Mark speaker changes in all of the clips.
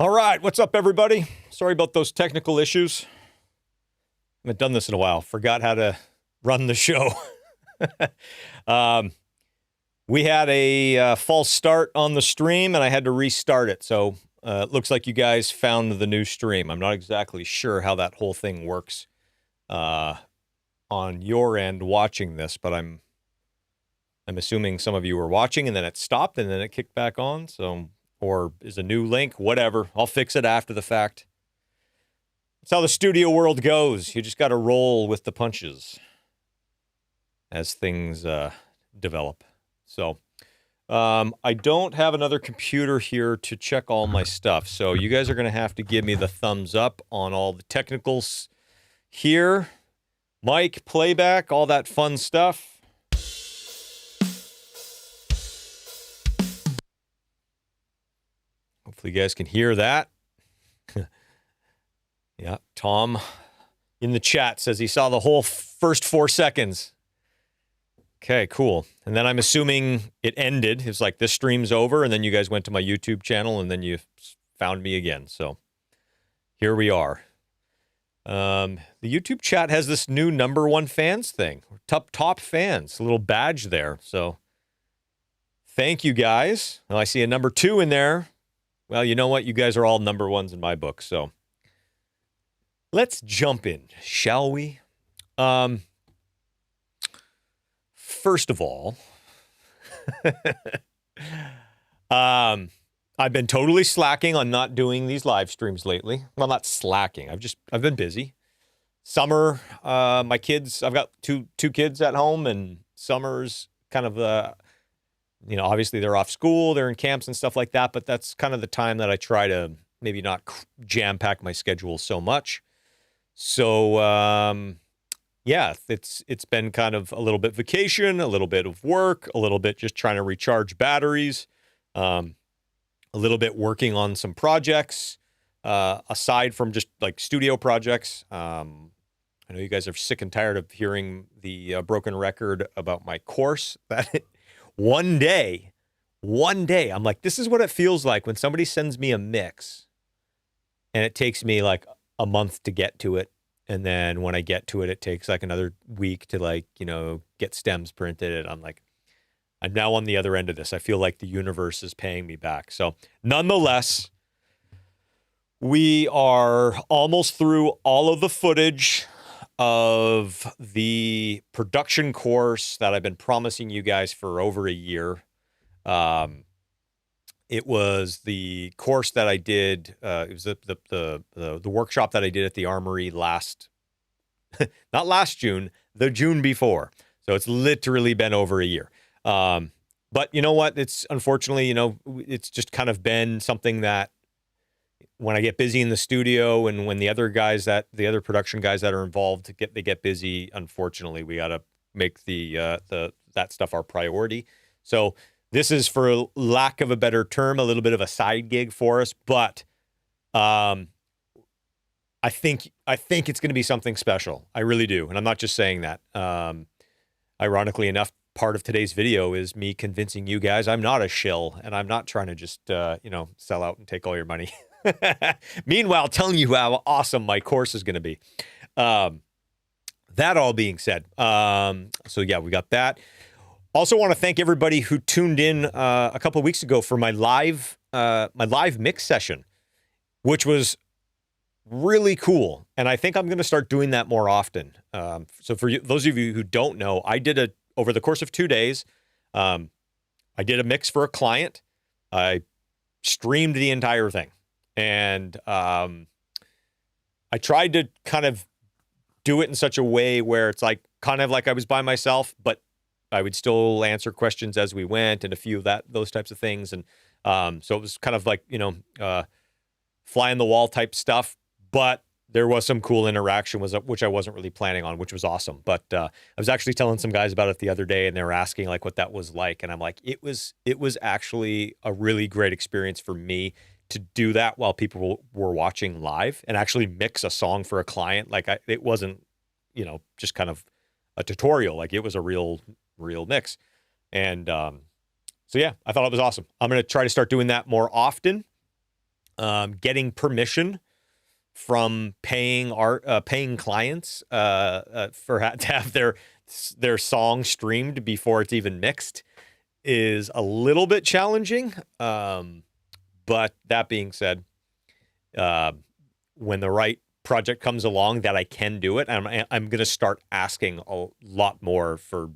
Speaker 1: All right, what's up, everybody? Sorry about those technical issues. I haven't done this in a while. Forgot how to run the show. We had a false start on the stream, and I had to restart it. So it looks like you guys found the new stream. I'm not exactly sure how that whole thing works on your end watching this, but I'm assuming some of you were watching, and then it stopped, and then it kicked back on. So, or is a new link, whatever. I'll fix it after the fact. That's how the studio world goes. You just got to roll with the punches as things develop. So I don't have another computer here to check all my stuff. So you guys are going to have to give me the thumbs up on all the technicals here. Mic, playback, all that fun stuff. Hopefully you guys can hear that. Yeah, Tom in the chat says he saw the whole first 4 seconds. Okay, cool. And then I'm assuming it ended. It's like this stream's over, and then you guys went to my YouTube channel, and then you found me again. So here we are. The YouTube chat has this new #1 fans thing. Top fans, a little badge there. So thank you guys. Well, I see a #2 in there. Well, you know what? You guys are all #1s in my book. So let's jump in, shall we? First of all, I've been totally slacking on not doing these live streams lately. Well, not slacking. I've been busy. Summer, my kids, I've got two kids at home, and summer's kind of obviously they're off school, they're in camps and stuff like that, but that's kind of the time that I try to maybe not jam-pack my schedule so much. So, yeah, it's been kind of a little bit vacation, a little bit of work, a little bit just trying to recharge batteries, a little bit working on some projects, aside from just like studio projects. I know you guys are sick and tired of hearing the broken record about my course. That one day, I'm like, this is what it feels like when somebody sends me a mix, and it takes me like a month to get to it. And then when I get to it, it takes like another week to get stems printed. And I'm like, I'm now on the other end of this. I feel like the universe is paying me back. So nonetheless, we are almost through all of the footage of the production course that I've been promising you guys for over a year. It was the course that I did. It was the workshop that I did at the Armory not last June, the June before. So it's literally been over a year. But you know what? It's unfortunately, it's just kind of been something that when I get busy in the studio, and when the other production guys that are involved they get busy, unfortunately, we got to make that stuff our priority. So this is, for lack of a better term, a little bit of a side gig for us, but I think it's going to be something special. I really do, and I'm not just saying that. Ironically enough, part of today's video is me convincing you guys I'm not a shill, and I'm not trying to just sell out and take all your money. Meanwhile, telling you how awesome my course is going to be. That all being said, so yeah, we got that. Also want to thank everybody who tuned in a couple of weeks ago for my live mix session, which was really cool. And I think I'm going to start doing that more often. So for those of you who don't know, I did over the course of 2 days, I did a mix for a client. I streamed the entire thing. And I tried to kind of do it in such a way where it's like kind of like I was by myself, but I would still answer questions as we went, and a few of those types of things. And so it was kind of like, fly on the wall type stuff, but there was some cool interaction, which I wasn't really planning on, which was awesome. But I was actually telling some guys about it the other day, and they were asking like what that was like. And I'm like, it was actually a really great experience for me to do that while people were watching live, and actually mix a song for a client. Like it wasn't, just kind of a tutorial. Like it was a real mix. And so yeah, I thought it was awesome. I'm going to try to start doing that more often. getting permission from paying clients to have their song streamed before it's even mixed is a little bit challenging. But that being said, when the right project comes along that I can do it, I'm going to start asking a lot more for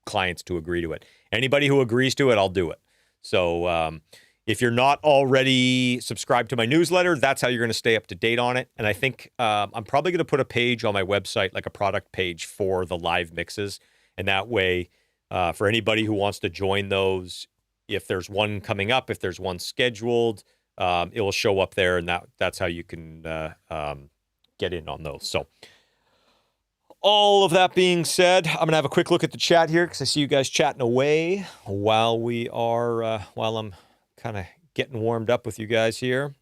Speaker 1: clients to agree to it. Anybody who agrees to it, I'll do it. So if you're not already subscribed to my newsletter, that's how you're going to stay up to date on it. And I think I'm probably going to put a page on my website, like a product page for the live mixes. And that way, for anybody who wants to join those, if there's one coming up, if there's one scheduled, it will show up there. And that's how you can get in on those. So all of that being said, I'm going to have a quick look at the chat here because I see you guys chatting away while I'm kind of getting warmed up with you guys here.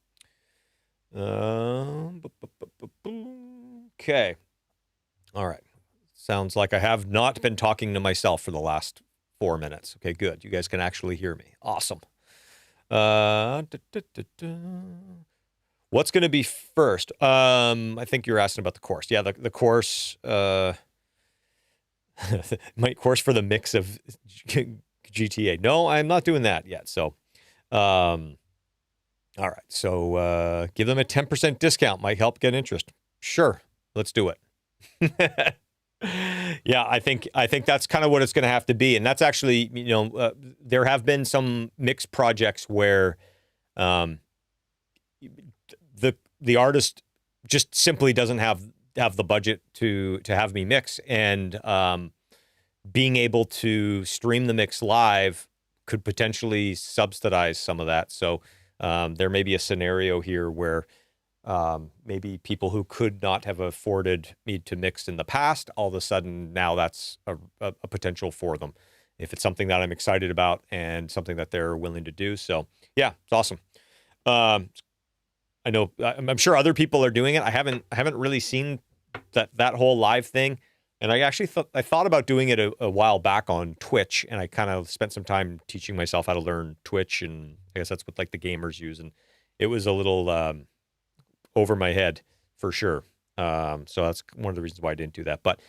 Speaker 1: Okay. All right. Sounds like I have not been talking to myself for the last 4 minutes. Okay, good. You guys can actually hear me. Awesome. What's going to be first? I think you're asking about the course. Yeah, the course, my course for the mix of GTA. No, I'm not doing that yet. So, all right. So, give them a 10% discount. Might help get interest. Sure. Let's do it. Yeah, I think that's kind of what it's going to have to be. And that's actually, there have been some mixed projects where, the artist just simply doesn't have the budget to have me mix, and being able to stream the mix live could potentially subsidize some of that. So there may be a scenario here where maybe people who could not have afforded me to mix in the past, all of a sudden now that's a potential for them if it's something that I'm excited about and something that they're willing to do. So yeah, it's awesome. I know, I'm sure other people are doing it. I haven't really seen that whole live thing. And I actually thought about doing it a while back on Twitch, and I kind of spent some time teaching myself how to learn Twitch, and I guess that's what like the gamers use. And it was a little over my head for sure. So that's one of the reasons why I didn't do that. But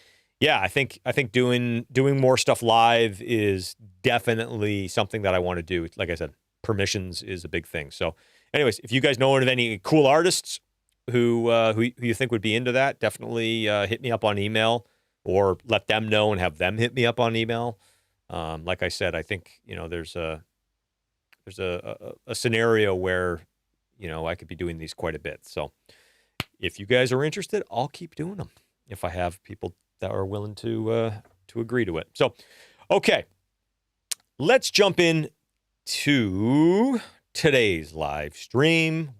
Speaker 1: yeah, I think doing more stuff live is definitely something that I want to do. Like I said, permissions is a big thing. So anyways, if you guys know of any cool artists who you think would be into that, definitely hit me up on email or let them know and have them hit me up on email. Like I said, I think, there's a scenario where, I could be doing these quite a bit. So if you guys are interested, I'll keep doing them if I have people that are willing to agree to it. So, okay, let's jump in to today's live stream,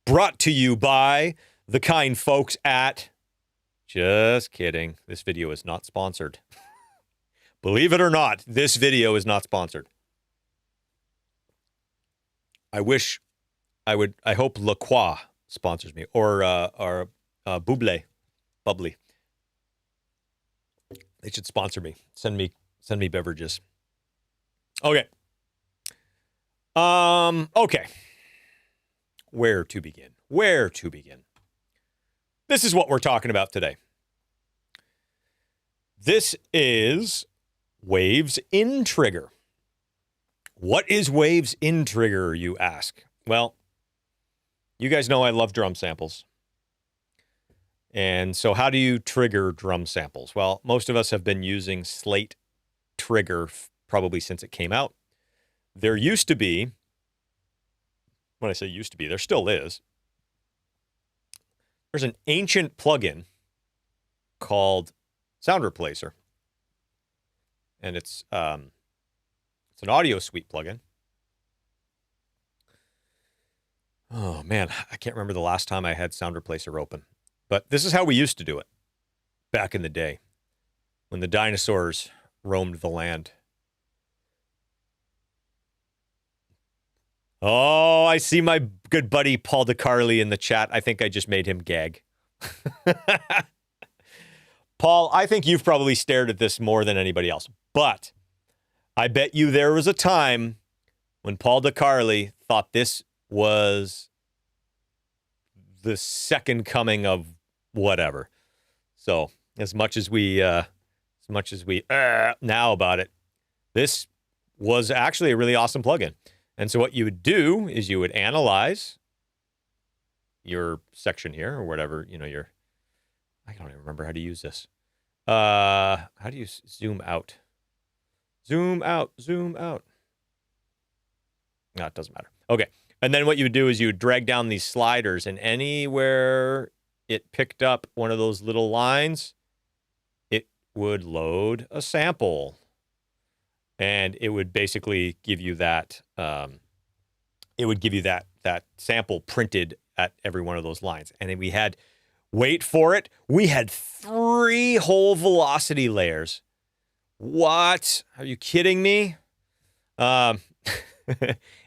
Speaker 1: brought to you by the kind folks at... Just kidding. This video is not sponsored. Believe it or not, this video is not sponsored. I hope La Croix sponsors me, or Bubbly. They should sponsor me. Send me beverages. Okay. Okay. Where to begin? This is what we're talking about today. This is Waves InTrigger. What is Waves InTrigger, you ask? Well, you guys know I love drum samples. And so how do you trigger drum samples? Well, most of us have been using Slate Trigger probably since it came out. There used to be, when I say used to be, there still is, there's an ancient plugin called Sound Replacer. And it's an audio suite plugin. Oh, man, I can't remember the last time I had Sound Replacer open. But this is how we used to do it back in the day when the dinosaurs roamed the land. Oh, I see my good buddy Paul DeCarly in the chat. I think I just made him gag. Paul, I think you've probably stared at this more than anybody else. But I bet you there was a time when Paul DeCarly thought this was the second coming of whatever. So as much as we now about it, this was actually a really awesome plugin. And so what you would do is you would analyze your section here or whatever, I don't even remember how to use this. How do you zoom out? Zoom out. No, it doesn't matter. Okay. And then what you would do is you would drag down these sliders, and anywhere it picked up one of those little lines, it would load a sample. And it would basically give you that, that sample printed at every one of those lines. And then we had, wait for it, we had 3 whole velocity layers. What? Are you kidding me?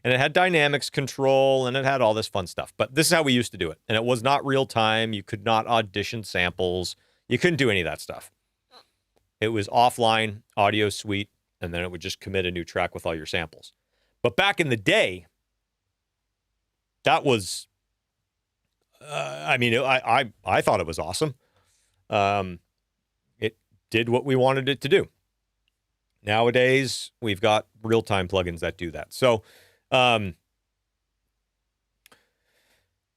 Speaker 1: And it had dynamics control, and it had all this fun stuff. But this is how we used to do it. And it was not real time. You could not audition samples. You couldn't do any of that stuff. It was offline, audio suite, and then it would just commit a new track with all your samples. But back in the day, that was, I thought it was awesome. It did what we wanted it to do. Nowadays, we've got real-time plugins that do that. So,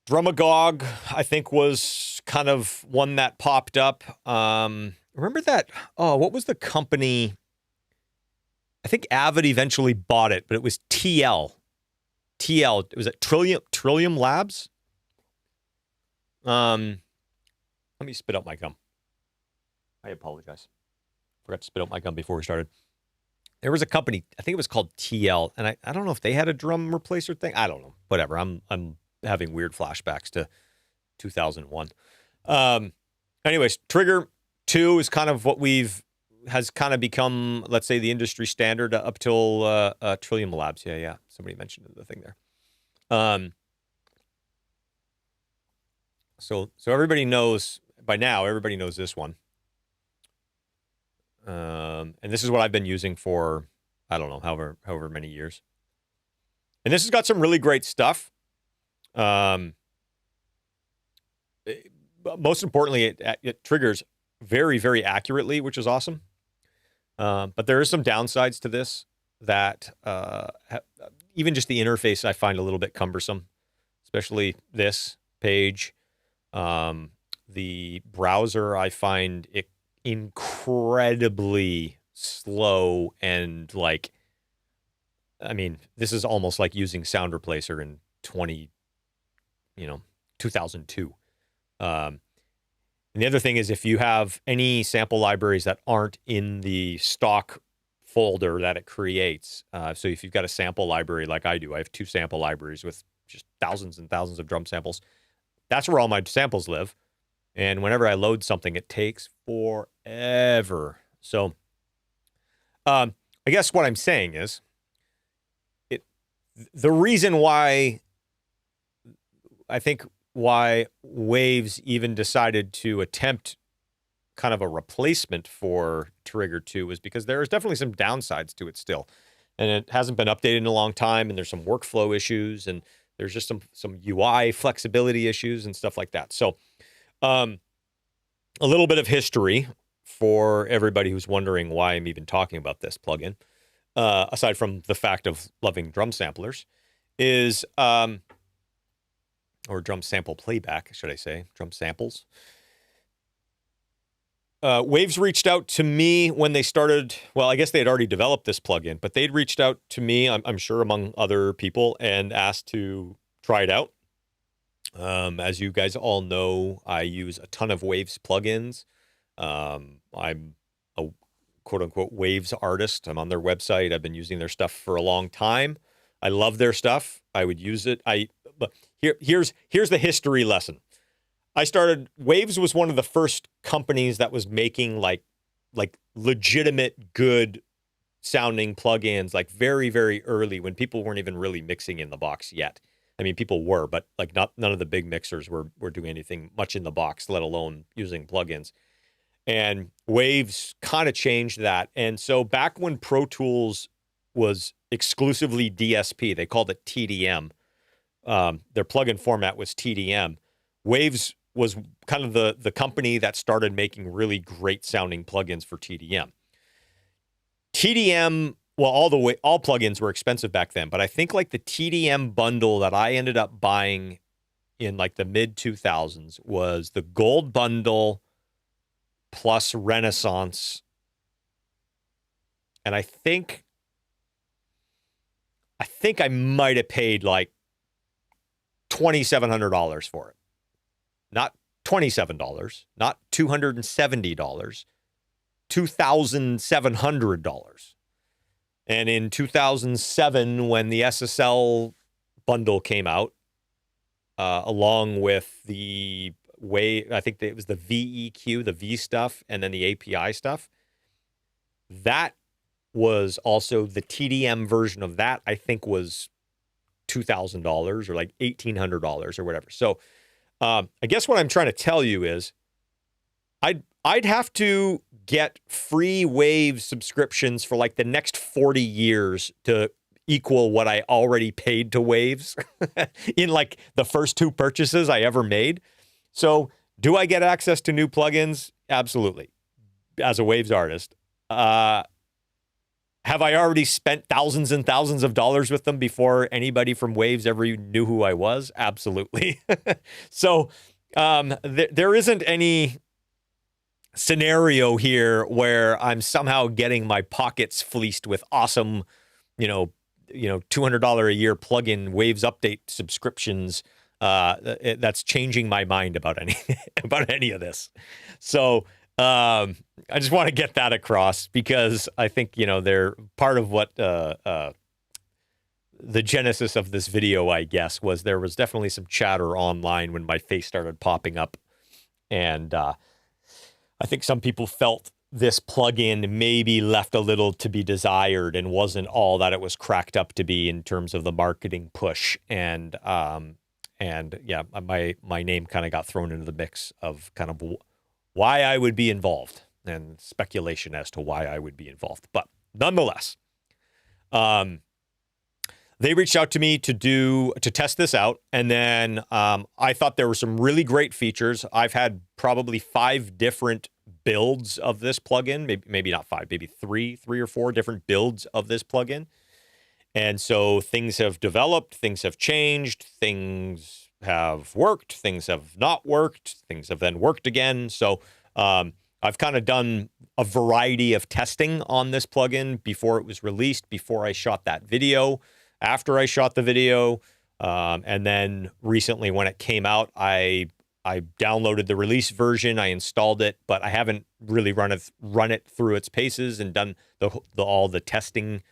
Speaker 1: Drumagog, I think, was kind of one that popped up. Remember that? Oh, what was the company? I think Avid eventually bought it, but it was TL. It was at Trillium Labs. Let me spit out my gum. I apologize. Forgot to spit out my gum before we started. There was a company, I think it was called TL, and I don't know if they had a drum replacer thing. I don't know. Whatever. I'm having weird flashbacks to 2001. Anyways, Trigger 2 is kind of what has kind of become, let's say, the industry standard up till Trillium Labs. Yeah. Somebody mentioned the thing there. So everybody knows, by now, everybody knows this one. And this is what I've been using for, I don't know, however many years. And this has got some really great stuff. Most importantly, it triggers very, very accurately, which is awesome. But there is some downsides to this that even just the interface I find a little bit cumbersome, especially this page. The browser I find it incredibly slow and this is almost like using Sound Replacer in 2002. And the other thing is, if you have any sample libraries that aren't in the stock folder that it creates, so if you've got a sample library like I do, I have 2 sample libraries with just thousands and thousands of drum samples. That's where all my samples live. And whenever I load something, it takes forever. So I guess what I'm saying is, the reason why I think why Waves even decided to attempt kind of a replacement for Trigger 2 is because there is definitely some downsides to it still. And it hasn't been updated in a long time, and there's some workflow issues, and there's just some UI flexibility issues and stuff like that. So a little bit of history for everybody who's wondering why I'm even talking about this plugin, aside from the fact of loving drum samplers, is... or drum sample playback, should I say, drum samples. Waves reached out to me when they started, well, I guess they had already developed this plugin, but they'd reached out to me, I'm sure among other people, and asked to try it out. As you guys all know, I use a ton of Waves plugins. I'm a quote-unquote Waves artist. I'm on their website. I've been using their stuff for a long time. I love their stuff. I would use it. But here's the history lesson. Waves was one of the first companies that was making like legitimate good sounding plugins, like very, very early, when people weren't even really mixing in the box yet. I mean, people were, but none of the big mixers were doing anything much in the box, let alone using plugins. And Waves kind of changed that. And so back when Pro Tools was exclusively DSP, they called it TDM. Their plugin format was TDM. Waves was kind of the company that started making really great sounding plugins for TDM. TDM, well, all plugins were expensive back then, but I think like the TDM bundle that I ended up buying in like the mid 2000s was the gold bundle plus Renaissance. And I think I might have paid like $2,700 for it. Not $27, not $270, $2,700. And in 2007, when the SSL bundle came out, along with the I think it was the VEQ, the V stuff, and then the API stuff, that was also the TDM version of that, I think was $2,000 or like $1,800 or whatever. So I guess what I'm trying to tell you is I'd have to get free Waves subscriptions for like the next 40 years to equal what I already paid to Waves in like the first 2 purchases I ever made. So do I get access to new plugins? Absolutely. As a Waves artist. Have I already spent thousands and thousands of dollars with them before anybody from Waves ever knew who I was? Absolutely. So there isn't any scenario here where I'm somehow getting my pockets fleeced with awesome, $200 a year plugin Waves update subscriptions. That's changing my mind about any of this. So I just want to get that across because I think, they're part of what the genesis of this video, I guess, was there was definitely some chatter online when my face started popping up. And I think some people felt this plugin maybe left a little to be desired and wasn't all that it was cracked up to be in terms of the marketing push. And yeah, my name kind of got thrown into the mix of kind of why I would be involved and speculation as to why I would be involved. But nonetheless, they reached out to me to test this out. And then I thought there were some really great features. I've had probably 5 different builds of this plugin, maybe not 5, maybe 3 or 4 different builds of this plugin. And so things have developed, things have changed, things have worked, things have not worked, things have then worked again. So I've kind of done a variety of testing on this plugin before it was released, before I shot that video, after I shot the video, and then recently when it came out, I downloaded the release version, I installed it, but I haven't really run it through its paces and done all the testing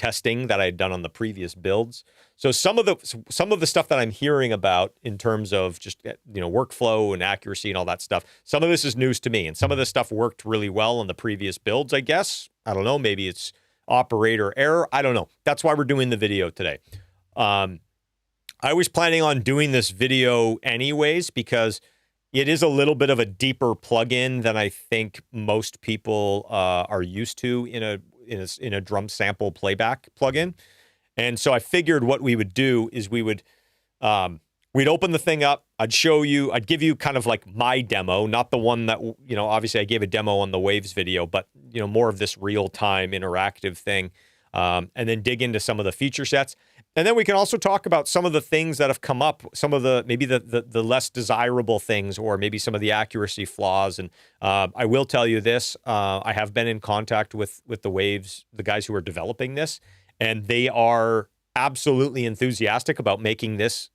Speaker 1: that I had done on the previous builds. So some of the stuff that I'm hearing about in terms of just workflow and accuracy and all that stuff, some of this is news to me, and some of this stuff worked really well on the previous builds, I guess. I don't know, maybe it's operator error. I don't know. That's why we're doing the video today. I was planning on doing this video anyways because it is a little bit of a deeper plugin than I think most people are used to in a drum sample playback plugin. And so I figured what we would do is we'd open the thing up. I'd give you kind of like my demo, not the one that, obviously I gave a demo on the Waves video, but, more of this real-time interactive thing, and then dig into some of the feature sets. And then we can also talk about some of the things that have come up, some of maybe the less desirable things, or maybe some of the accuracy flaws. And I will tell you this, I have been in contact with the Waves, the guys who are developing this, and they are absolutely enthusiastic about making this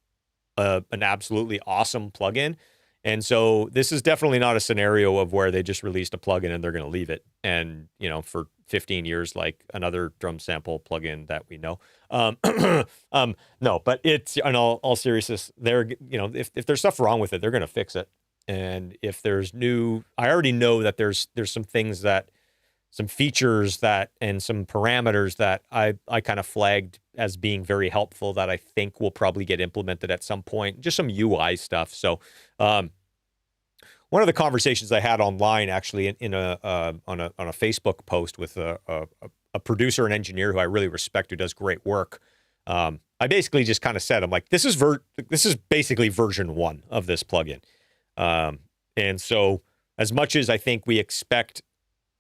Speaker 1: an absolutely awesome plugin. And so this is definitely not a scenario of where they just released a plugin and they're going to leave it. And, for 15 years, like another drum sample plugin that we know. No, but it's, in all seriousness, they're, if there's stuff wrong with it, they're going to fix it. And if there's I already know that there's some things some features and some parameters that I kind of flagged as being very helpful that I think will probably get implemented at some point, just some UI stuff. So, one of the conversations I had online, actually, on a Facebook post with a producer and engineer who I really respect, who does great work, I basically just kind of said, I'm like, this is basically version 1 of this plugin. And so as much as I think we expect,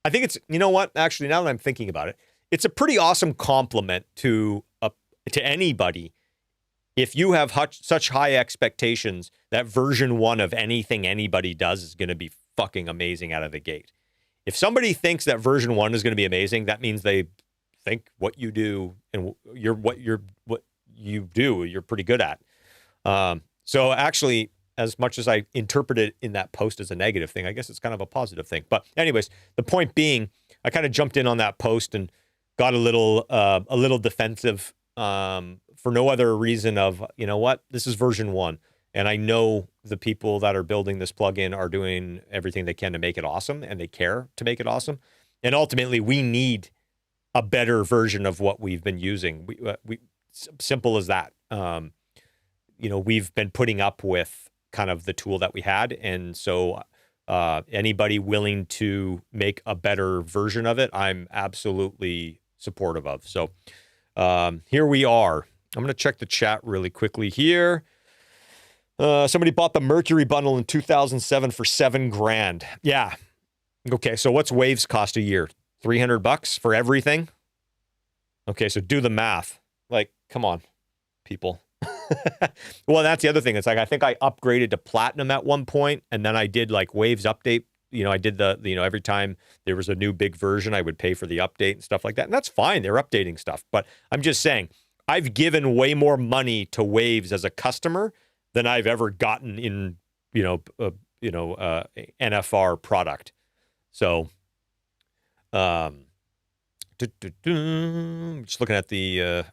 Speaker 1: I think it's, you know what, actually, now that I'm thinking about it, it's a pretty awesome compliment to anybody if you have such high expectations that version 1 of anything anybody does is going to be fucking amazing out of the gate. If somebody thinks that version 1 is going to be amazing, that means they think what you do and what you do, you're pretty good at. So actually, as much as I interpret it in that post as a negative thing, I guess it's kind of a positive thing. But anyways, the point being, I kind of jumped in on that post and got a little defensive for no other reason of, you know what, this is version 1. And I know the people that are building this plugin are doing everything they can to make it awesome, and they care to make it awesome. And ultimately, we need a better version of what we've been using. We simple as that. You know, we've been putting up with kind of the tool that we had. And so anybody willing to make a better version of it, I'm absolutely supportive of. So here we are. I'm going to check the chat really quickly here. Somebody bought the Mercury bundle in 2007 for $7,000. Yeah. Okay. So what's Waves cost a year? $300 for everything? Okay. So do the math. Like, come on, people. Well, that's the other thing. It's like, I think I upgraded to platinum at one point, and then I did like Waves update. You know, I did every time there was a new big version, I would pay for the update and stuff like that. And that's fine. They're updating stuff. But I'm just saying, I've given way more money to Waves as a customer than I've ever gotten in, NFR product. So, just looking at the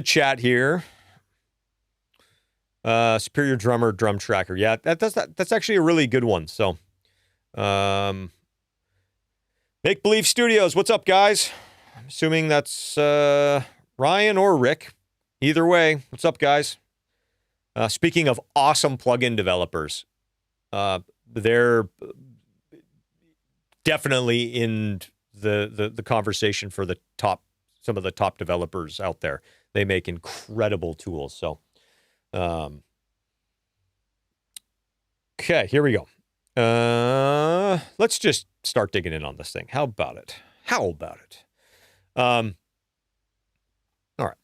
Speaker 1: chat here. Superior Drummer Drum Tracker. Yeah, that's actually a really good one. So, Make Believe Studios. What's up, guys? I'm assuming that's Ryan or Rick. Either way, what's up, guys? Speaking of awesome plugin developers, they're definitely in the conversation for some of the top developers out there. They make incredible tools. So, okay, here we go. Let's just start digging in on this thing. How about it? All right.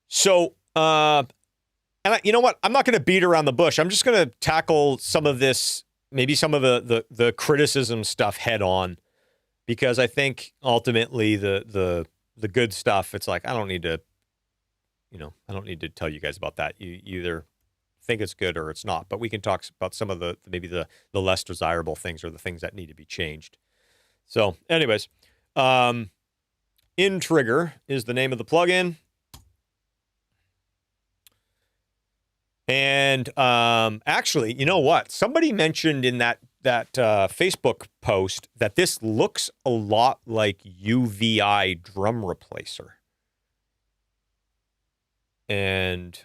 Speaker 1: So, and you know what? I'm not going to beat around the bush. I'm just going to tackle some of this, maybe some of the criticism stuff head on, because I think ultimately the good stuff, it's like, I don't need to tell you guys about that. You either think it's good or it's not, but we can talk about some of the less desirable things, or the things that need to be changed. So anyways, InTrigger is the name of the plugin. And actually, you know what? Somebody mentioned in that Facebook post that this looks a lot like UVI Drum Replacer. And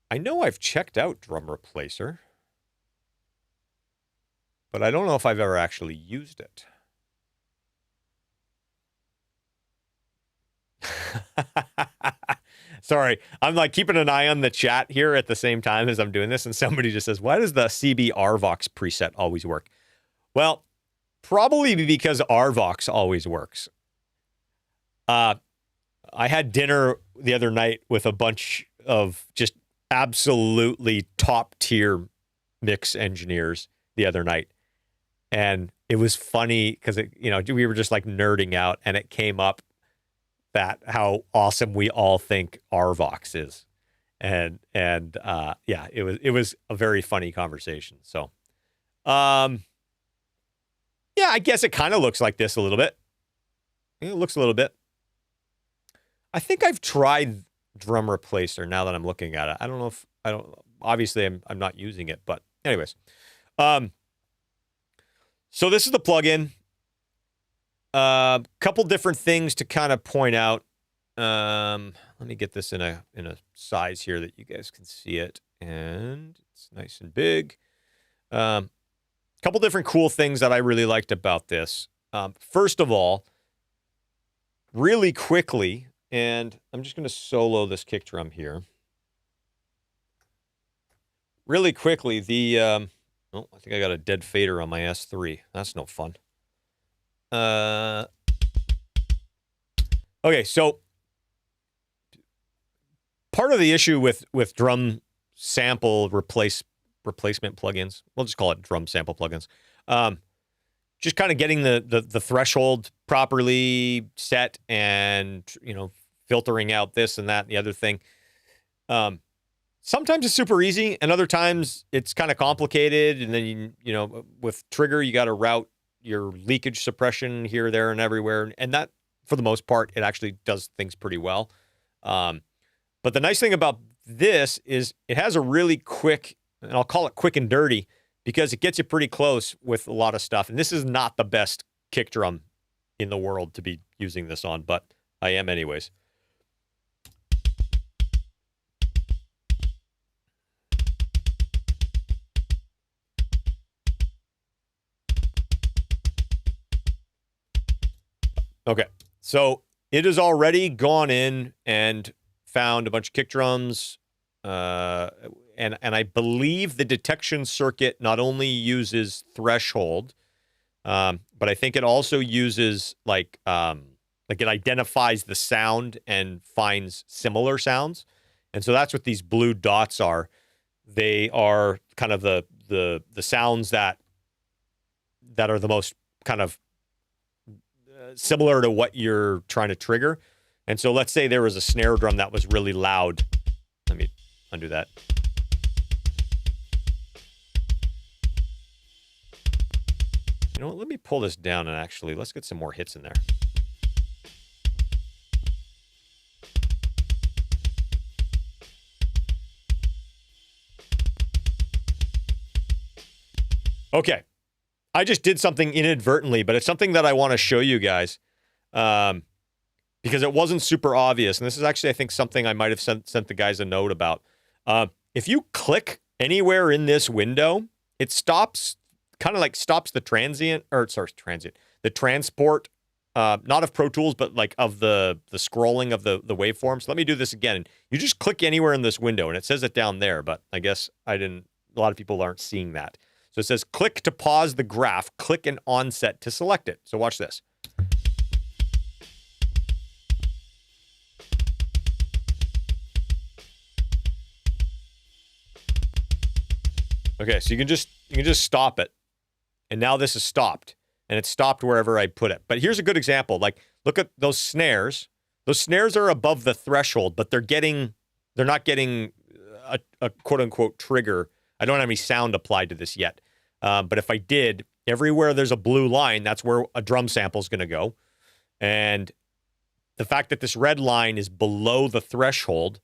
Speaker 1: I know I've checked out Drum Replacer, but I don't know if I've ever actually used it. Sorry, I'm like keeping an eye on the chat here at the same time as I'm doing this, and somebody just says, why does the CB RVox preset always work? Well, probably because RVox always works. I had dinner the other night with a bunch of just absolutely top tier mix engineers the other night. And it was funny because we were just like nerding out, and it came up that how awesome we all think RVox is. And yeah, it was a very funny conversation. So, yeah, I guess it kind of looks like this a little bit. It looks a little bit. I think I've tried Drum Replacer now that I'm looking at it. I don't know if obviously I'm not using it, but anyways. So this is the plugin. Couple different things to kind of point out. Let me get this in a size here that you guys can see it, and it's nice and big. Couple different cool things that I really liked about this. First of all, really quickly, And I'm just going to solo this kick drum here. Really quickly, the... oh, I think I got a dead fader on my S3. That's no fun. Okay, so part of the issue with drum sample replacement plugins, we'll just call it drum sample plugins, just kind of getting the threshold properly set and, you know, filtering out this and that and the other thing. Sometimes it's super easy, and other times it's kind of complicated. And then, you know, with trigger, you got to route your leakage suppression here, there, and everywhere. And that, for the most part, it actually does things pretty well. But the nice thing about this is it has a really quick, and I'll call it quick and dirty, because it gets you pretty close with a lot of stuff. And this is not the best kick drum in the world to be using this on, but I am anyways. Okay, so it has already gone in and found a bunch of kick drums, and I believe the detection circuit not only uses threshold, but I think it also uses like it identifies the sound and finds similar sounds, and so that's what these blue dots are. They are kind of the sounds that are the most kind of similar to what you're trying to trigger. And so let's say there was a snare drum that was really loud. Let me undo that. You know what? Let me pull this down and actually, let's get some more hits in there. Okay. I just did something inadvertently, but it's something that I want to show you guys because it wasn't super obvious. And this is actually, I think, something I might have sent the guys a note about. If you click anywhere in this window, it stops, kind of like stops the the transport, not of Pro Tools, but like of the scrolling of the waveforms. So let me do this again. You just click anywhere in this window, and it says it down there, but I guess a lot of people aren't seeing that. So it says, click to pause the graph, click an onset to select it. So watch this. Okay, so you can just stop it. And now this is stopped. And it's stopped wherever I put it. But here's a good example. Like, look at those snares. Those snares are above the threshold, but they're not getting a quote-unquote trigger. I don't have any sound applied to this yet. But if I did, everywhere there's a blue line, that's where a drum sample is going to go. And the fact that this red line is below the threshold,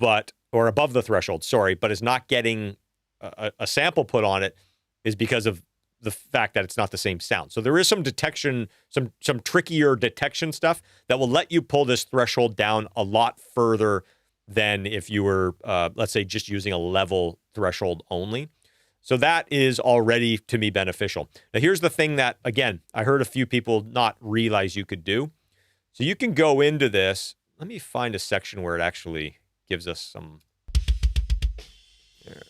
Speaker 1: or above the threshold, sorry, but is not getting a sample put on it is because of the fact that it's not the same sound. So there is some detection, some trickier detection stuff that will let you pull this threshold down a lot further than if you were, let's say, just using a level threshold only. So that is already, to me, beneficial. Now, here's the thing that, again, I heard a few people not realize you could do. So you can go into this. Let me find a section where it actually gives us some... Here.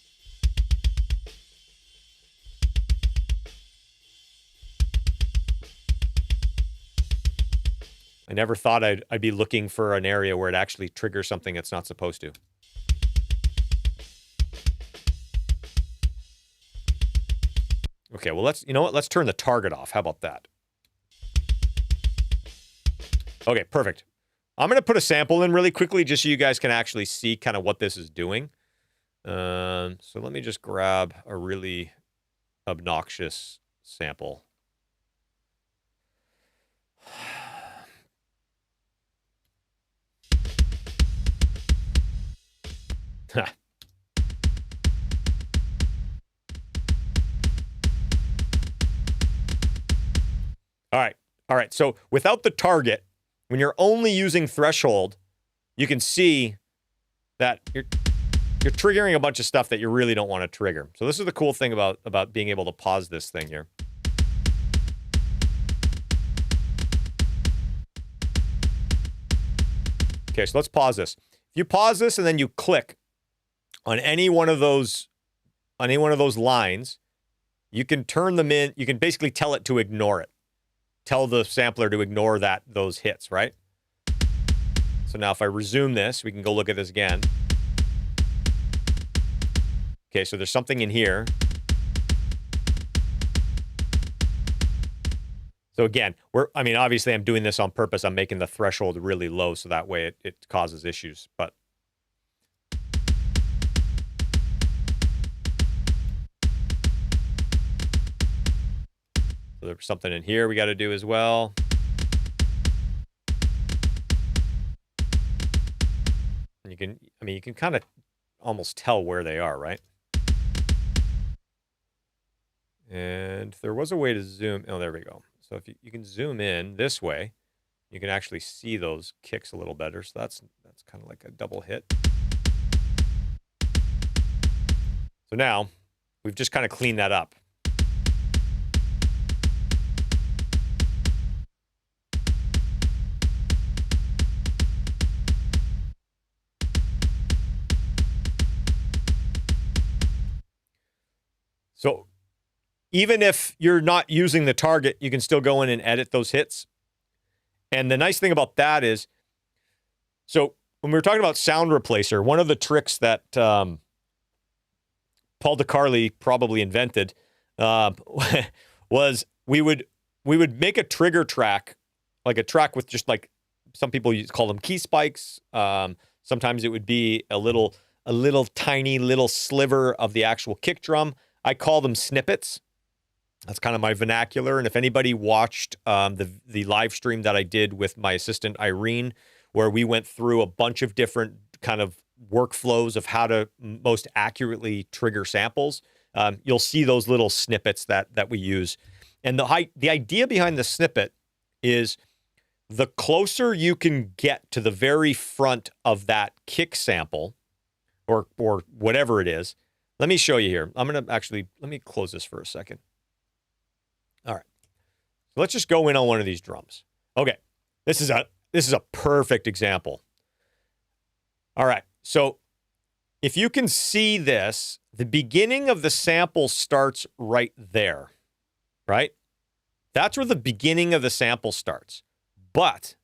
Speaker 1: I never thought I'd be looking for an area where it actually triggers something it's not supposed to. Okay, well, you know what? Let's turn the target off. How about that? Okay, perfect. I'm going to put a sample in really quickly just so you guys can actually see kind of what this is doing. So let me just grab a really obnoxious sample. All right. So without the target, when you're only using threshold, you can see that you're triggering a bunch of stuff that you really don't want to trigger. So this is the cool thing about being able to pause this thing here. Okay, so let's pause this. If you pause this and then you click on any one of those lines, you can turn them in. You can basically tell it to ignore it. Tell the sampler to ignore those hits, right? So now if I resume this, we can go look at this again. Okay, so there's something in here. So again, obviously I'm doing this on purpose. I'm making the threshold really low so that way it causes issues. But so there's something in here we got to do as well. And you can kind of almost tell where they are, right? And there was a way to zoom. Oh, there we go. So if you can zoom in this way, you can actually see those kicks a little better. So that's kind of like a double hit. So now we've just kind of cleaned that up. So even if you're not using the target, you can still go in and edit those hits. And the nice thing about that is, so when we were talking about sound replacer, one of the tricks that Paul DeCarli probably invented was we would make a trigger track, like a track with just like, some people call them key spikes. Sometimes it would be a little tiny little sliver of the actual kick drum. I call them snippets. That's kind of my vernacular. And if anybody watched the live stream that I did with my assistant Irene, where we went through a bunch of different kind of workflows of how to most accurately trigger samples, you'll see those little snippets that we use. And the idea behind the snippet is the closer you can get to the very front of that kick sample or whatever it is. Let me show you here. Let me close this for a second. All right. So let's just go in on one of these drums. Okay. This is a perfect example. All right. So if you can see this, the beginning of the sample starts right there, right? That's where the beginning of the sample starts. But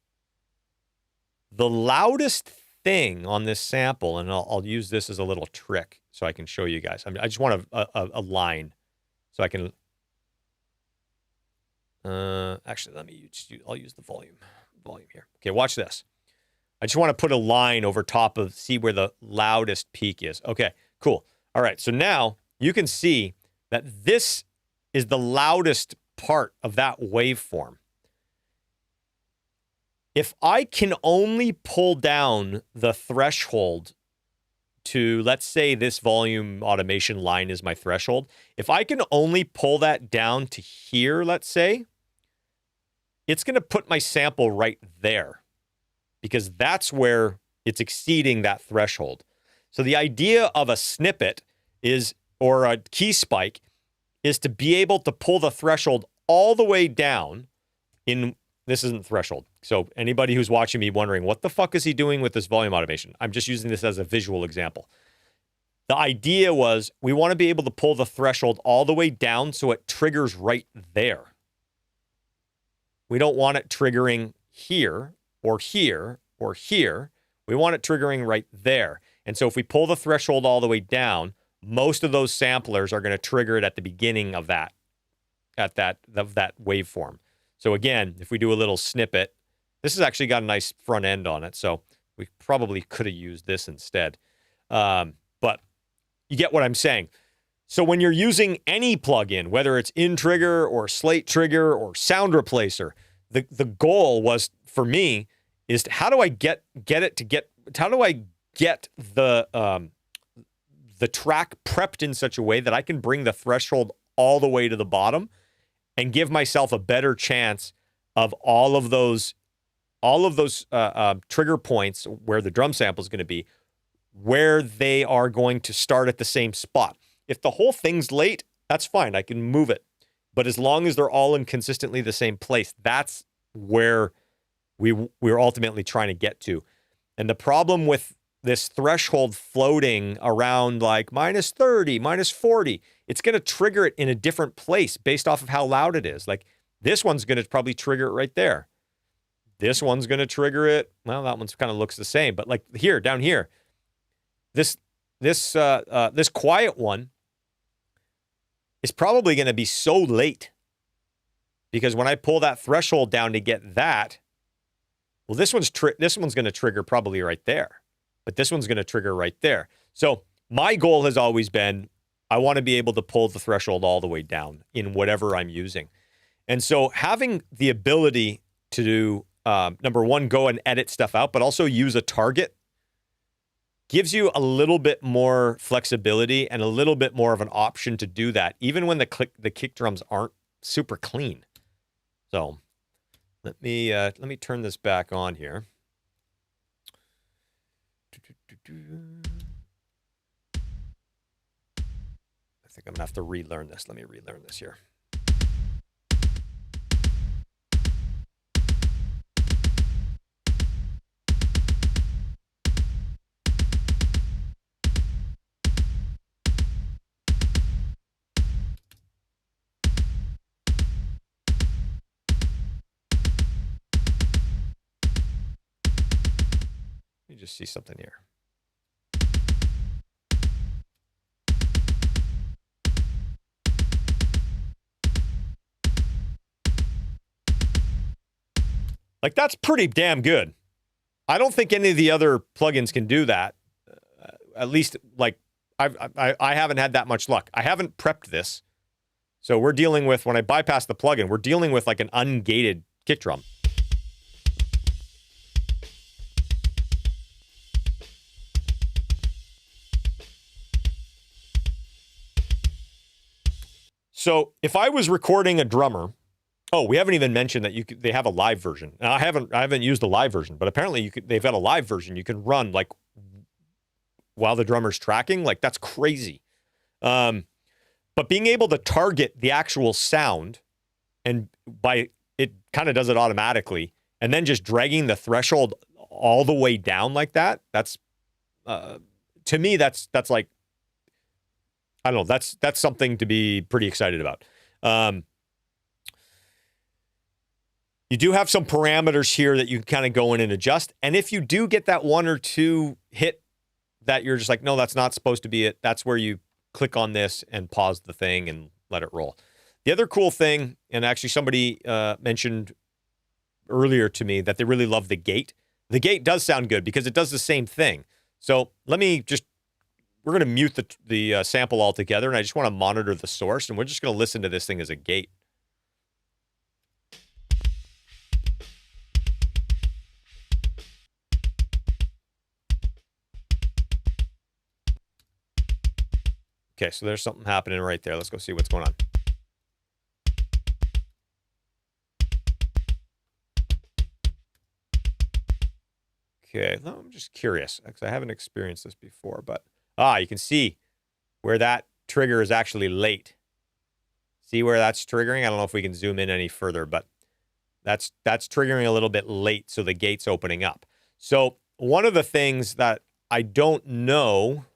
Speaker 1: the loudest thing on this sample, and I'll use this as a little trick so I can show you guys. I just want a line so I can... actually, I'll use the volume here. Okay, watch this. I just want to put a line over top of, see where the loudest peak is. Okay, cool. All right, so now you can see that this is the loudest part of that waveform. If I can only pull down the threshold to, let's say this volume automation line is my threshold. If I can only pull that down to here, let's say, it's going to put my sample right there because that's where it's exceeding that threshold. So the idea of a snippet is, or a key spike, is to be able to pull the threshold all the way down in, this isn't threshold. So anybody who's watching me wondering, what the fuck is he doing with this volume automation? I'm just using this as a visual example. The idea was we want to be able to pull the threshold all the way down so it triggers right there. We don't want it triggering here or here or here. We want it triggering right there. And so if we pull the threshold all the way down, most of those samplers are going to trigger it at the beginning of that waveform. So again, if we do a little snippet, this has actually got a nice front end on it. So we probably could have used this instead. But you get what I'm saying. So when you're using any plugin, whether it's InTrigger or Slate Trigger or Sound Replacer, the goal was, for me, is how do I get the track prepped in such a way that I can bring the threshold all the way to the bottom and give myself a better chance of all of those trigger points where the drum sample is going to be, where they are going to start at the same spot. If the whole thing's late, that's fine. I can move it. But as long as they're all in consistently the same place, that's where we're ultimately trying to get to. And the problem with this threshold floating around like minus 30, minus 40, it's going to trigger it in a different place based off of how loud it is. Like this one's going to probably trigger it right there. This one's going to trigger it. Well, that one's kind of looks the same, but like here, down here, this quiet one is probably going to be so late because when I pull that threshold down to get that, well, this one's going to trigger probably right there, but this one's going to trigger right there. So my goal has always been, I want to be able to pull the threshold all the way down in whatever I'm using. And so having the ability to do, number one, go and edit stuff out, but also use a target gives you a little bit more flexibility and a little bit more of an option to do that, even when the kick drums aren't super clean. So let me turn this back on here. I think I'm gonna have to relearn this. Let me relearn this here. Let me just see something here. Like, that's pretty damn good. I don't think any of the other plugins can do that. At least, like, I haven't had that much luck. I haven't prepped this. So we're dealing with, when I bypass the plugin, we're dealing with like an ungated kick drum. So if I was recording a drummer, oh, we haven't even mentioned that they have a live version. Now, I haven't used the live version, but apparently they've got a live version you can run like while the drummer's tracking. Like, that's crazy. But being able to target the actual sound, and it kind of does it automatically, and then just dragging the threshold all the way down like that, that's to me, that's like, I don't know, that's something to be pretty excited about. You do have some parameters here that you can kind of go in and adjust. And if you do get that one or two hit that you're just like, no, that's not supposed to be it, that's where you click on this and pause the thing and let it roll. The other cool thing, and actually somebody mentioned earlier to me that they really love the gate. The gate does sound good because it does the same thing. So let me just, we're going to mute the sample altogether, and I just want to monitor the source, and we're just going to listen to this thing as a gate. Okay, so there's something happening right there. Let's go see what's going on. Okay, I'm just curious because I haven't experienced this before, but you can see where that trigger is actually late. See where that's triggering? I don't know if we can zoom in any further, but that's triggering a little bit late, so the gate's opening up. So one of the things that I don't know,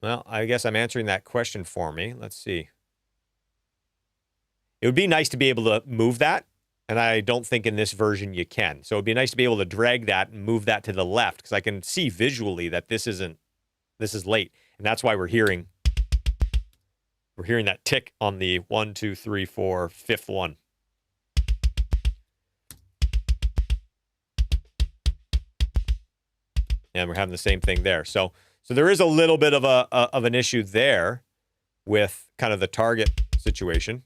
Speaker 1: well, I guess I'm answering that question for me. Let's see. It would be nice to be able to move that, and I don't think in this version you can. So it'd be nice to be able to drag that and move that to the left, because I can see visually that this is late, and that's why we're hearing that tick on the 1, 2, 3, 4, 5th one. And we're having the same thing there. So there is a little bit of an issue there with kind of the target situation.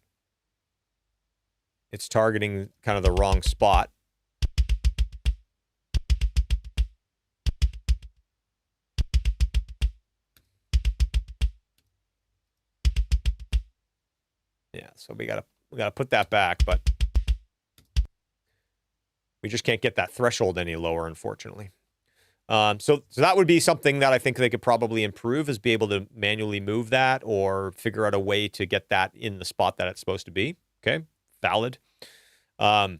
Speaker 1: It's targeting kind of the wrong spot. Yeah, so we gotta put that back, but we just can't get that threshold any lower, unfortunately. So that would be something that I think they could probably improve, is be able to manually move that or figure out a way to get that in the spot that it's supposed to be. Okay, valid. All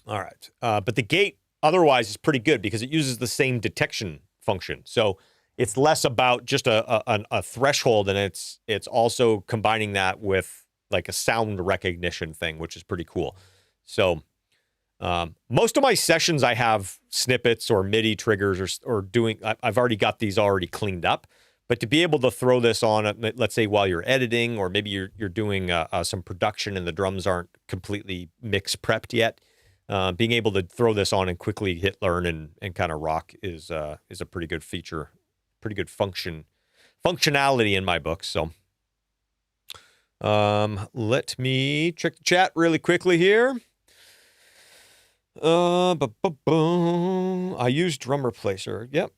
Speaker 1: right. But the gate otherwise is pretty good because it uses the same detection function. So it's less about just a threshold, and it's also combining that with like a sound recognition thing, which is pretty cool. So most of my sessions, I have snippets or MIDI triggers or doing. I've already got these already cleaned up. But to be able to throw this on, let's say while you're editing, or maybe you're doing some production and the drums aren't completely mix prepped yet, being able to throw this on and quickly hit learn and kind of rock is a pretty good feature, pretty good functionality in my book. So let me check the chat really quickly here. I used drum replacer. Yep.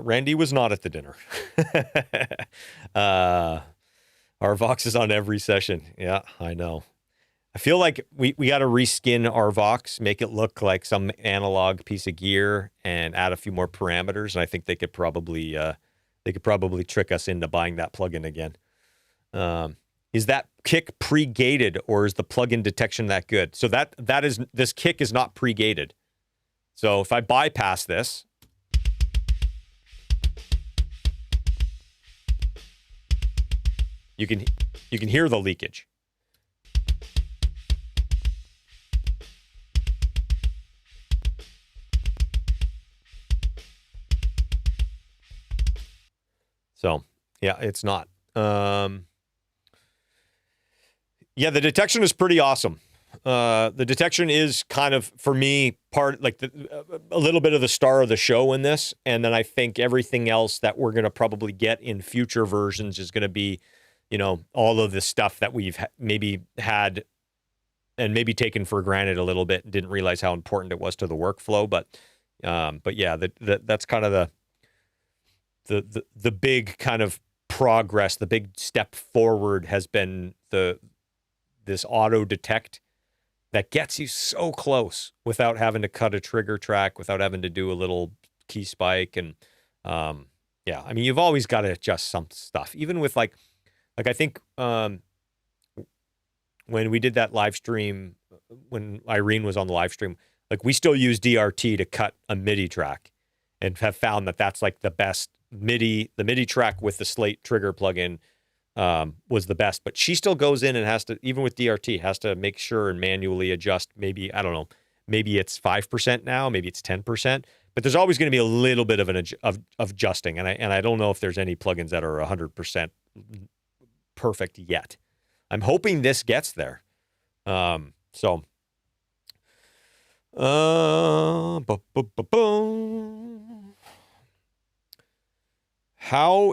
Speaker 1: Randy was not at the dinner. Our Vox is on every session. Yeah, I know. I feel like we got to reskin our Vox, make it look like some analog piece of gear, and add a few more parameters. And I think they could probably trick us into buying that plugin again. Is that kick pre-gated, or is the plugin detection that good? So this kick is not pre-gated. So if I bypass this, you can hear the leakage. So yeah, it's not. Yeah, the detection is pretty awesome. The detection is kind of, for me, part like a little bit of the star of the show in this. And then I think everything else that we're going to probably get in future versions is going to be, all of the stuff that we've maybe had and maybe taken for granted a little bit and didn't realize how important it was to the workflow. But yeah, that's kind of the big kind of progress. The big step forward has been this auto detect that gets you so close without having to cut a trigger track, without having to do a little key spike. And yeah, I mean, you've always got to adjust some stuff, even with like I think when we did that live stream, when Irene was on the live stream, like we still use DRT to cut a MIDI track, and have found that that's like the best MIDI. The MIDI track with the Slate trigger plugin was the best, but she still goes in and has to, even with DRT, has to make sure and manually adjust. Maybe, I don't know, maybe it's 5% now, maybe it's 10%, but there's always going to be a little bit of of adjusting. And I don't know if there's any plugins that are 100% perfect yet. I'm hoping this gets there. How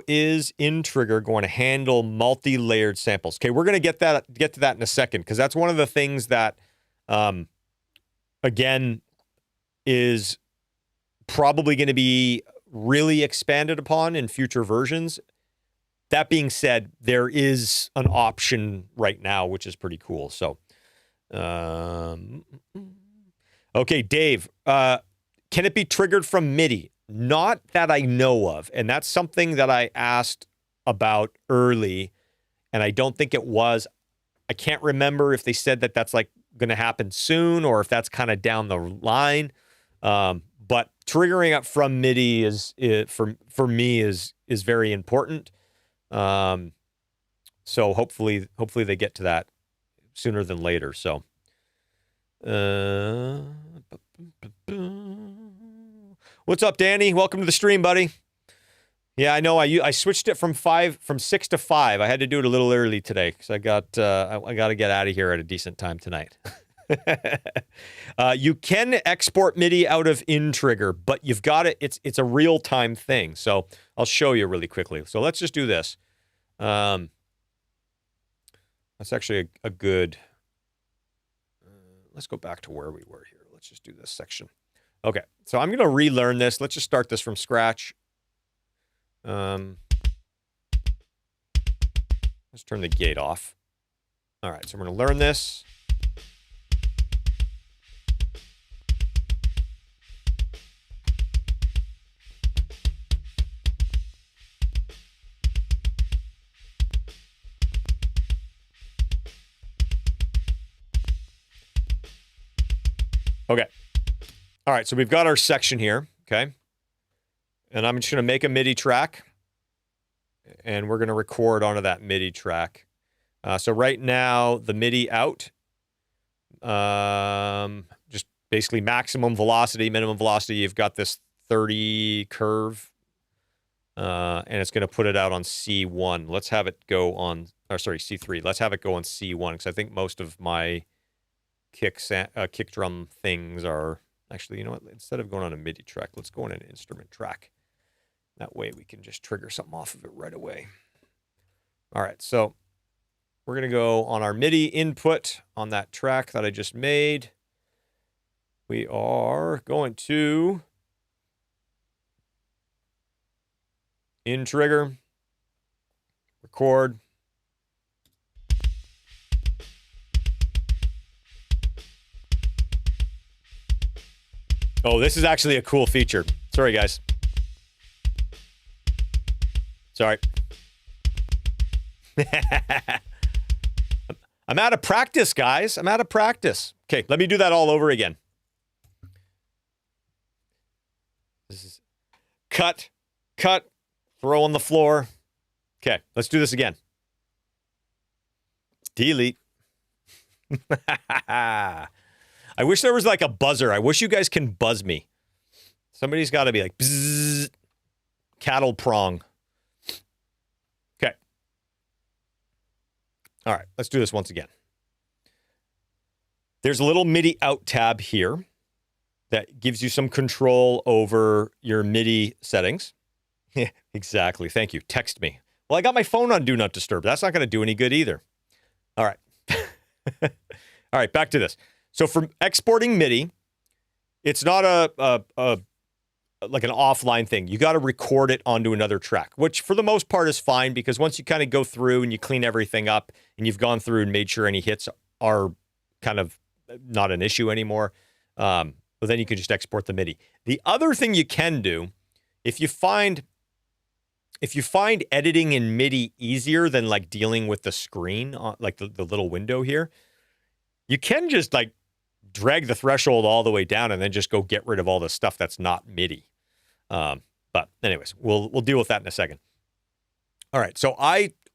Speaker 1: is InTrigger going to handle multi-layered samples? Okay, we're going to get to that in a second, because that's one of the things that, again, is probably going to be really expanded upon in future versions. That being said, there is an option right now, which is pretty cool. So, okay, Dave, can it be triggered from MIDI? Not that I know of. And that's something that I asked about early, and I don't think it was. I can't remember if they said that that's like going to happen soon, or if that's kind of down the line. But triggering up from MIDI is for me is very important. So hopefully they get to that sooner than later. So, what's up, Danny? Welcome to the stream, buddy. Yeah, I know. I switched it from 6 to 5. I had to do it a little early today because I got to get out of here at a decent time tonight. You can export MIDI out of InTrigger, but you've got it. It's a real time thing. So I'll show you really quickly. So let's just do this. That's actually a good. Let's go back to where we were here. Let's just do this section. Okay, so I'm going to relearn this. Let's just start this from scratch. Let's turn the gate off. All right, so we're going to learn this. Okay. All right, so we've got our section here, okay? And I'm just going to make a MIDI track, and we're going to record onto that MIDI track. So right now, the MIDI out, just basically maximum velocity, minimum velocity. You've got this 30 curve, and it's going to put it out on C1. Let's have it go on, or sorry, C3. Let's have it go on C1, because I think most of my kick drum things are, actually, you know what? Instead of going on a MIDI track, let's go on an instrument track. That way we can just trigger something off of it right away. All right, so we're going to go on our MIDI input on that track that I just made. We are going to InTrigger, record. Oh, this is actually a cool feature. Sorry, guys. Sorry. I'm out of practice, guys. I'm out of practice. Okay, let me do that all over again. This is cut, throw on the floor. Okay, let's do this again. Delete. I wish there was like a buzzer. I wish you guys can buzz me. Somebody's got to be like, bzzz, cattle prong. Okay. All right, let's do this once again. There's a little MIDI out tab here that gives you some control over your MIDI settings. Yeah, exactly. Thank you. Text me. Well, I got my phone on Do Not Disturb. That's not going to do any good either. All right. All right, back to this. So for exporting MIDI, it's not like an offline thing. You got to record it onto another track, which for the most part is fine, because once you kind of go through and you clean everything up and you've gone through and made sure any hits are kind of not an issue anymore, but then you can just export the MIDI. The other thing you can do, if you find editing in MIDI easier than like dealing with the screen, like the little window here, you can just like drag the threshold all the way down and then just go get rid of all the stuff that's not MIDI. But anyways, we'll deal with that in a second. All right, so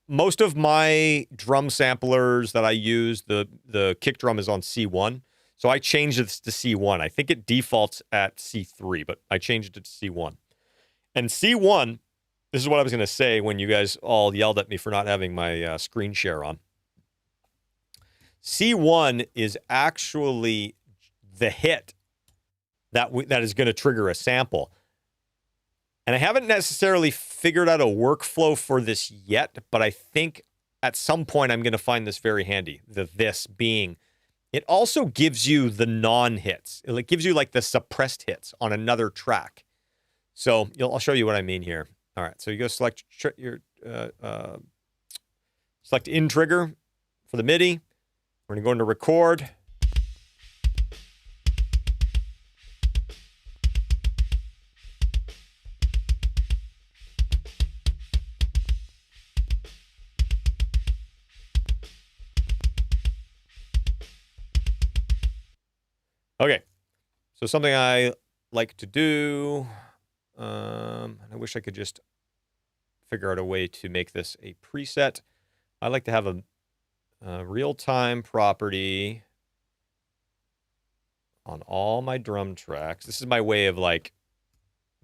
Speaker 1: most of my drum samplers that I use, the kick drum is on C1. So I changed this to C1. I think it defaults at C3, but I changed it to C1. And C1, this is what I was going to say when you guys all yelled at me for not having my screen share on. C1 is actually the hit that is going to trigger a sample. And I haven't necessarily figured out a workflow for this yet, but I think at some point I'm going to find this very handy. This being, it also gives you the non-hits. It gives you like the suppressed hits on another track. So I'll show you what I mean here. All right, so you go select your select InTrigger for the MIDI. We're going to go into record. Okay, so something I like to do, and I wish I could just figure out a way to make this a preset. I like to have a real-time property on all my drum tracks. This is my way of like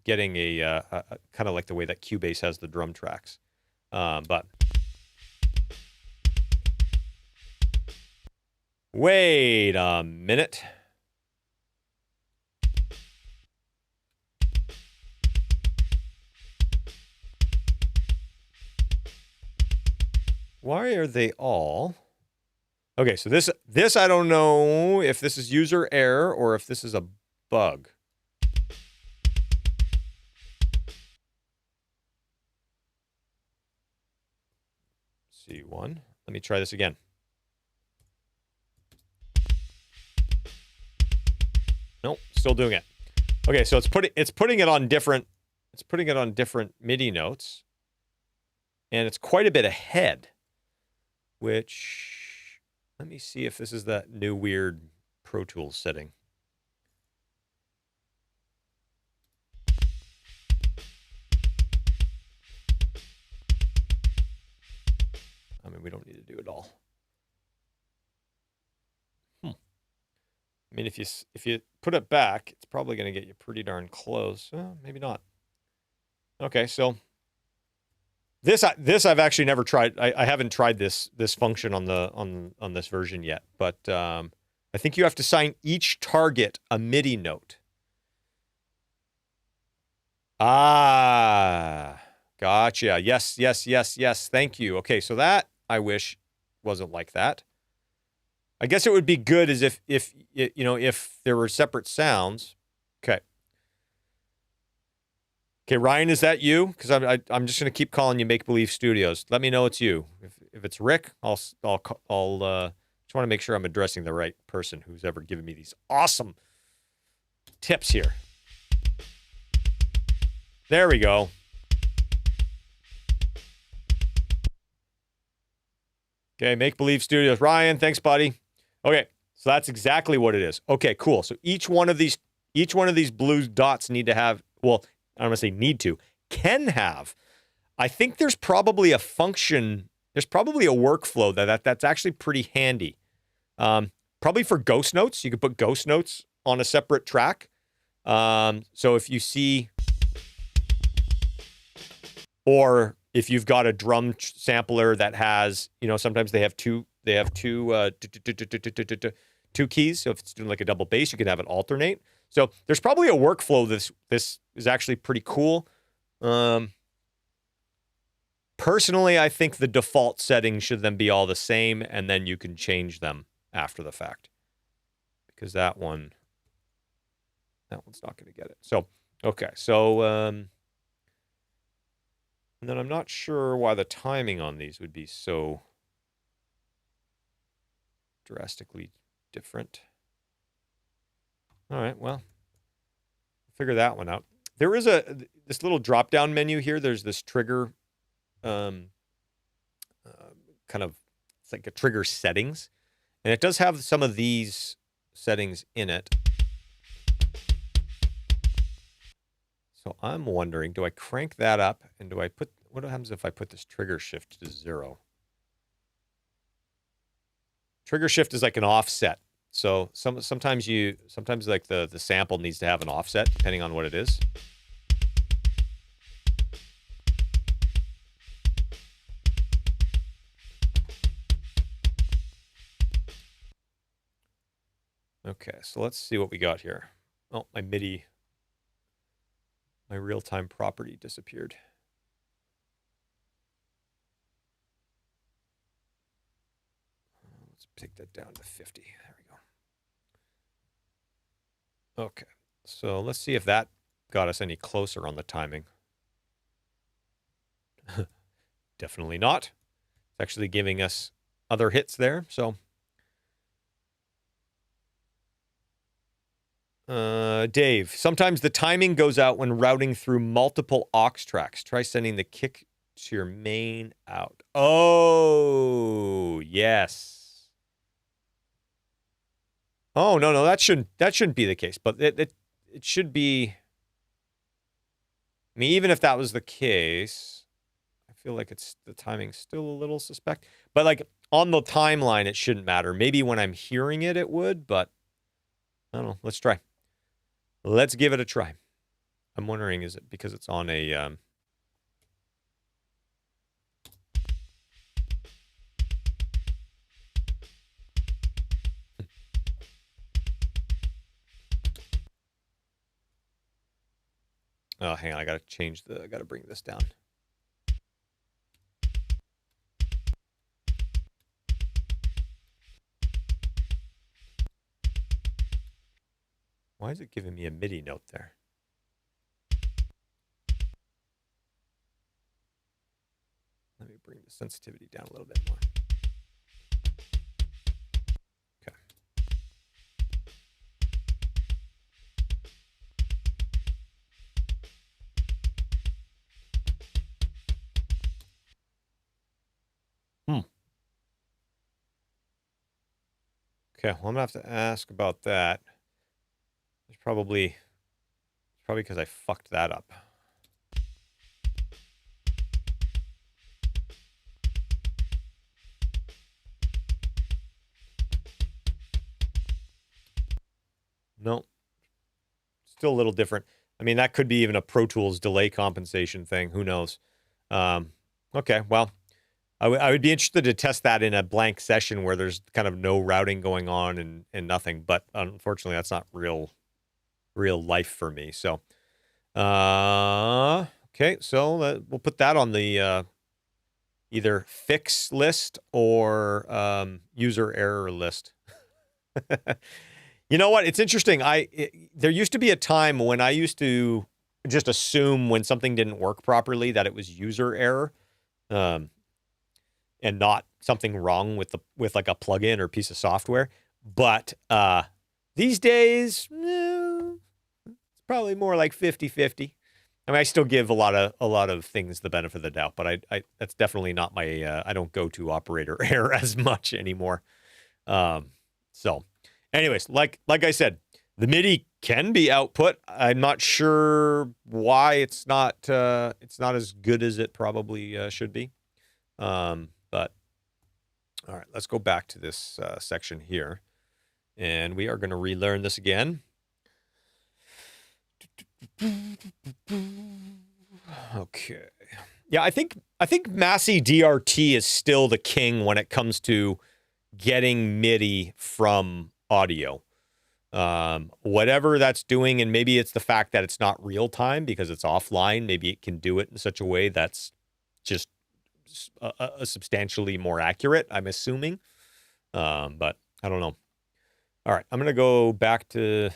Speaker 1: getting a kind of like the way that Cubase has the drum tracks. But wait a minute. Why are they all? Okay, so this I don't know if this is user error or if this is a bug. C1. Let me try this again. Nope, still doing it. Okay, so it's putting it on different MIDI notes, and it's quite a bit ahead. Which, let me see if this is that new weird Pro Tools setting. We don't need to do it all. I mean, if you put it back, it's probably going to get you pretty darn close. Maybe not. Okay, so this I've actually never tried. I haven't tried this function on this version yet. But I think you have to assign each target a MIDI note. Ah, gotcha. Yes, yes, yes, yes. Thank you. Okay, so that I wish wasn't like that. I guess it would be good as if you know, if there were separate sounds. Okay. Okay, Ryan, is that you? Because I'm just gonna keep calling you Make Believe Studios. Let me know it's you. If it's Rick, I'll just want to make sure I'm addressing the right person who's ever given me these awesome tips here. There we go. Okay, Make Believe Studios. Ryan, thanks, buddy. Okay, so that's exactly what it is. Okay, cool. So each one of these blue dots need to have, well, I don't want to say need to, can have. I think there's probably a function, there's probably a workflow that's actually pretty handy. Probably for ghost notes, you could put ghost notes on a separate track. So if you see, or if you've got a drum sampler that has, you know, sometimes they have two keys. So if it's doing like a double bass, you can have it alternate. So there's probably a workflow. This is actually pretty cool. Personally, I think the default settings should then be all the same, and then you can change them after the fact, because that one's not going to get it. So, okay. So, and then I'm not sure why the timing on these would be so drastically different. All right, well, figure that one out. There is this little drop-down menu here. There's this trigger, kind of, it's like a trigger settings, and it does have some of these settings in it. So I'm wondering, do I crank that up, and do I put, what happens if I put this trigger shift to 0? Trigger shift is like an offset. So sometimes like the sample needs to have an offset depending on what it is. Okay, so let's see what we got here. Oh, my MIDI, my real-time property disappeared. Let's take that down to 50. There we go. Okay, so let's see if that got us any closer on the timing. Definitely not. It's actually giving us other hits there, so. Dave, sometimes the timing goes out when routing through multiple aux tracks. Try sending the kick to your main out. Oh, yes. Oh, no, that shouldn't be the case, but it should be. I mean, even if that was the case, I feel like the timing's still a little suspect. But like on the timeline, it shouldn't matter. Maybe when I'm hearing it, it would, but I don't know. Let's try. Let's give it a try. I'm wondering, is it because it's on a... Oh, hang on. I got to bring this down. Why is it giving me a MIDI note there? Let me bring the sensitivity down a little bit more. Okay. Okay, well, I'm going to have to ask about that. It's probably because I fucked that up. No, still a little different. I mean, that could be even a Pro Tools delay compensation thing. Who knows? Okay, well, I would be interested to test that in a blank session where there's kind of no routing going on and nothing. But unfortunately, that's not real life for me. So, okay, so we'll put that on the either fix list or user error list. You know what? It's interesting. There used to be a time when I used to just assume when something didn't work properly that it was user error, and not something wrong with like a plugin or piece of software. But these days, it's probably more like 50-50. I mean, I still give a lot of things the benefit of the doubt, but I that's definitely not my I don't go to operator error as much anymore. So anyways, like I said, the MIDI can be output. I'm not sure why it's not as good as it probably should be. But all right, let's go back to this section here, and we are going to relearn this again. Okay. Yeah, I think Massey DRT is still the king when it comes to getting MIDI from audio. Whatever that's doing, and maybe it's the fact that it's not real time because it's offline. Maybe it can do it in such a way that's just a substantially more accurate, I'm assuming. But I don't know. All right, I'm going to go back to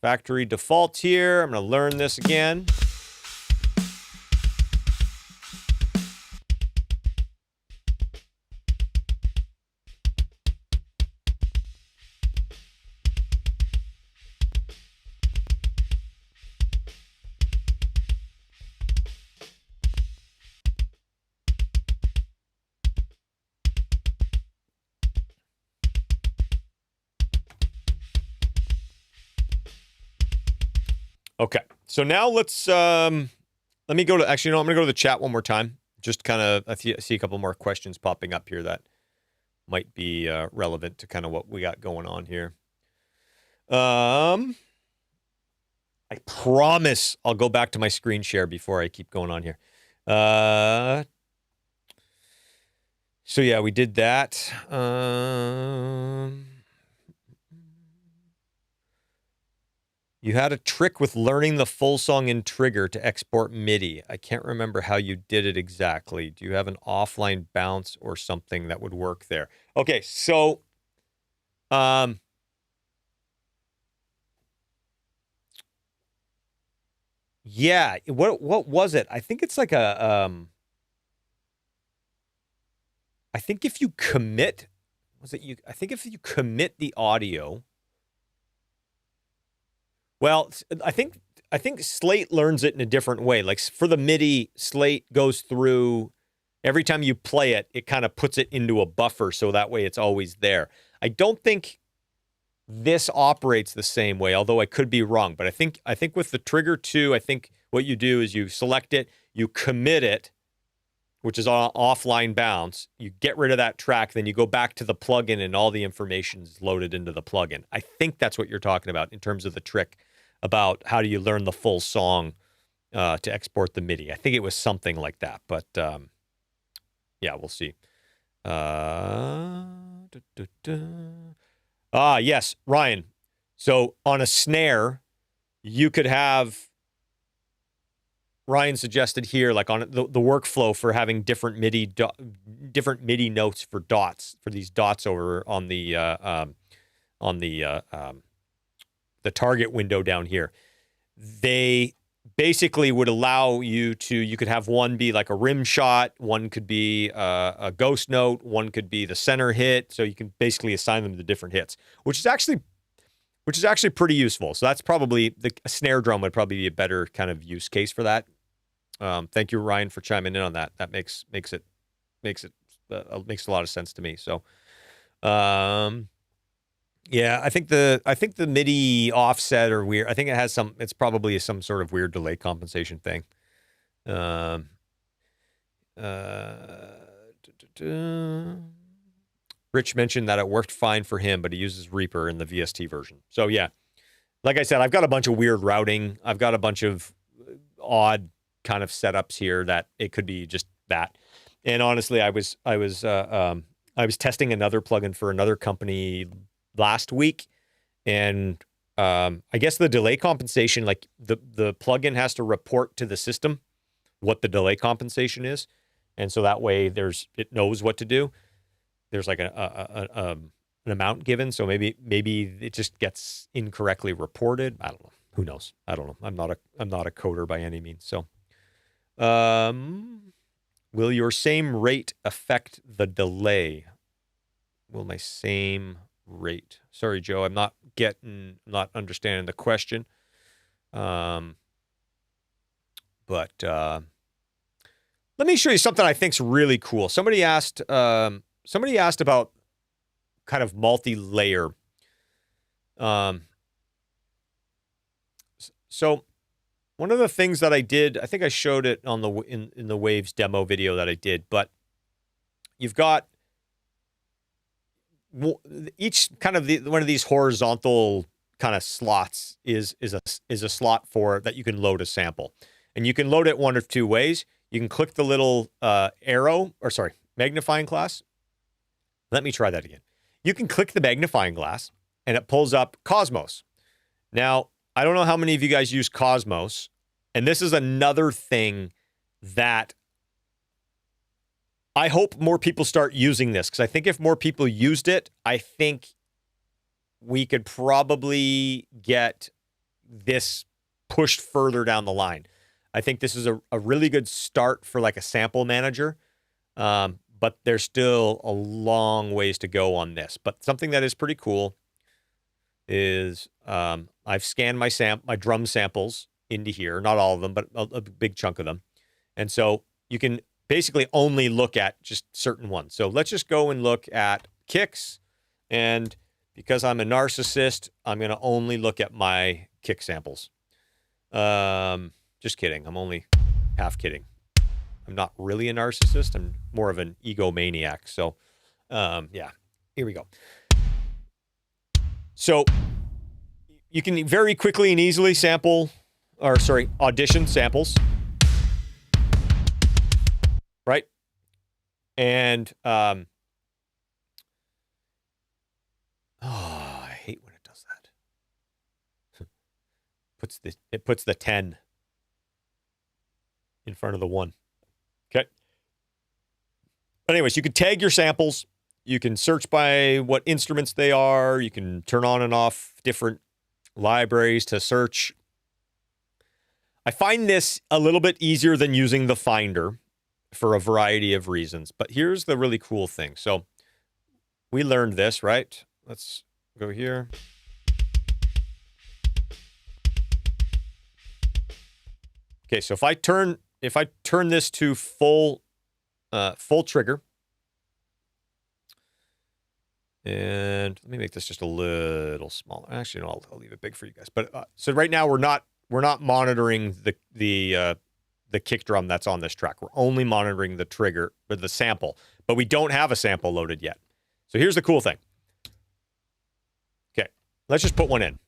Speaker 1: factory defaults here. I'm going to learn this again. Okay, so now let's let me go to I'm going to go to the chat one more time. Just kind of I see a couple more questions popping up here that might be relevant to kind of what we got going on here. I promise I'll go back to my screen share before I keep going on here. So yeah, we did that. You had a trick with learning the full song in Trigger to export MIDI. I can't remember how you did it exactly. Do you have an offline bounce or something that would work there? Okay, so yeah, what was it? I think it's like a I think if you commit, I think if you commit the audio. Well, I think Slate learns it in a different way. Like for the MIDI, Slate goes through every time you play it, it kind of puts it into a buffer so that way it's always there. I don't think this operates the same way, although I could be wrong. But I think with the Trigger 2, I think what you do is you select it, you commit it, which is on offline bounce. You get rid of that track, then you go back to the plugin and all the information is loaded into the plugin. I think that's what you're talking about in terms of the trick about how do you learn the full song to export the MIDI. I think it was something like that, but yeah, we'll see. Yes, Ryan. So on a snare, you could have, Ryan suggested here, like on the workflow for having different MIDI notes for dots, for these dots over on the target window down here. They basically would allow you could have one be like a rim shot, one could be a ghost note, one could be the center hit. So you can basically assign them to different hits, which is actually pretty useful. So that's probably a snare drum would probably be a better kind of use case for that. Thank you, Ryan, for chiming in on that. That makes a lot of sense to me. So, yeah, I think the MIDI offset or weird. I think it has it's probably some sort of weird delay compensation thing. Rich mentioned that it worked fine for him, but he uses Reaper in the VST version. So yeah, like I said, I've got a bunch of weird routing. I've got a bunch of odd kind of setups here that it could be just that. And honestly, I was testing another plugin for another company last week, and I guess the delay compensation, like the plugin has to report to the system what the delay compensation is, and so that way it knows what to do. There's like an amount given, so maybe it just gets incorrectly reported. I don't know. Who knows? I don't know. I'm not a coder by any means. So, will your same rate affect the delay? Will my same rate? Sorry, Joe, I'm not understanding the question. But let me show you something I think's really cool. Somebody asked about kind of multi-layer. So one of the things that I did, I think I showed it on in the Waves demo video that I did, but you've got each kind of one of these horizontal kind of slots is a slot for that you can load a sample, and you can load it one of two ways. You can click the little magnifying glass. Let me try that again. You can click the magnifying glass, and it pulls up Cosmos. Now, I don't know how many of you guys use Cosmos, and this is another thing that I hope more people start using this, because I think if more people used it, I think we could probably get this pushed further down the line. I think this is a really good start for like a sample manager, but there's still a long ways to go on this. But something that is pretty cool is I've scanned my drum samples into here, not all of them, but a big chunk of them. And so you can basically only look at just certain ones. So let's just go and look at kicks. And because I'm a narcissist, I'm going to only look at my kick samples. Just kidding. I'm only half kidding. I'm not really a narcissist. I'm more of an egomaniac. So, yeah, here we go. So you can very quickly and easily audition samples. Right? And, I hate when it does that. It puts the 10 in front of the 1. Okay. Anyways, you can tag your samples. You can search by what instruments they are. You can turn on and off different libraries to search. I find this a little bit easier than using the Finder for a variety of reasons. But here's the really cool thing. So we learned this, right? Let's go here. Okay, so if I turn this to full trigger, and let me make this just a little smaller. Actually, no, I'll leave it big for you guys. But so right now we're not monitoring the kick drum that's on this track. We're only monitoring the trigger or the sample, but we don't have a sample loaded yet. So here's the cool thing. Okay, let's just put one in.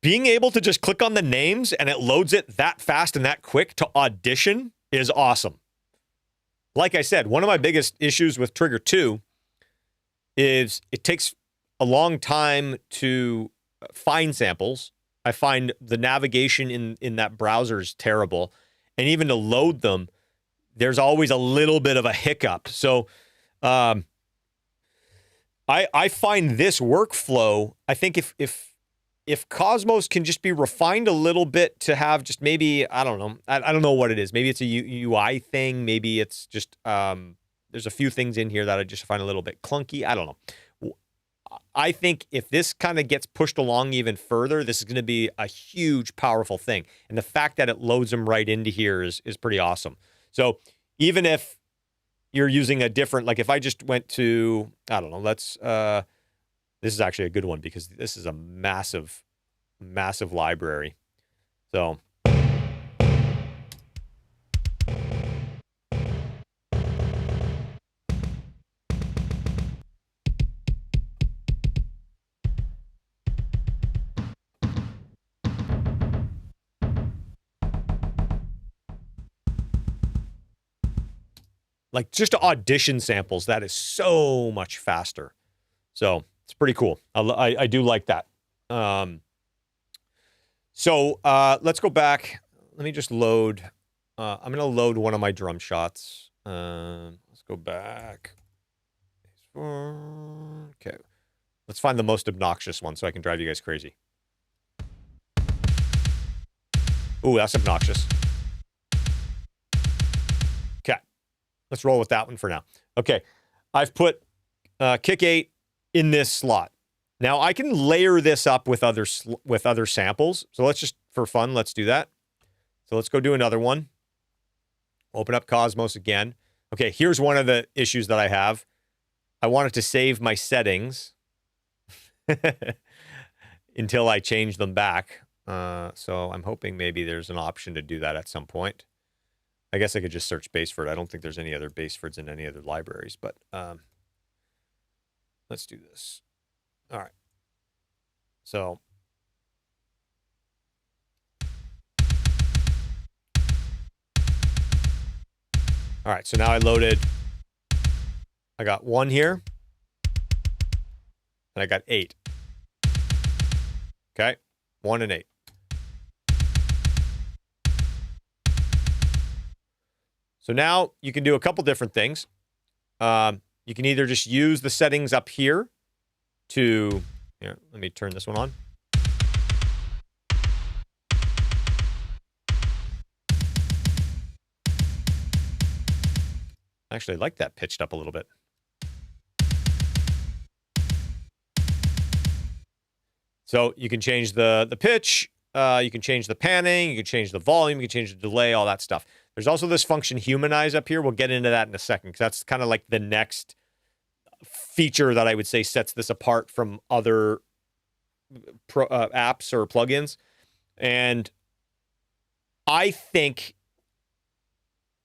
Speaker 1: Being able to just click on the names and it loads it that fast and that quick to audition is awesome. Like I said, one of my biggest issues with Trigger 2 is it takes a long time to find samples. I find the navigation in that browser is terrible. And even to load them, there's always a little bit of a hiccup. So I find this workflow, I think if Cosmos can just be refined a little bit to have just maybe, I don't know. I don't know what it is. Maybe it's a UI thing. Maybe it's just, there's a few things in here that I just find a little bit clunky. I don't know. I think if this kind of gets pushed along even further, this is going to be a huge, powerful thing. And the fact that it loads them right into here is pretty awesome. So even if you're using a different, like if I just went to, I don't know, let's, this is actually a good one because this is a massive, massive library. So. Like just audition samples, that is so much faster. So it's pretty cool. I do like that. So let's go back. Let me just load. I'm going to load one of my drum shots. Let's go back. Okay. Let's find the most obnoxious one so I can drive you guys crazy. Ooh, that's obnoxious. Okay. Let's roll with that one for now. Okay. I've put kick 8 in this slot. Now I can layer this up with other samples. So let's just, for fun, let's do that. So let's go do another one. Open up Cosmos again. Okay, here's one of the issues that I have. I wanted to save my settings until I change them back. So I'm hoping maybe there's an option to do that at some point. I guess I could just search Baseford. I don't think there's any other Basefords in any other libraries, but let's do this. All right. So all right, so now I loaded. I got 1 here. And I got 8. Okay? 1 and 8. So now you can do a couple different things. You can either just use the settings up here to, here, let me turn this one on. Actually, I like that pitched up a little bit. So you can change the pitch, you can change the panning, you can change the volume, you can change the delay, all that stuff. There's also this function humanize up here. We'll get into that in a second because that's kind of like the next feature that I would say sets this apart from other apps or plugins. And I think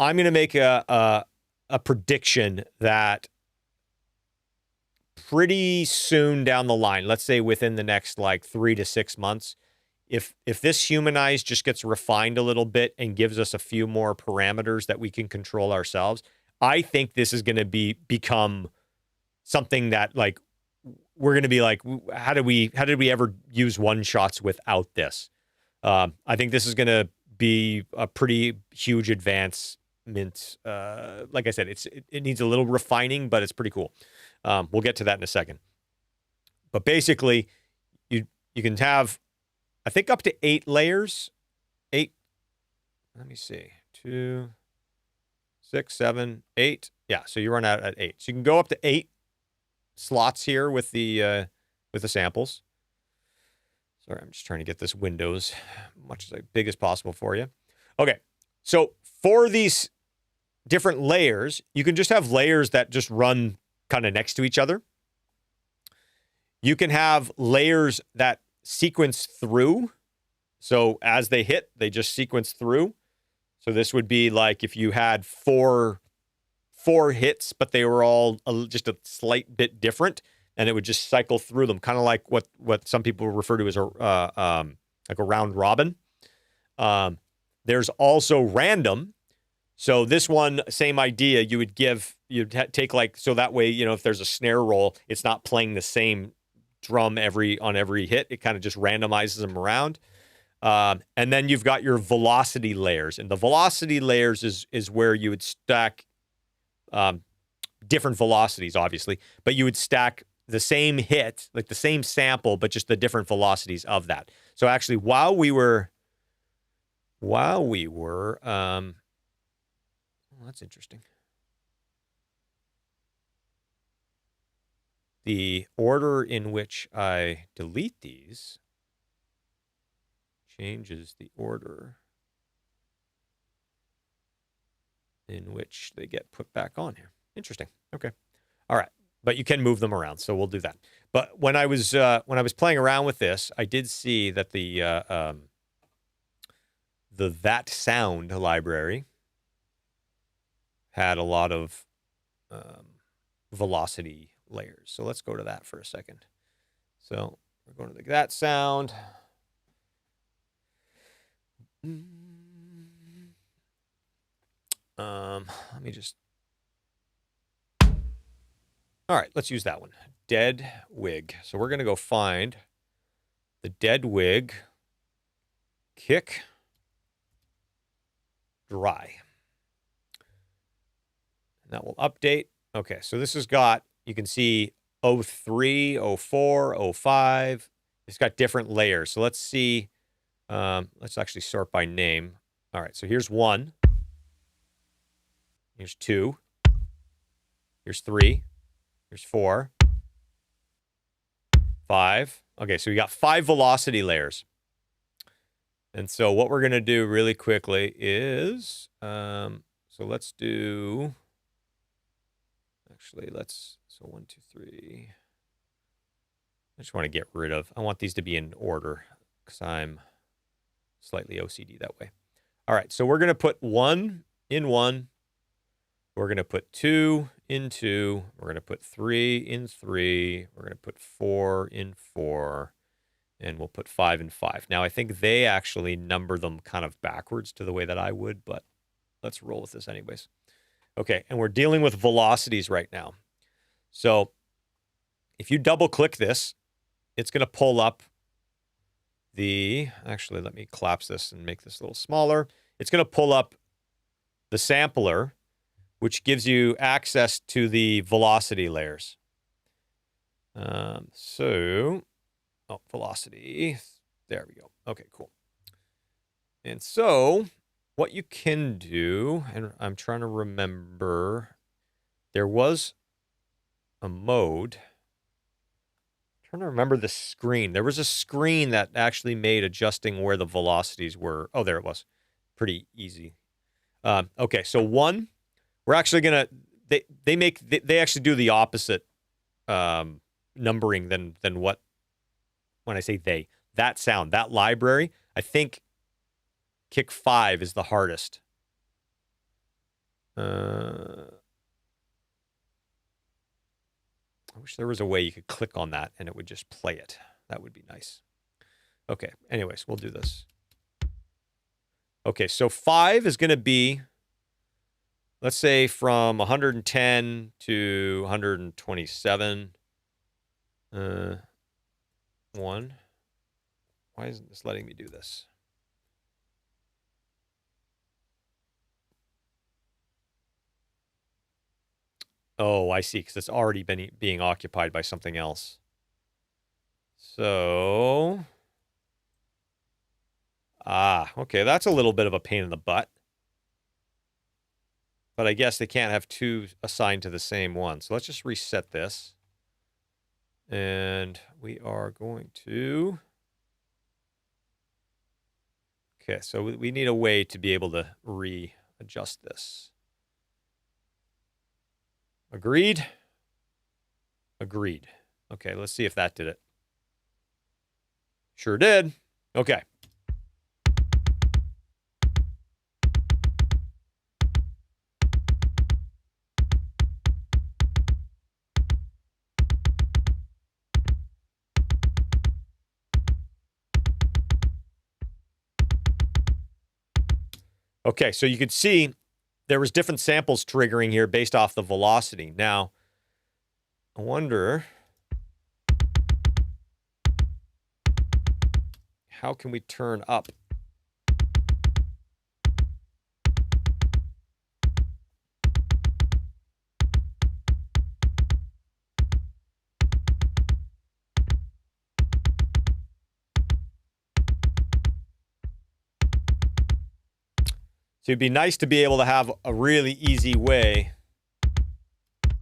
Speaker 1: I'm going to make a prediction that pretty soon down the line, let's say within the next like 3 to 6 months, if this humanize just gets refined a little bit and gives us a few more parameters that we can control ourselves, I think this is going to become something that like we're going to be like, how did we ever use one shots without this? I think this is going to be a pretty huge advancement. Like I said, it needs a little refining, but it's pretty cool. We'll get to that in a second. But basically, you can have, I think, up to 8 layers. 8. Let me see. 2, 6, 7, 8. Yeah, so you run out at 8. So you can go up to 8 slots here with the samples. Sorry, I'm just trying to get this Windows much as big as possible for you. Okay, so for these different layers, you can just have layers that just run kind of next to each other. You can have layers that sequence through. So as they hit, they just sequence through. So this would be like if you had four hits, but they were all just a slight bit different, and it would just cycle through them, kind of like what some people refer to as like a round robin. There's also random. So this one, same idea. You'd take like, so that way, if there's a snare roll, it's not playing the same drum on every hit. It kind of just randomizes them around. And then you've got your velocity layers, and the velocity layers is where you would stack different velocities, obviously, but you would stack the same hit, like the same sample, but just the different velocities of that. So actually, while we were, that's interesting. The order in which I delete these changes the order in which they get put back on here. Interesting. Okay. All right. But you can move them around, so we'll do that. But when I was playing around with this, I did see that the that sound library had a lot of velocity layers. So let's go to that for a second. So we're going to that sound. Let me just. All right, let's use that one. Dead wig. So we're going to go find the dead wig kick dry. And that will update. Okay, so this has got, you can see 03, 04, 05. It's got different layers. So let's see. Let's actually sort by name. All right, so here's 1. Here's 2. Here's 3. Here's 4. 5. Okay, so we got 5 velocity layers. And so what we're going to do really quickly is, so let's do, actually, so 1, 2, 3. I just want to get rid of, I want these to be in order because I'm slightly OCD that way. All right, so we're going to put 1 in 1. We're going to put 2 in 2. We're going to put 3 in 3. We're going to put 4 in 4. And we'll put 5 in 5. Now, I think they actually number them kind of backwards to the way that I would, but let's roll with this anyways. Okay, and we're dealing with velocities right now. So if you double-click this, it's going to pull up the... Actually, let me collapse this and make this a little smaller. It's going to pull up the sampler, which gives you access to the velocity layers. Oh, velocity. There we go. Okay, cool. And so what you can do, and I'm trying to remember, there was a mode. I'm trying to remember the screen. There was a screen that actually made adjusting where the velocities were. Oh, there it was. Pretty easy. Okay, so 1, we're actually going to, they actually do the opposite numbering than what, when I say they, that sound, that library, I think kick 5 is the hardest. I wish there was a way you could click on that and it would just play it. That would be nice. Okay, anyways, we'll do this. Okay, so 5 is going to be, let's say, from 110 to 127. 1. Why isn't this letting me do this? Oh, I see, because it's already been being occupied by something else. So, okay, that's a little bit of a pain in the butt. But I guess they can't have 2 assigned to the same one. So let's just reset this. And we are going to... Okay, so we need a way to be able to readjust this. Agreed? Agreed. Okay, let's see if that did it. Sure did. Okay. Okay, so you could see there was different samples triggering here based off the velocity. Now, I wonder, how can we turn up? So it'd be nice to be able to have a really easy way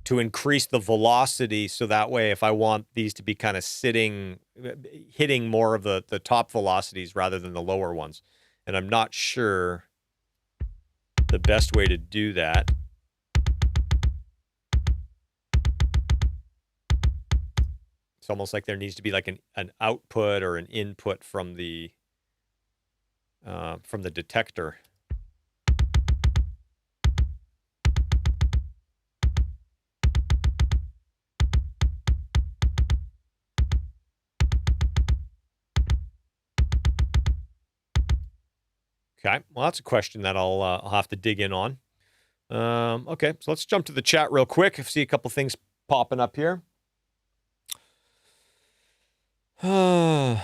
Speaker 1: to increase the velocity, so that way if I want these to be kind of hitting more of the top velocities rather than the lower ones. And I'm not sure the best way to do that. It's almost like there needs to be like an output or an input from the detector. Okay, well, that's a question that I'll have to dig in on. Okay, so let's jump to the chat real quick. I see a couple things popping up here. Ryan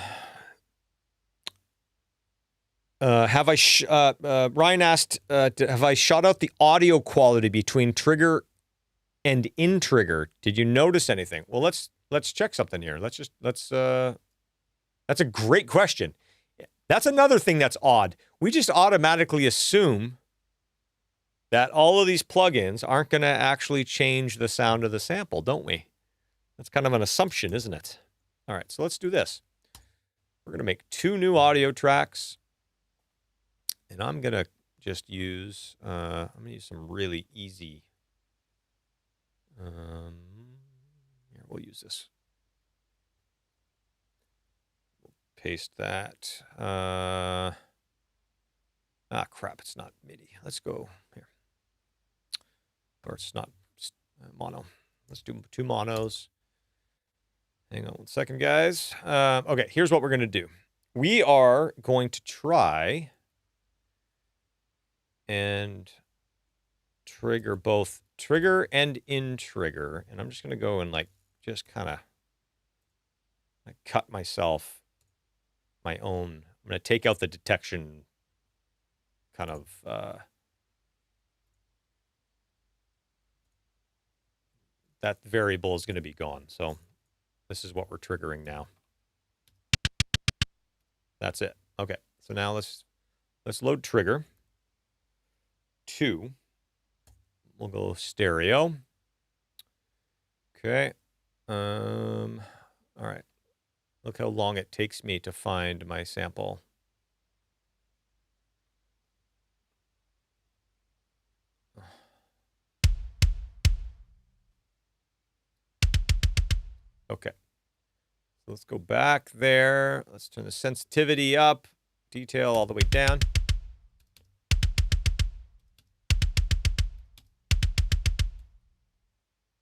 Speaker 1: asked, have I shot out the audio quality between trigger and InTrigger? Did you notice anything? Well, let's check something here. That's a great question. That's another thing that's odd. We just automatically assume that all of these plugins aren't going to actually change the sound of the sample, don't we? That's kind of an assumption, isn't it? All right, so let's do this. We're going to make 2 new audio tracks. And I'm going to just use, I'm going to use some really easy, here, we'll use this. We'll paste that. Crap, it's not MIDI. Let's go here. Or it's not mono. Let's do 2 monos. Hang on 1 second, guys. Okay, here's what we're going to do. We are going to try and trigger both trigger and InTrigger. And I'm just going to go and just kind of cut myself my own. I'm going to take out the detection kind of that variable is going to be gone. So this is what we're triggering now. That's it. Okay. So now let's load trigger 2. We'll go stereo. Okay. All right. Look how long it takes me to find my sample. Okay. So let's go back there. Let's turn the sensitivity up, detail all the way down.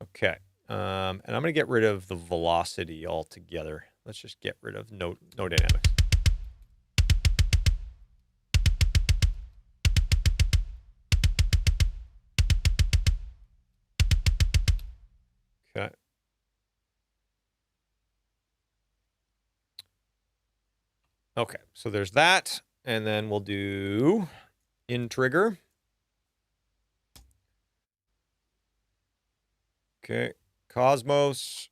Speaker 1: Okay. And I'm going to get rid of the velocity altogether. Let's just get rid of no dynamics. Okay. Okay, so there's that. And then we'll do InTrigger. Okay, Cosmos,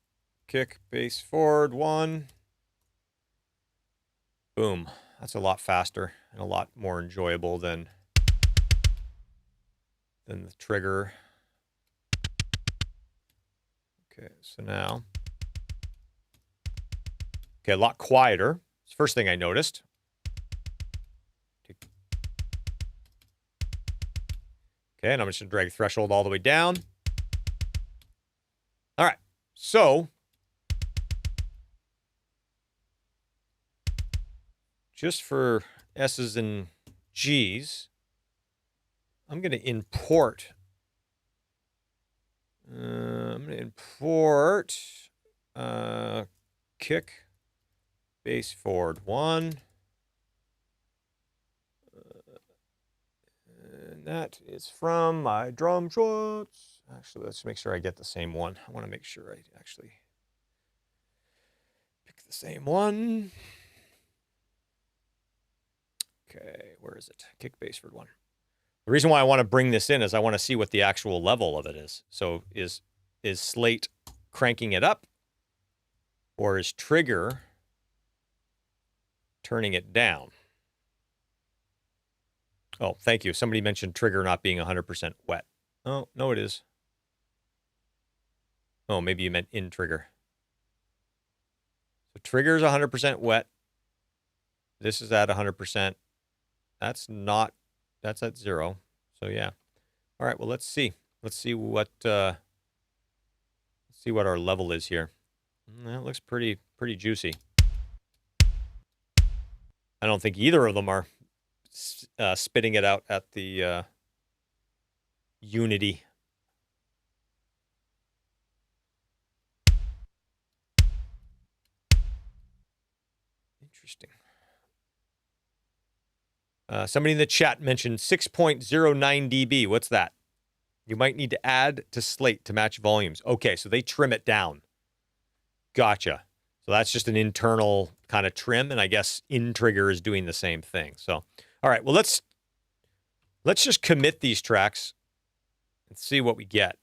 Speaker 1: kick, Baseford 1. Boom. That's a lot faster and a lot more enjoyable than the trigger. Okay, so now. Okay, a lot quieter. It's the first thing I noticed. Okay, and I'm just going to drag threshold all the way down. All right, so just for S's and G's, I'm going to import. Kick, Baseford 1. And that is from my drum shorts. Actually, let's make sure I get the same one. I want to make sure I actually pick the same one. Okay, where is it? Kick Baseford 1. The reason why I want to bring this in is I want to see what the actual level of it is. So is Slate cranking it up? Or is Trigger turning it down? Oh, thank you. Somebody mentioned Trigger not being 100% wet. Oh, no, it is. Oh, maybe you meant InTrigger. So Trigger is 100% wet. This is at 100%. That's at 0. So yeah. All right, well, let's see. Let's see what our level is here. That looks pretty juicy. I don't think either of them are spitting it out at the Unity. Interesting. Somebody in the chat mentioned 6.09 dB. What's that? You might need to add to Slate to match volumes. Okay, so they trim it down. Gotcha. So that's just an internal kind of trim, and I guess InTrigger is doing the same thing. So, all right, well, let's just commit these tracks and see what we get.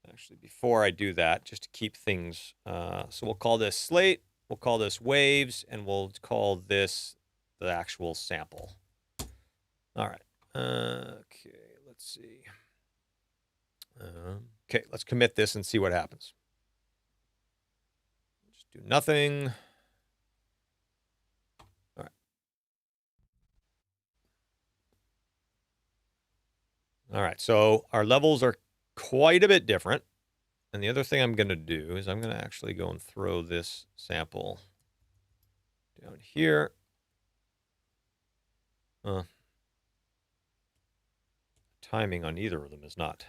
Speaker 1: Actually, before I do that, just to keep things, so we'll call this Slate, we'll call this Waves, and we'll call this the actual sample. All right. Okay, let's see. Okay, let's commit this and see what happens. Just do nothing. All right. All right, so our levels are quite a bit different. And the other thing I'm going to do is I'm going to actually go and throw this sample down here. Timing on either of them is not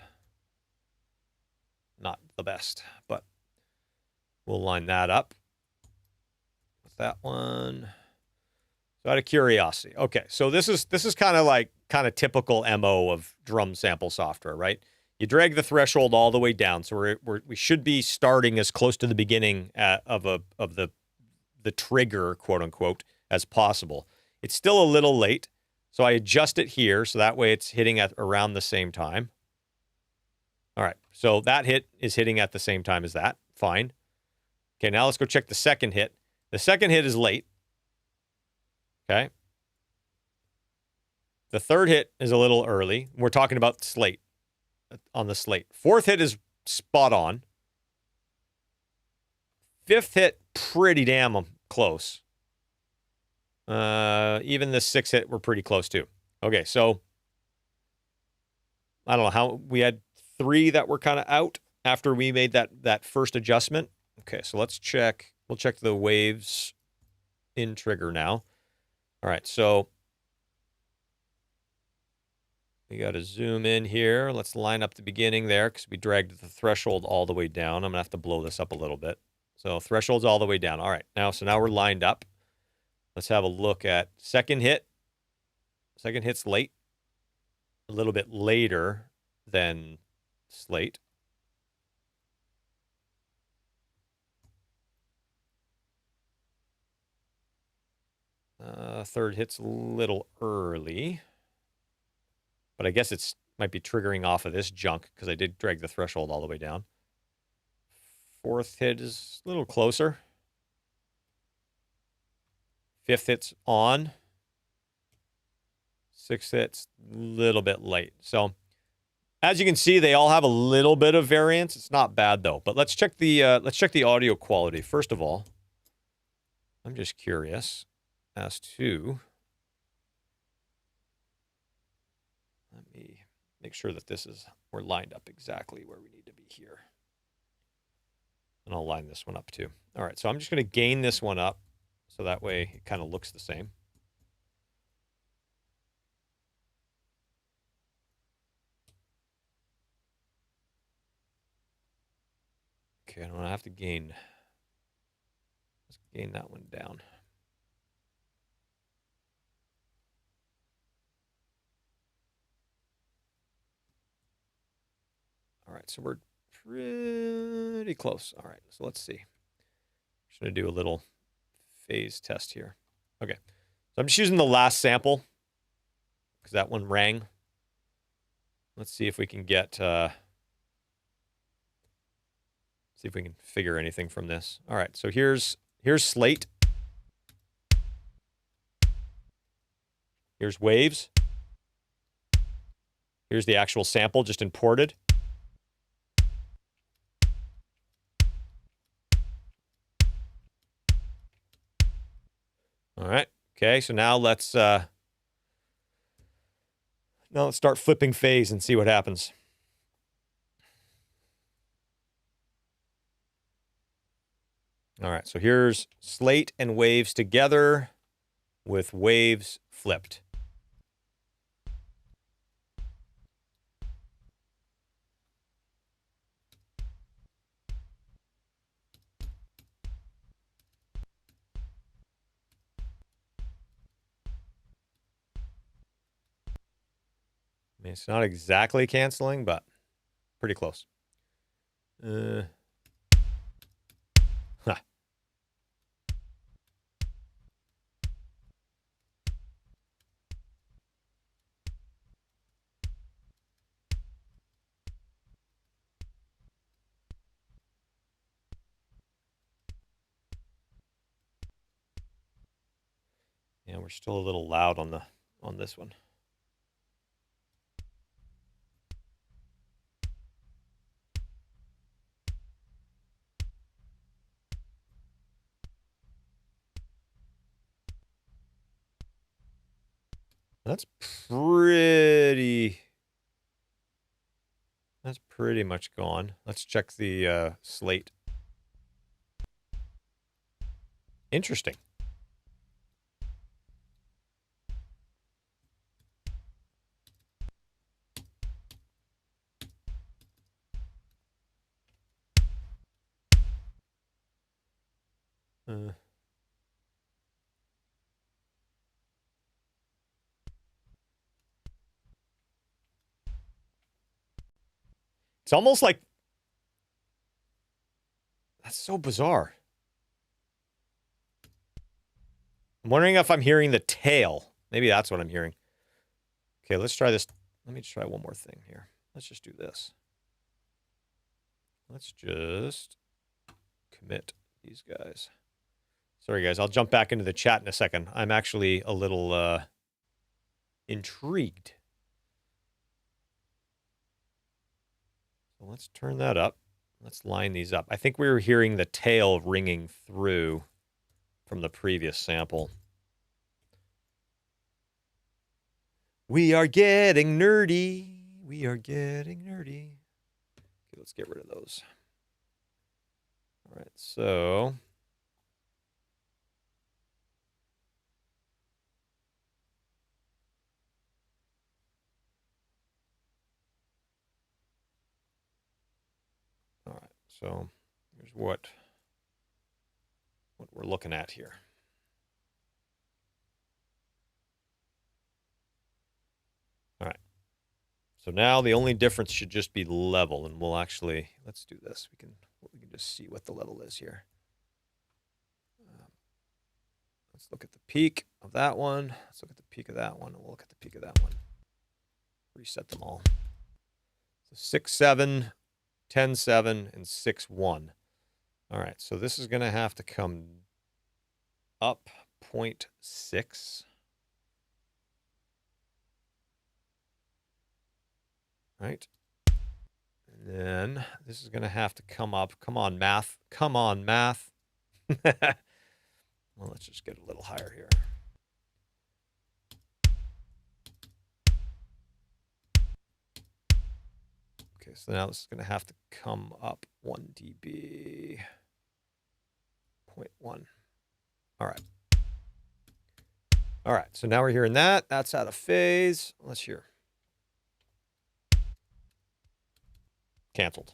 Speaker 1: the best, but we'll line that up with that one. So out of curiosity. Okay, so this is kind of typical MO of drum sample software, right? You drag the threshold all the way down, so we should be starting as close to the beginning of the trigger, quote unquote, as possible. It's still a little late, so I adjust it here so that way it's hitting at around the same time. All right, so that hit is hitting at the same time as that. Fine. Okay, now let's go check the second hit. The second hit is late. Okay. The third hit is a little early. We're talking about Slate. On the Slate. Fourth hit is spot on. Fifth hit, pretty damn close. Even the sixth hit, we're pretty close too. Okay, so I don't know how we had 3 that were kind of out after we made that first adjustment. Okay, so let's check. We'll check the Waves InTrigger now. All right, so we got to zoom in here. Let's line up the beginning there because we dragged the threshold all the way down. I'm going to have to blow this up a little bit. So threshold's all the way down. All right, now we're lined up. Let's have a look at second hit. Second hit's late. A little bit later than Slate. Third hit's a little early. But I guess it's might be triggering off of this junk because I did drag the threshold all the way down. Fourth hit is a little closer. Fifth hit's on. Sixth hit's a little bit late. So as you can see, they all have a little bit of variance. It's not bad though. But let's check the audio quality first of all. I'm just curious as to. Let me make sure that we're lined up exactly where we need to be here. And I'll line this one up too. All right, so I'm just going to gain this one up so that way it kind of looks the same. Okay, I'm going to have to gain. Let's gain that one down. All right, so we're pretty close. All right, so let's see. I'm just going to do a little phase test here. Okay, so I'm just using the last sample because that one rang. Let's see if we can get, see if we can figure anything from this. All right, so here's Slate. Here's Waves. Here's the actual sample just imported. All right. Okay, so now let's start flipping phase and see what happens. All right, so here's slate and waves together with waves flipped. I mean, it's not exactly canceling, but pretty close. Huh. Yeah, we're still a little loud on this one. That's pretty much gone. Let's check the slate. Interesting. It's almost like, that's so bizarre. I'm wondering if I'm hearing the tail. Maybe that's what I'm hearing. Okay, let's try this. Let me just try one more thing here. Let's just do this. Let's just commit these guys. Sorry, guys. I'll jump back into the chat in a second. I'm actually a little intrigued. So let's turn that up. Let's line these up. I think we were hearing the tail ringing through from the previous sample. We are getting nerdy. We are getting nerdy. Okay, let's get rid of those. All right, so all right, so here's what we're looking at here. All right. So now the only difference should just be level, and we'll actually, let's do this. We can just see what the level is here. Let's look at the peak of that one. Let's look at the peak of that one, and we'll look at the peak of that one. Reset them all. So 6.7, 10.7, and 6.1. All right, so this is going to have to come up 0.6. Right? And then this is going to have to come up. Come on, math. Come on, math. Well, let's just get a little higher here. Okay, so now this is going to have to come up 1 dB. 0.1. All right. All right, so now we're hearing that. That's out of phase. Let's hear. Canceled.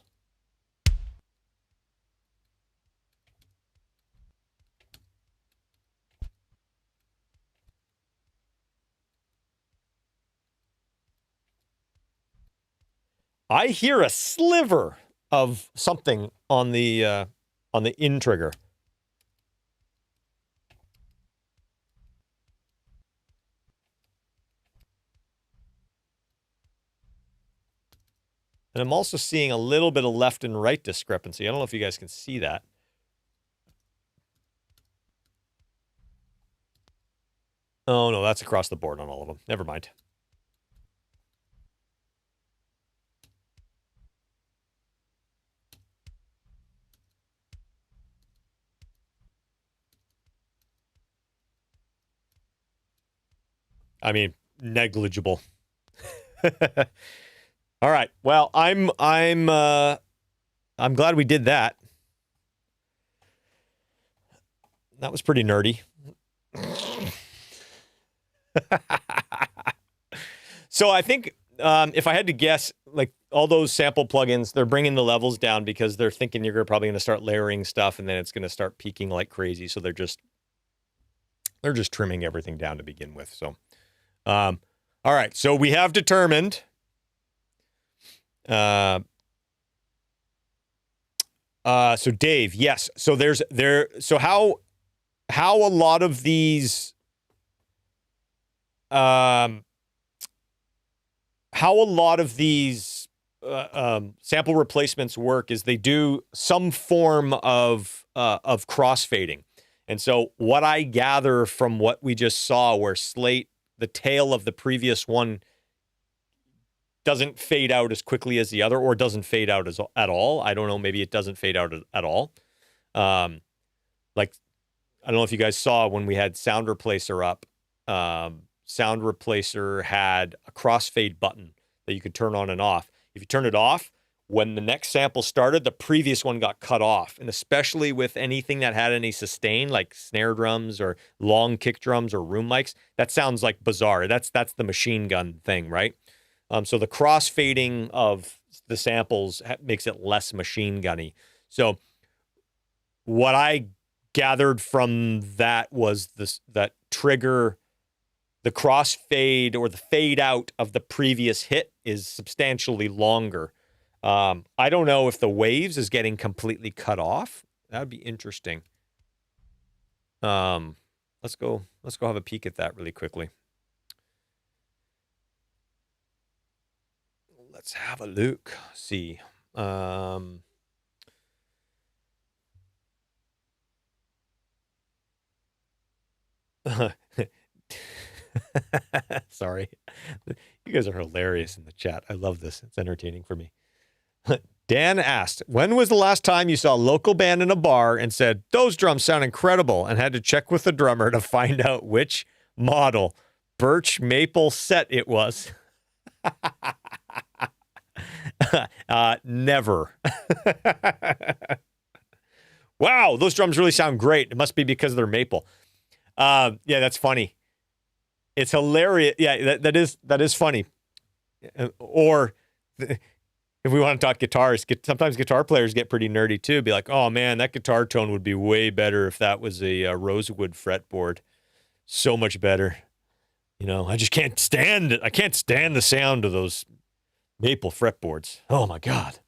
Speaker 1: I hear a sliver of something on the in trigger. And I'm also seeing a little bit of left and right discrepancy. I don't know if you guys can see that. Oh, no, that's across the board on all of them. Never mind. I mean, negligible. All right. Well, I'm glad we did that. That was pretty nerdy. So I think if I had to guess, like all those sample plugins, they're bringing the levels down because they're thinking you're probably going to start layering stuff and then it's going to start peaking like crazy. So they're just trimming everything down to begin with. So, all right. So we have determined. So Dave, yes. So so how a lot of these, sample replacements work is they do some form of crossfading. And so what I gather from what we just saw, where Slate, the tail of the previous one, doesn't fade out as quickly as the other, or doesn't fade out at all. I don't know. Maybe it doesn't fade out at all. Like, I don't know if you guys saw when we had Sound Replacer up. Sound Replacer had a crossfade button that you could turn on and off. If you turn it off, when the next sample started, the previous one got cut off. And especially with anything that had any sustain, like snare drums or long kick drums or room mics, that sounds like bizarre. That's the machine gun thing, right? So the crossfading of the samples makes it less machine gunny. So what I gathered from that was that trigger, the crossfade or the fade out of the previous hit is substantially longer. I don't know if the Waves is getting completely cut off. That would be interesting. Let's go have a peek at that really quickly. Let's have a look. See. Sorry. You guys are hilarious in the chat. I love this. It's entertaining for me. Dan asked, when was the last time you saw a local band in a bar and said, those drums sound incredible, and had to check with the drummer to find out which model birch maple set it was? Never. Wow, those drums really sound great. It must be because they're maple. Yeah, that's funny. It's hilarious. Yeah, that is funny. Or if we want to talk guitars, sometimes guitar players get pretty nerdy too. Be like, oh man, that guitar tone would be way better if that was a rosewood fretboard. So much better. You know, I just can't stand it. I can't stand the sound of those maple fretboards. Oh my God.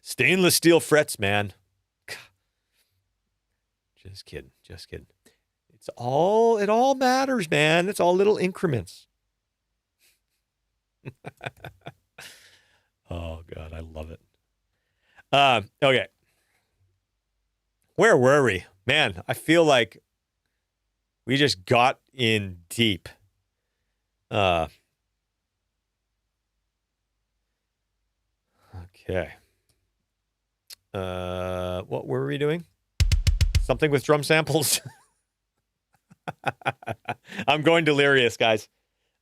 Speaker 1: Stainless steel frets, man. Just kidding. It all matters, man. It's all little increments. Oh God, I love it. Okay. Where were we? Man, I feel like we just got in deep. Okay. What were we doing? Something with drum samples. I'm going delirious, guys.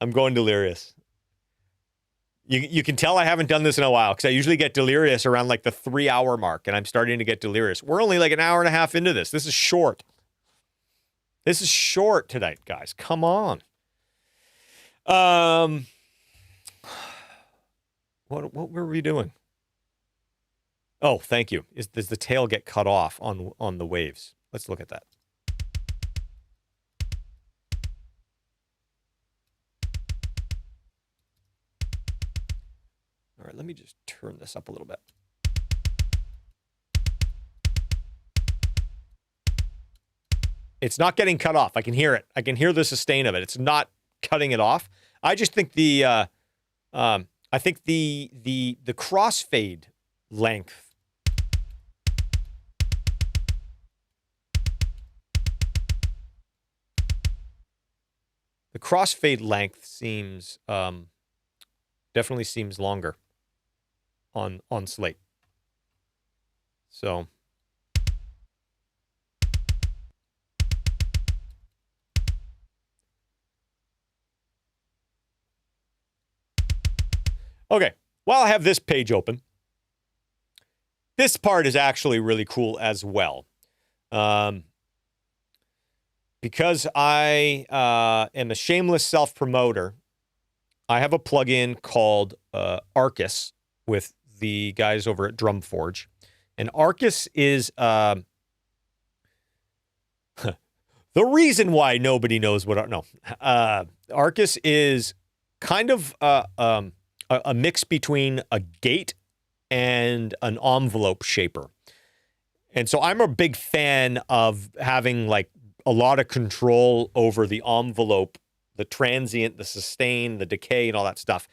Speaker 1: I'm going delirious. You can tell I haven't done this in a while because I usually get delirious around like the 3-hour mark, and I'm starting to get delirious. We're only like an hour and a half into this. This is short. This is short tonight, guys. Come on. What were we doing? Oh, thank you. Does the tail get cut off on the Waves? Let's look at that. All right, let me just turn this up a little bit. It's not getting cut off. I can hear it. I can hear the sustain of it. It's not cutting it off. I just think the crossfade length. The crossfade length seems definitely seems longer on Slate. So okay, while I have this page open, this part is actually really cool as well. Because I am a shameless self-promoter, I have a plugin called Arcus with the guys over at Drumforge. And Arcus is the reason why nobody knows what... Arcus is kind of a mix between a gate and an envelope shaper. And so I'm a big fan of having like a lot of control over the envelope, the transient, the sustain, the decay, and all that stuff.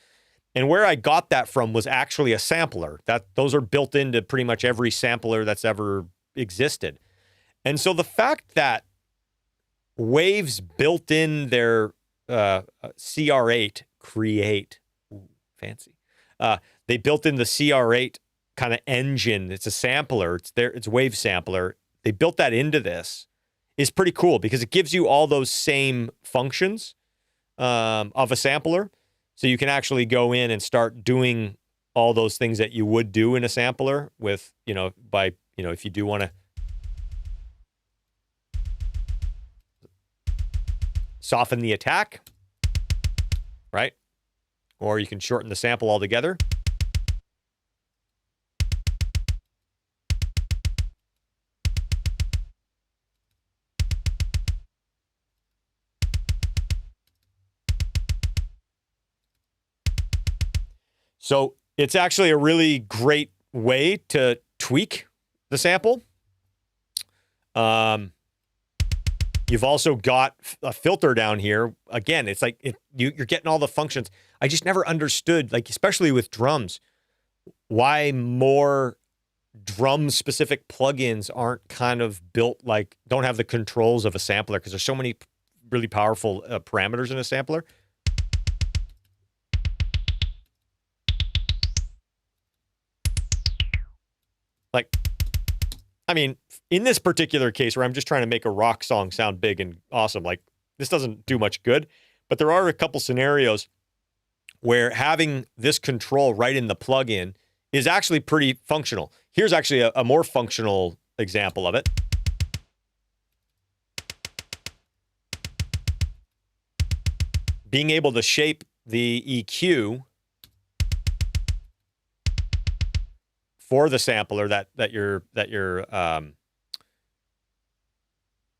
Speaker 1: And where I got that from was actually a sampler. Those are built into pretty much every sampler that's ever existed. And so the fact that Waves built in their CR8 Create, ooh, fancy. They built in the CR8 kind of engine. It's a sampler. It's Wave sampler. They built that into this. Is pretty cool because it gives you all those same functions of a sampler. So you can actually go in and start doing all those things that you would do in a sampler with, if you do want to soften the attack, right? Or you can shorten the sample altogether. So it's actually a really great way to tweak the sample. You've also got a filter down here. Again, it's like you're getting all the functions. I just never understood, like especially with drums, why more drum-specific plugins aren't kind of built like, don't have the controls of a sampler, because there's so many really powerful parameters in a sampler. Like, I mean, in this particular case where I'm just trying to make a rock song sound big and awesome, like this doesn't do much good, but there are a couple scenarios where having this control right in the plugin is actually pretty functional. Here's actually a more functional example of it. Being able to shape the EQ for the sampler that you're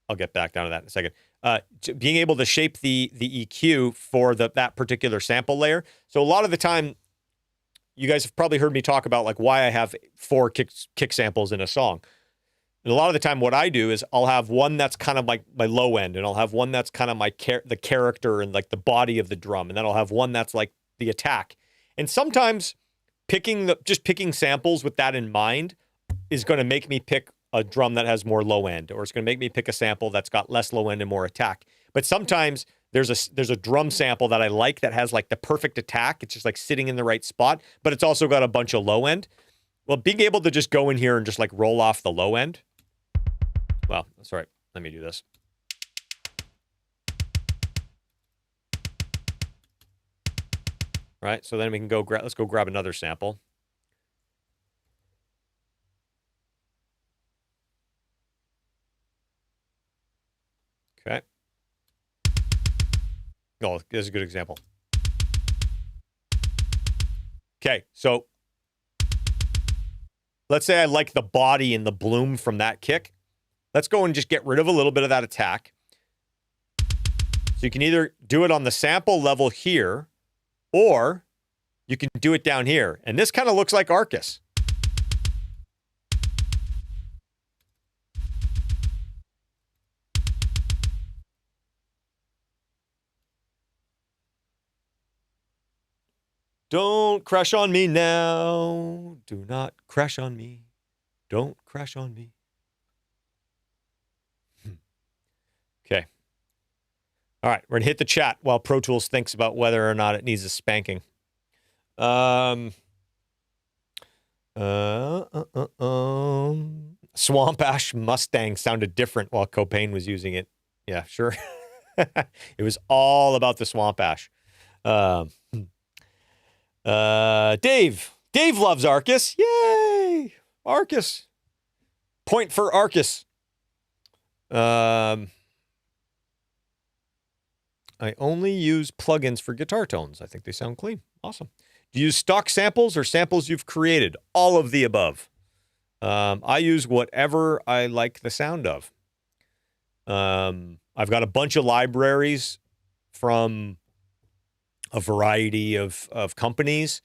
Speaker 1: I'll get back down to that in a second. Being able to shape the EQ for that particular sample layer. So a lot of the time, you guys have probably heard me talk about like why I have 4 kick samples in a song. And a lot of the time, what I do is I'll have one that's kind of like my low end, and I'll have one that's kind of the character and like the body of the drum, and then I'll have one that's like the attack. And sometimes just picking samples with that in mind is going to make me pick a drum that has more low end, or it's going to make me pick a sample that's got less low end and more attack. But sometimes there's a drum sample that I like that has like the perfect attack. It's just like sitting in the right spot, but it's also got a bunch of low end. Well, being able to just go in here and just like roll off the low end. Well, that's all right. Let me do this. Right, so then we can go let's go grab another sample. Okay. Oh, this is a good example. Okay, so let's say I like the body and the bloom from that kick. Let's go and just get rid of a little bit of that attack. So you can either do it on the sample level here, or you can do it down here. And this kind of looks like Arcus. Don't crash on me now. Do not crash on me. Don't crash on me. Okay. All right, we're going to hit the chat while Pro Tools thinks about whether or not it needs a spanking. Swamp Ash Mustang sounded different while Copain was using it. Yeah, sure. It was all about the Swamp Ash. Dave loves Arcus. Yay! Arcus. Point for Arcus. I only use plugins for guitar tones. I think they sound clean. Awesome. Do you use stock samples or samples you've created? All of the above. I use whatever I like the sound of. I've got a bunch of libraries from a variety of companies.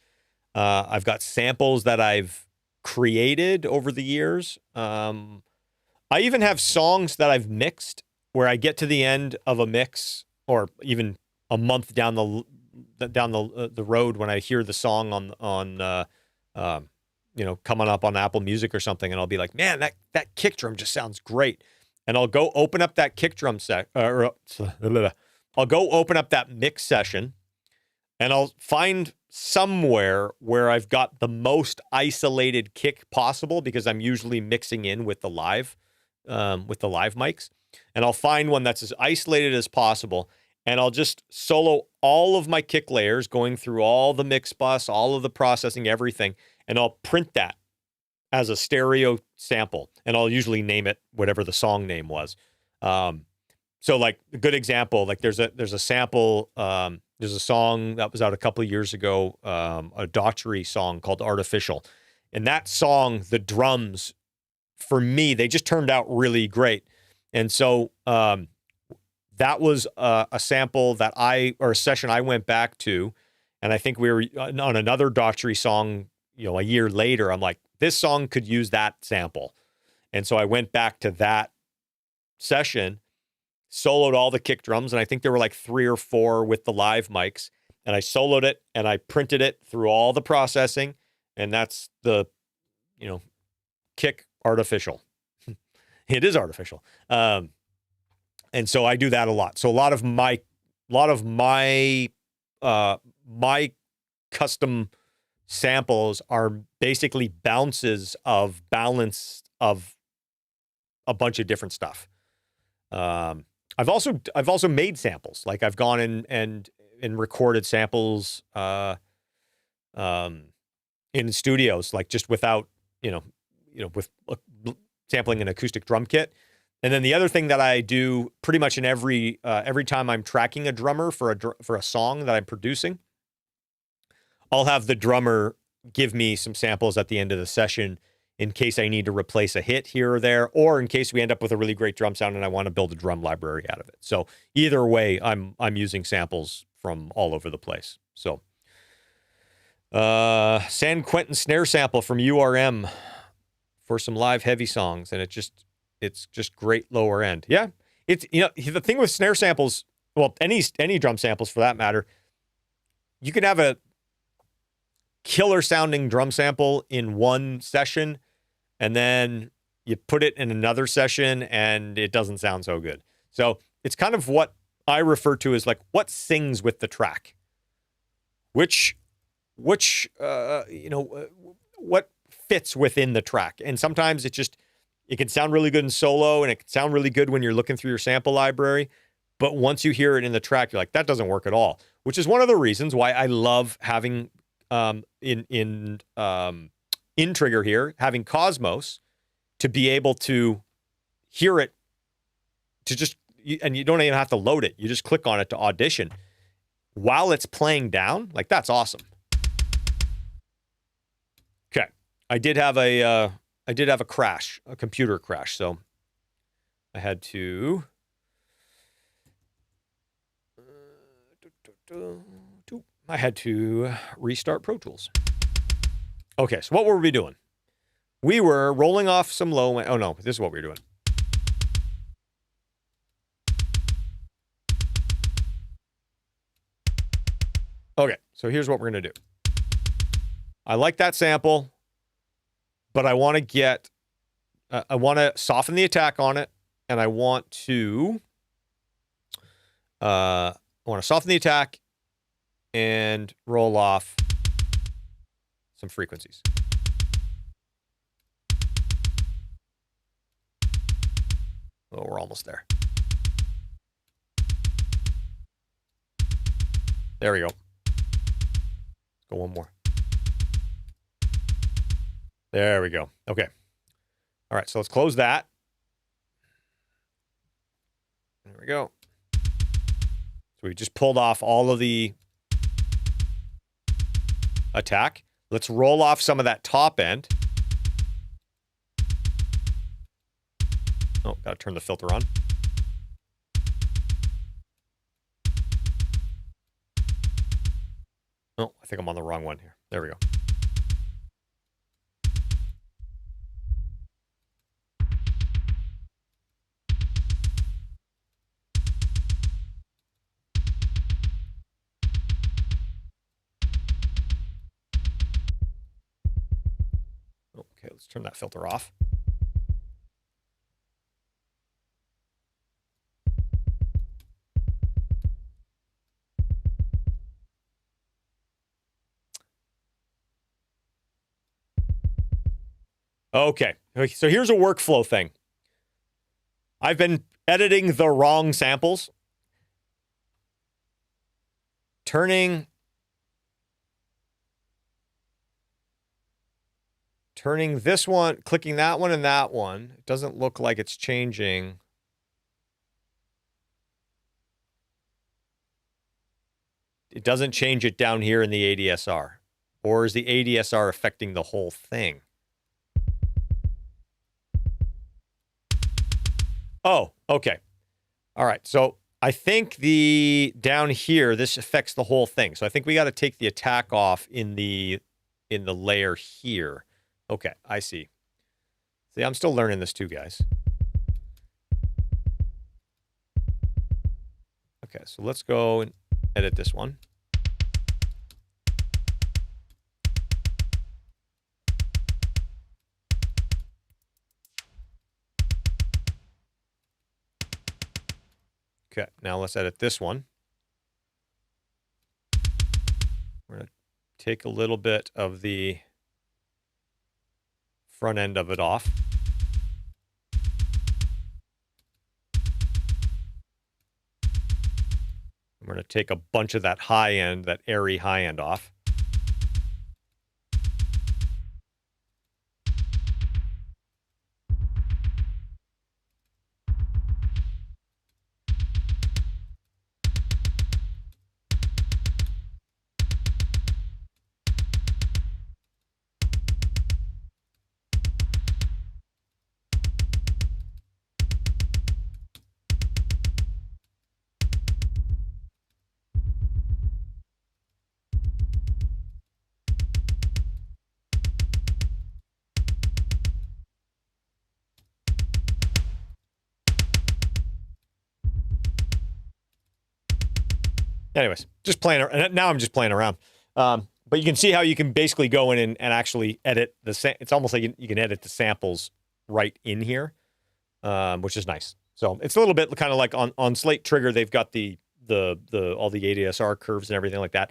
Speaker 1: I've got samples that I've created over the years. I even have songs that I've mixed where I get to the end of a mix, or even a month down the road when I hear the song on coming up on Apple Music or something, and I'll be like, man, that kick drum just sounds great, and I'll go open up that kick drum I'll go open up that mix session, and I'll find somewhere where I've got the most isolated kick possible, because I'm usually mixing in with the live mics. And I'll find one that's as isolated as possible, and I'll just solo all of my kick layers, going through all the mix bus, all of the processing, everything, and I'll print that as a stereo sample, and I'll usually name it whatever the song name was. So like a good example, like there's a sample, there's a song that was out a couple of years ago, a Daughtry song called Artificial. And that song, the drums, for me, they just turned out really great. And so that was a sample or a session I went back to, and I think we were on another Daughtry song, a year later. I'm like, this song could use that sample. And so I went back to that session, soloed all the kick drums, and I think there were like 3 or 4 with the live mics, and I soloed it and I printed it through all the processing, and that's the, kick Artificial. It is artificial. And so I do that a lot. So a lot of my custom samples are basically bounces of balance of a bunch of different stuff. I've also made samples. Like I've gone in and recorded samples in studios, like just without, with sampling an acoustic drum kit. And then the other thing that I do pretty much in every time I'm tracking a drummer for a song that I'm producing, I'll have the drummer give me some samples at the end of the session in case I need to replace a hit here or there, or in case we end up with a really great drum sound and I want to build a drum library out of it. So either way, I'm using samples from all over the place. So San Quentin snare sample from URM for some live heavy songs, and it's just great lower end. Yeah, it's the thing with snare samples, well, any drum samples for that matter, you can have a killer sounding drum sample in one session, and then you put it in another session and it doesn't sound so good. So it's kind of what I refer to as like what sings with the track, which what fits within the track. And sometimes it can sound really good in solo, and it can sound really good when you're looking through your sample library. But once you hear it in the track, you're like, that doesn't work at all, which is one of the reasons why I love having in Trigger here, having Cosmos to be able to hear it, and you don't even have to load it. You just click on it to audition while it's playing down. Like, that's awesome. Okay. I did have a crash, a computer crash. So I had to restart Pro Tools. Okay, so what were we doing? We were rolling off some low. Oh no, this is what we were doing. Okay, so here's what we're gonna do. I like that sample, but I want to soften the attack on it, and I want to soften the attack and roll off some frequencies. Oh, we're almost there. There we go. Let's go one more. There we go. Okay. All right, so let's close that. we go. So we just pulled off all of the attack. Let's roll off some of that top end. Oh, gotta turn the filter on. Oh, I think I'm on the wrong one here. There we go. Okay, let's turn that filter off. Okay, so here's a workflow thing. I've been editing the wrong samples. Turning this one, clicking that one and that one. It doesn't look like it's changing. It doesn't change it down here in the ADSR. Or is the ADSR affecting the whole thing? Oh, okay. All right. So I think down here, this affects the whole thing. So I think we got to take the attack off in the layer here. Okay, I see. See, I'm still learning this too, guys. Okay, so let's go and edit this one. Okay, now let's edit this one. We're going to take a little bit of the front end of it off. I'm going to take a bunch of that high end, that airy high end off. Anyways, just playing. Now I'm just playing around. But you can see how you can basically go in and actually edit it's almost like you can edit the samples right in here, which is nice. So it's a little bit kind of like on Slate Trigger, they've got all the ADSR curves and everything like that.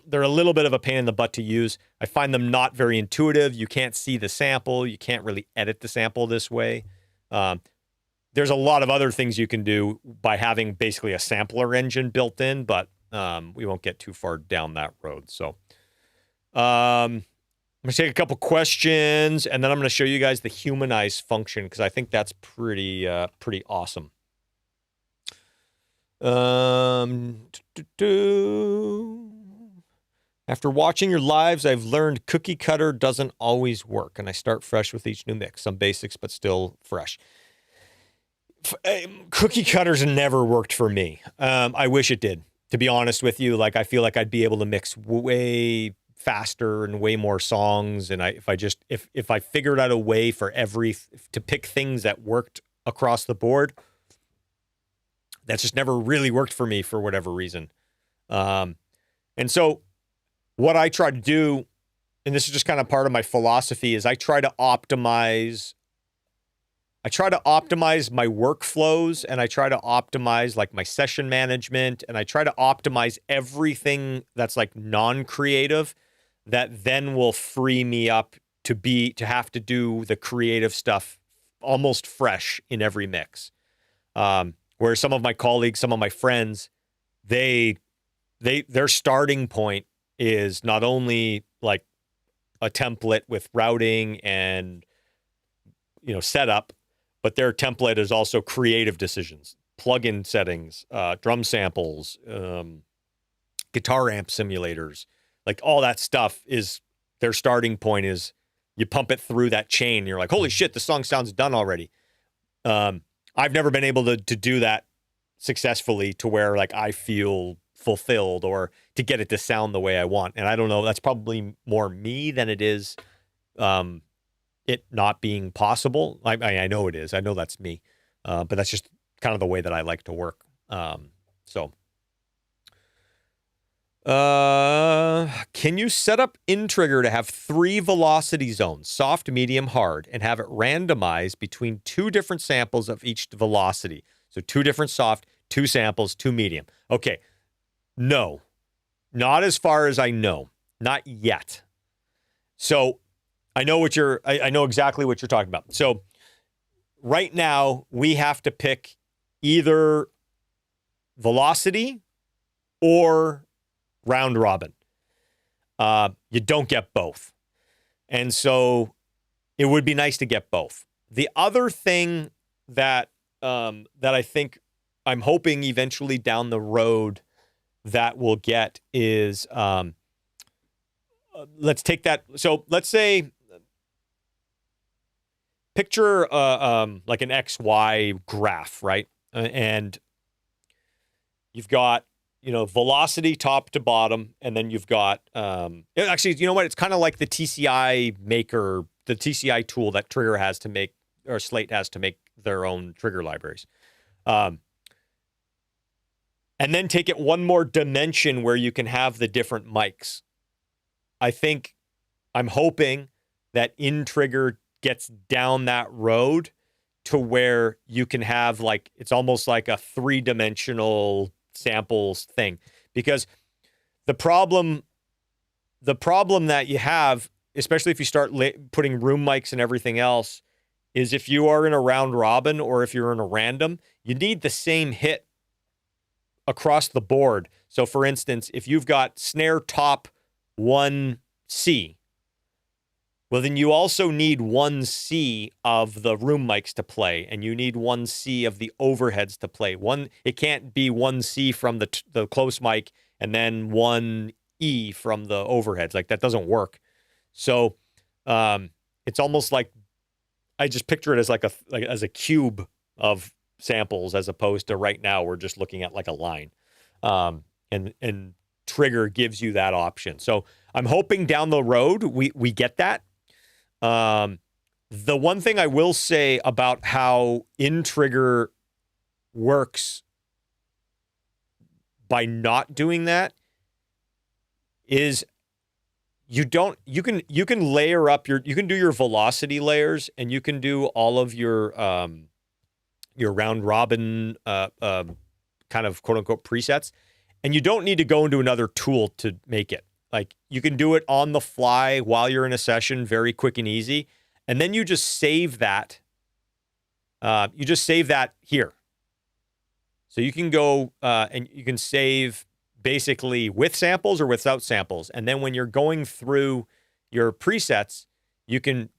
Speaker 1: They're a little bit of a pain in the butt to use. I find them not very intuitive. You can't see the sample. You can't really edit the sample this way. There's a lot of other things you can do by having basically a sampler engine built in, but we won't get too far down that road. So I'm going to take a couple questions, and then I'm going to show you guys the humanize function because I think that's pretty awesome. After watching your lives, I've learned cookie cutter doesn't always work, and I start fresh with each new mix. Some basics, but still fresh. Cookie cutters never worked for me. I wish it did, to be honest with you. Like, I feel like I'd be able to mix way faster and way more songs. And if I figured out a way to pick things that worked across the board, that's just never really worked for me for whatever reason. And so what I try to do, and this is just kind of part of my philosophy, is I try to optimize my workflows, and I try to optimize like my session management, and I try to optimize everything that's like non-creative that then will free me up to have to do the creative stuff almost fresh in every mix. Where some of my colleagues, some of my friends, their starting point is not only like a template with routing and setup, but their template is also creative decisions. plugin settings, drum samples, guitar amp simulators, like all that stuff is their starting point is you pump it through that chain. And you're like, holy shit, the song sounds done already. I've never been able to do that successfully to where like I feel fulfilled or to get it to sound the way I want. And I don't know, that's probably more me than it is it not being possible. I know it is. I know that's me. But that's just kind of the way that I like to work. Can you set up InTrigger to have 3 velocity zones, soft, medium, hard, and have it randomized between 2 different samples of each velocity? So 2 different soft, 2 samples, 2 medium. Okay. No, not as far as I know, not yet. So I know I know exactly what you're talking about. So right now we have to pick either velocity or round robin. You don't get both. And so it would be nice to get both. The other thing that I think I'm hoping eventually down the road that we'll get is let's take that. So let's say picture like an XY graph, right? And you've got velocity top to bottom, and then you've got actually, you know what? It's kind of like the TCI maker, the TCI tool that Trigger has to make, or Slate has to make their own trigger libraries. And then take it one more dimension where you can have the different mics. I'm hoping that InTrigger gets down that road to where you can have like, it's almost like a 3-dimensional samples thing, because the problem that you have, especially if you start putting room mics and everything else, is if you are in a round robin or if you're in a random, you need the same hit across the board. So for instance, if you've got snare top 1C, well, then you also need 1C of the room mics to play, and you need 1C of the overheads to play. It can't be 1C from the close mic and then 1E from the overheads. Like, that doesn't work. So it's almost like I just picture it as as a cube of samples, as opposed to right now we're just looking at like a line. And Trigger gives you that option. So I'm hoping down the road we get that. The one thing I will say about how InTrigger works by not doing that is you can layer up you can do your velocity layers, and you can do all of your round robin kind of quote unquote presets, and you don't need to go into another tool to make it. Like, you can do it on the fly while you're in a session, very quick and easy. And then you just save that. You just save that here. So you can go and you can save basically with samples or without samples. And then when you're going through your presets, you can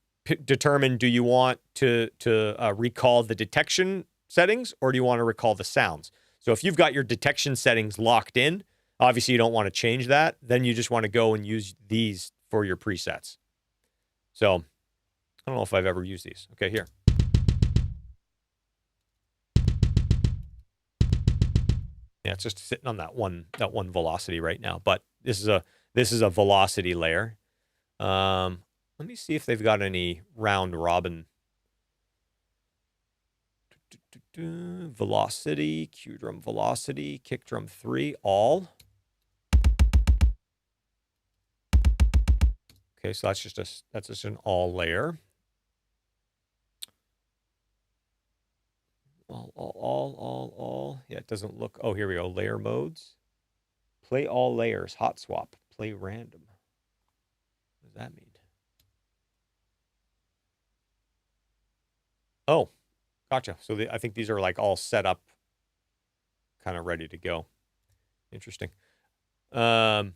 Speaker 1: determine, do you want to recall the detection settings, or do you want to recall the sounds? So if you've got your detection settings locked in, obviously you don't want to change that. Then you just want to go and use these for your presets. So I don't know if I've ever used these. Okay, here. Yeah, it's just sitting on that one velocity right now. But this is a velocity layer. Let me see if they've got any round robin. Velocity, Q drum velocity, kick drum 3, all. Okay, so that's just an all layer. All. Yeah, it doesn't look. Oh, here we go. Layer modes. Play all layers. Hot swap. Play random. What does that mean? Oh, gotcha. So I think these are like all set up, kind of ready to go. Interesting. That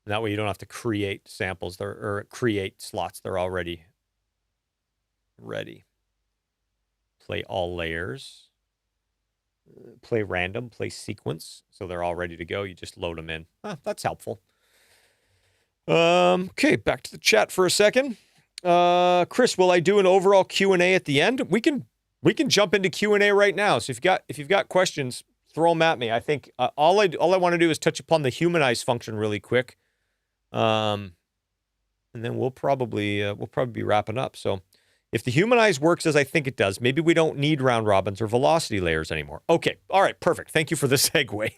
Speaker 1: way you don't have to create samples or create slots. They're already ready. play all layers, play random, play sequence. So they're all ready to go. You just load them in. That's helpful. Okay, back to the chat for a second. Chris, will I do an overall Q&A at the end? We can jump into Q&A right now. So if you've got questions, throw them at me. I think all I want to do is touch upon the humanize function really quick. And then we'll probably be wrapping up. So if the humanize works as I think it does, maybe we don't need round robins or velocity layers anymore. Okay. All right. Perfect. Thank you for the segue.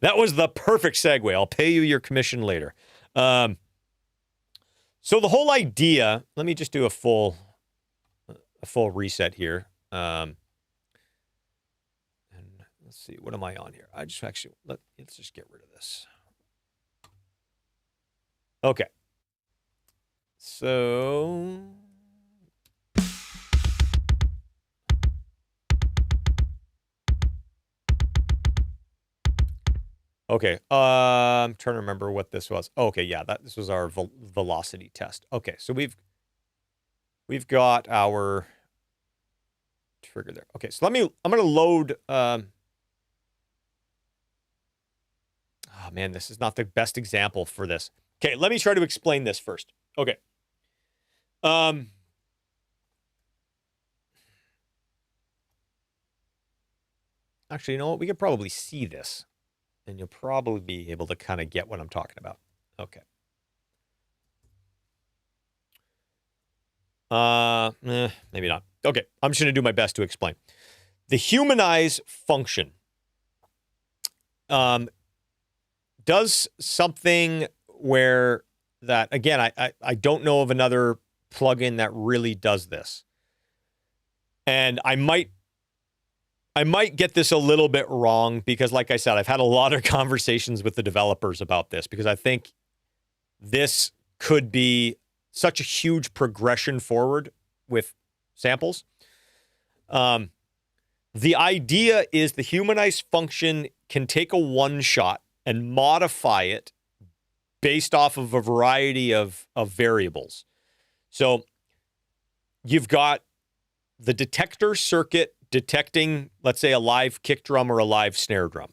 Speaker 1: That was the perfect segue. I'll pay you your commission later. So the whole idea, let me just do a full reset here. And let's see, what am I on here? Let's just get rid of this. Okay. So okay, I'm trying to remember what this was. Oh, okay, yeah, this was our velocity test. Okay, so we've got our trigger there. Okay, so I'm gonna load. Oh man, this is not the best example for this. Okay, let me try to explain this first. Okay. Actually, you know what? We could probably see this, and you'll probably be able to kind of get what I'm talking about. Okay. Maybe not. Okay, I'm just going to do my best to explain. The humanize function does something where that, again, I don't know of another plugin that really does this. And I might get this a little bit wrong because, like I said, I've had a lot of conversations with the developers about this because I think this could be such a huge progression forward with samples. The idea is the humanize function can take a one-shot and modify it based off of a variety of variables. So you've got the detector circuit detecting, let's say, a live kick drum or a live snare drum.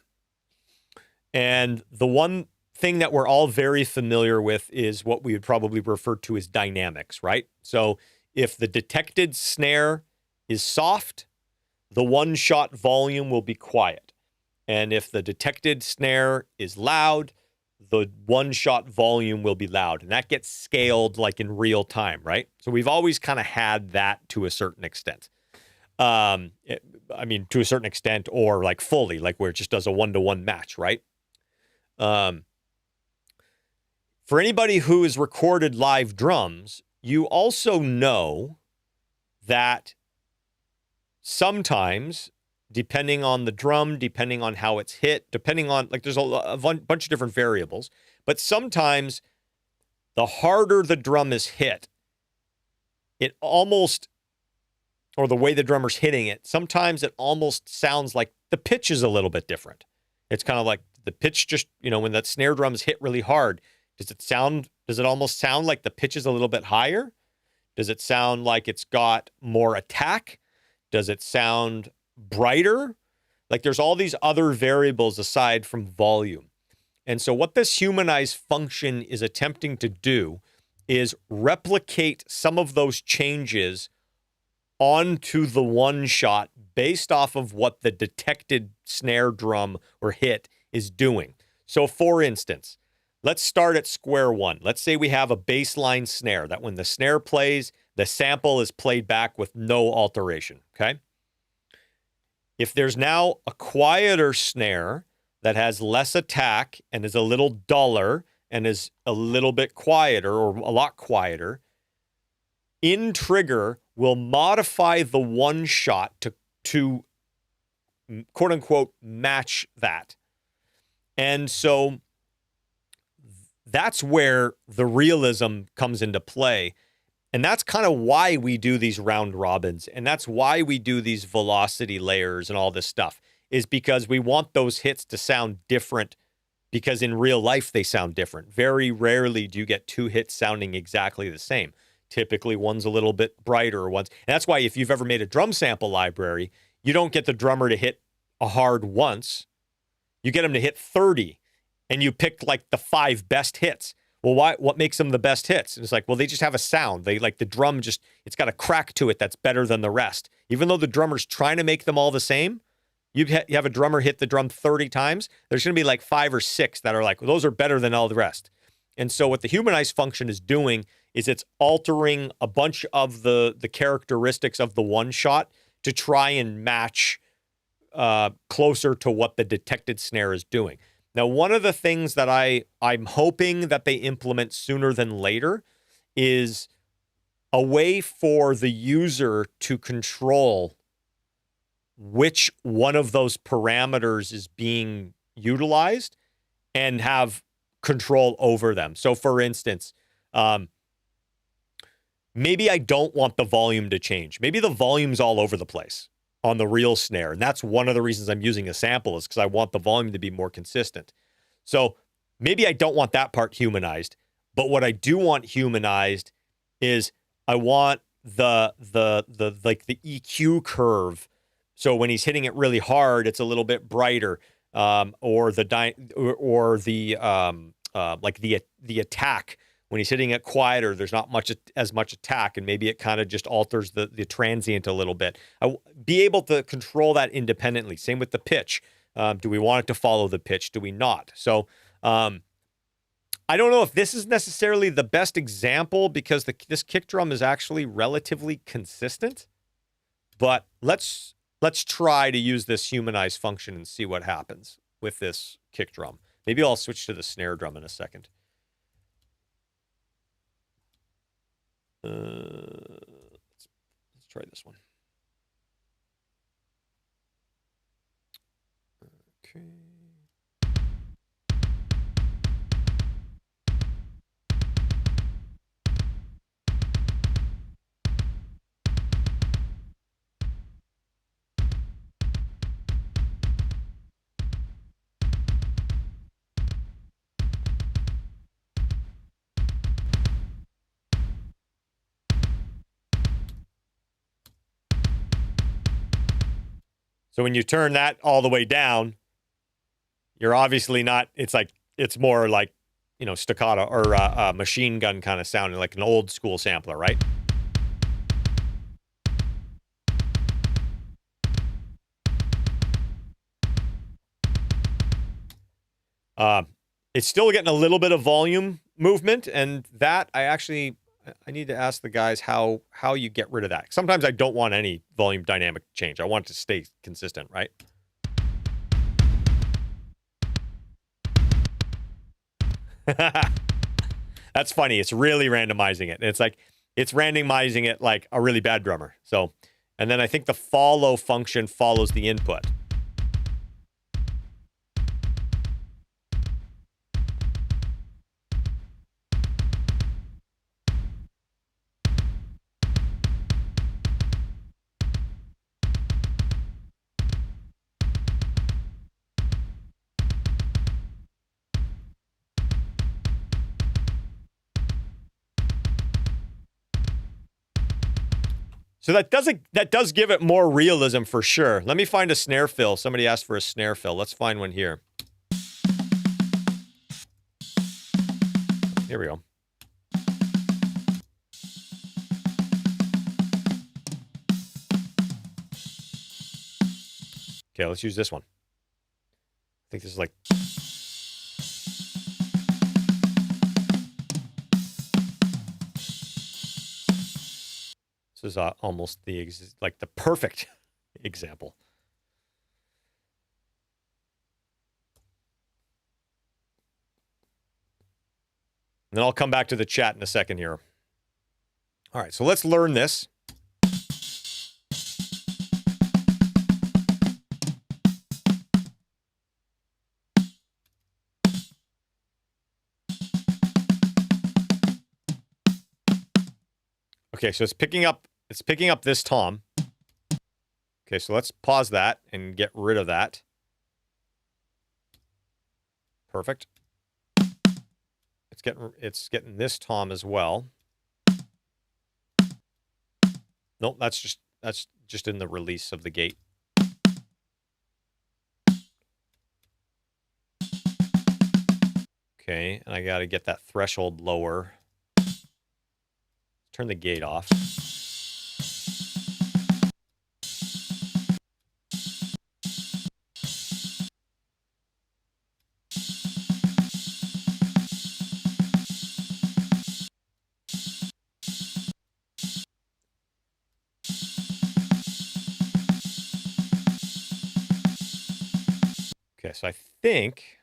Speaker 1: And the one thing that we're all very familiar with is what we would probably refer to as dynamics, right? So if the detected snare is soft, the one-shot volume will be quiet. And if the detected snare is loud, the one-shot volume will be loud. And that gets scaled like in real time, right? So we've always kind of had that to a certain extent. I mean, to a certain extent, or like fully, like where it just does a one-to-one match, right? For anybody who has recorded live drums, you also know that sometimes, depending on the drum, depending on how it's hit, depending on, like, there's a bunch of different variables, but sometimes the harder the drum is hit, it almost, or the way the drummer's hitting it, sometimes it almost sounds like the pitch is a little bit different. It's kind of like the pitch just, when that snare drum is hit really hard, does it almost sound like the pitch is a little bit higher? Does it sound like it's got more attack? Does it sound brighter? Like there's all these other variables aside from volume. And so what this humanize function is attempting to do is replicate some of those changes onto the one shot based off of what the detected snare drum or hit is doing. So for instance, let's start at square one. Let's say we have a baseline snare that when the snare plays, the sample is played back with no alteration, okay? If there's now a quieter snare that has less attack and is a little duller and is a little bit quieter or a lot quieter, InTrigger will modify the one shot to quote unquote match that. And so that's where the realism comes into play. And that's kind of why we do these round robins. And that's why we do these velocity layers and all this stuff, is because we want those hits to sound different, because in real life they sound different. Very rarely do you get two hits sounding exactly the same. Typically, one's a little bit brighter. And that's why if you've ever made a drum sample library, you don't get the drummer to hit a hard once. You get him to hit 30, and you pick like the 5 best hits. Well, what makes them the best hits? And it's like, well, they just have a sound. They like the drum it's got a crack to it that's better than the rest. Even though the drummer's trying to make them all the same, you have a drummer hit the drum 30 times, there's going to be like 5 or 6 that are like, well, those are better than all the rest. And so what the humanize function is doing is it's altering a bunch of the characteristics of the one shot to try and match closer to what the detected snare is doing. Now, one of the things that I'm hoping that they implement sooner than later is a way for the user to control which one of those parameters is being utilized and have control over them. So, for instance, maybe I don't want the volume to change. Maybe the volume's all over the place on the real snare. And that's one of the reasons I'm using a sample, is because I want the volume to be more consistent. So maybe I don't want that part humanized, but what I do want humanized is I want the EQ curve. So when he's hitting it really hard, it's a little bit brighter, or the attack. When he's hitting it quieter, there's not as much attack, and maybe it kind of just alters the transient a little bit. Be able to control that independently. Same with the pitch. Do we want it to follow the pitch? Do we not? So I don't know if this is necessarily the best example, because this kick drum is actually relatively consistent. But let's try to use this humanize function and see what happens with this kick drum. Maybe I'll switch to the snare drum in a second. Let's try this one. Okay. So when you turn that all the way down, you're obviously not, it's more like, staccato or machine gun kind of sounding, like an old school sampler, right? It's still getting a little bit of volume movement, and that I need to ask the guys how you get rid of that. Sometimes I don't want any volume dynamic change. I want it to stay consistent, right? That's funny. It's really randomizing it. It's randomizing it like a really bad drummer. So, and then I think the follow function follows the input. So that does give it more realism for sure. Let me find a snare fill. Somebody asked for a snare fill. Let's find one here. Here we go. Okay, let's use this one. I think this is like... This is almost the perfect example. And then I'll come back to the chat in a second here. All right, so let's learn this. Okay, so it's picking up this tom. Okay, so let's pause that and get rid of that. Perfect. It's getting this tom as well. Nope, that's just in the release of the gate. Okay, and I got to get that threshold lower. Turn the gate off. Okay, so I think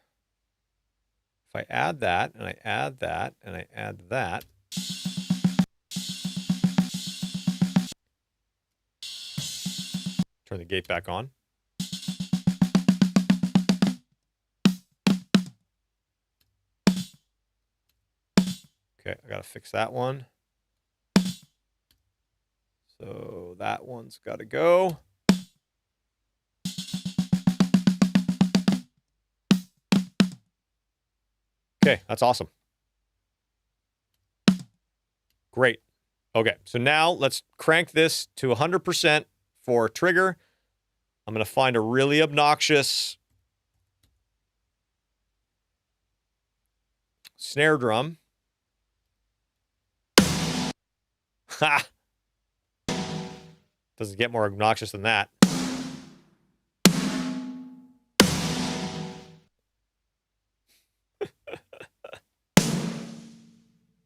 Speaker 1: if I add that, and I add that, and I add that, turn the gate back on. Okay, I got to fix that one. So that one's got to go. Okay, that's awesome. Great. Okay, so now let's crank this to 100% for trigger. I'm going to find a really obnoxious snare drum. Ha! Doesn't get more obnoxious than that.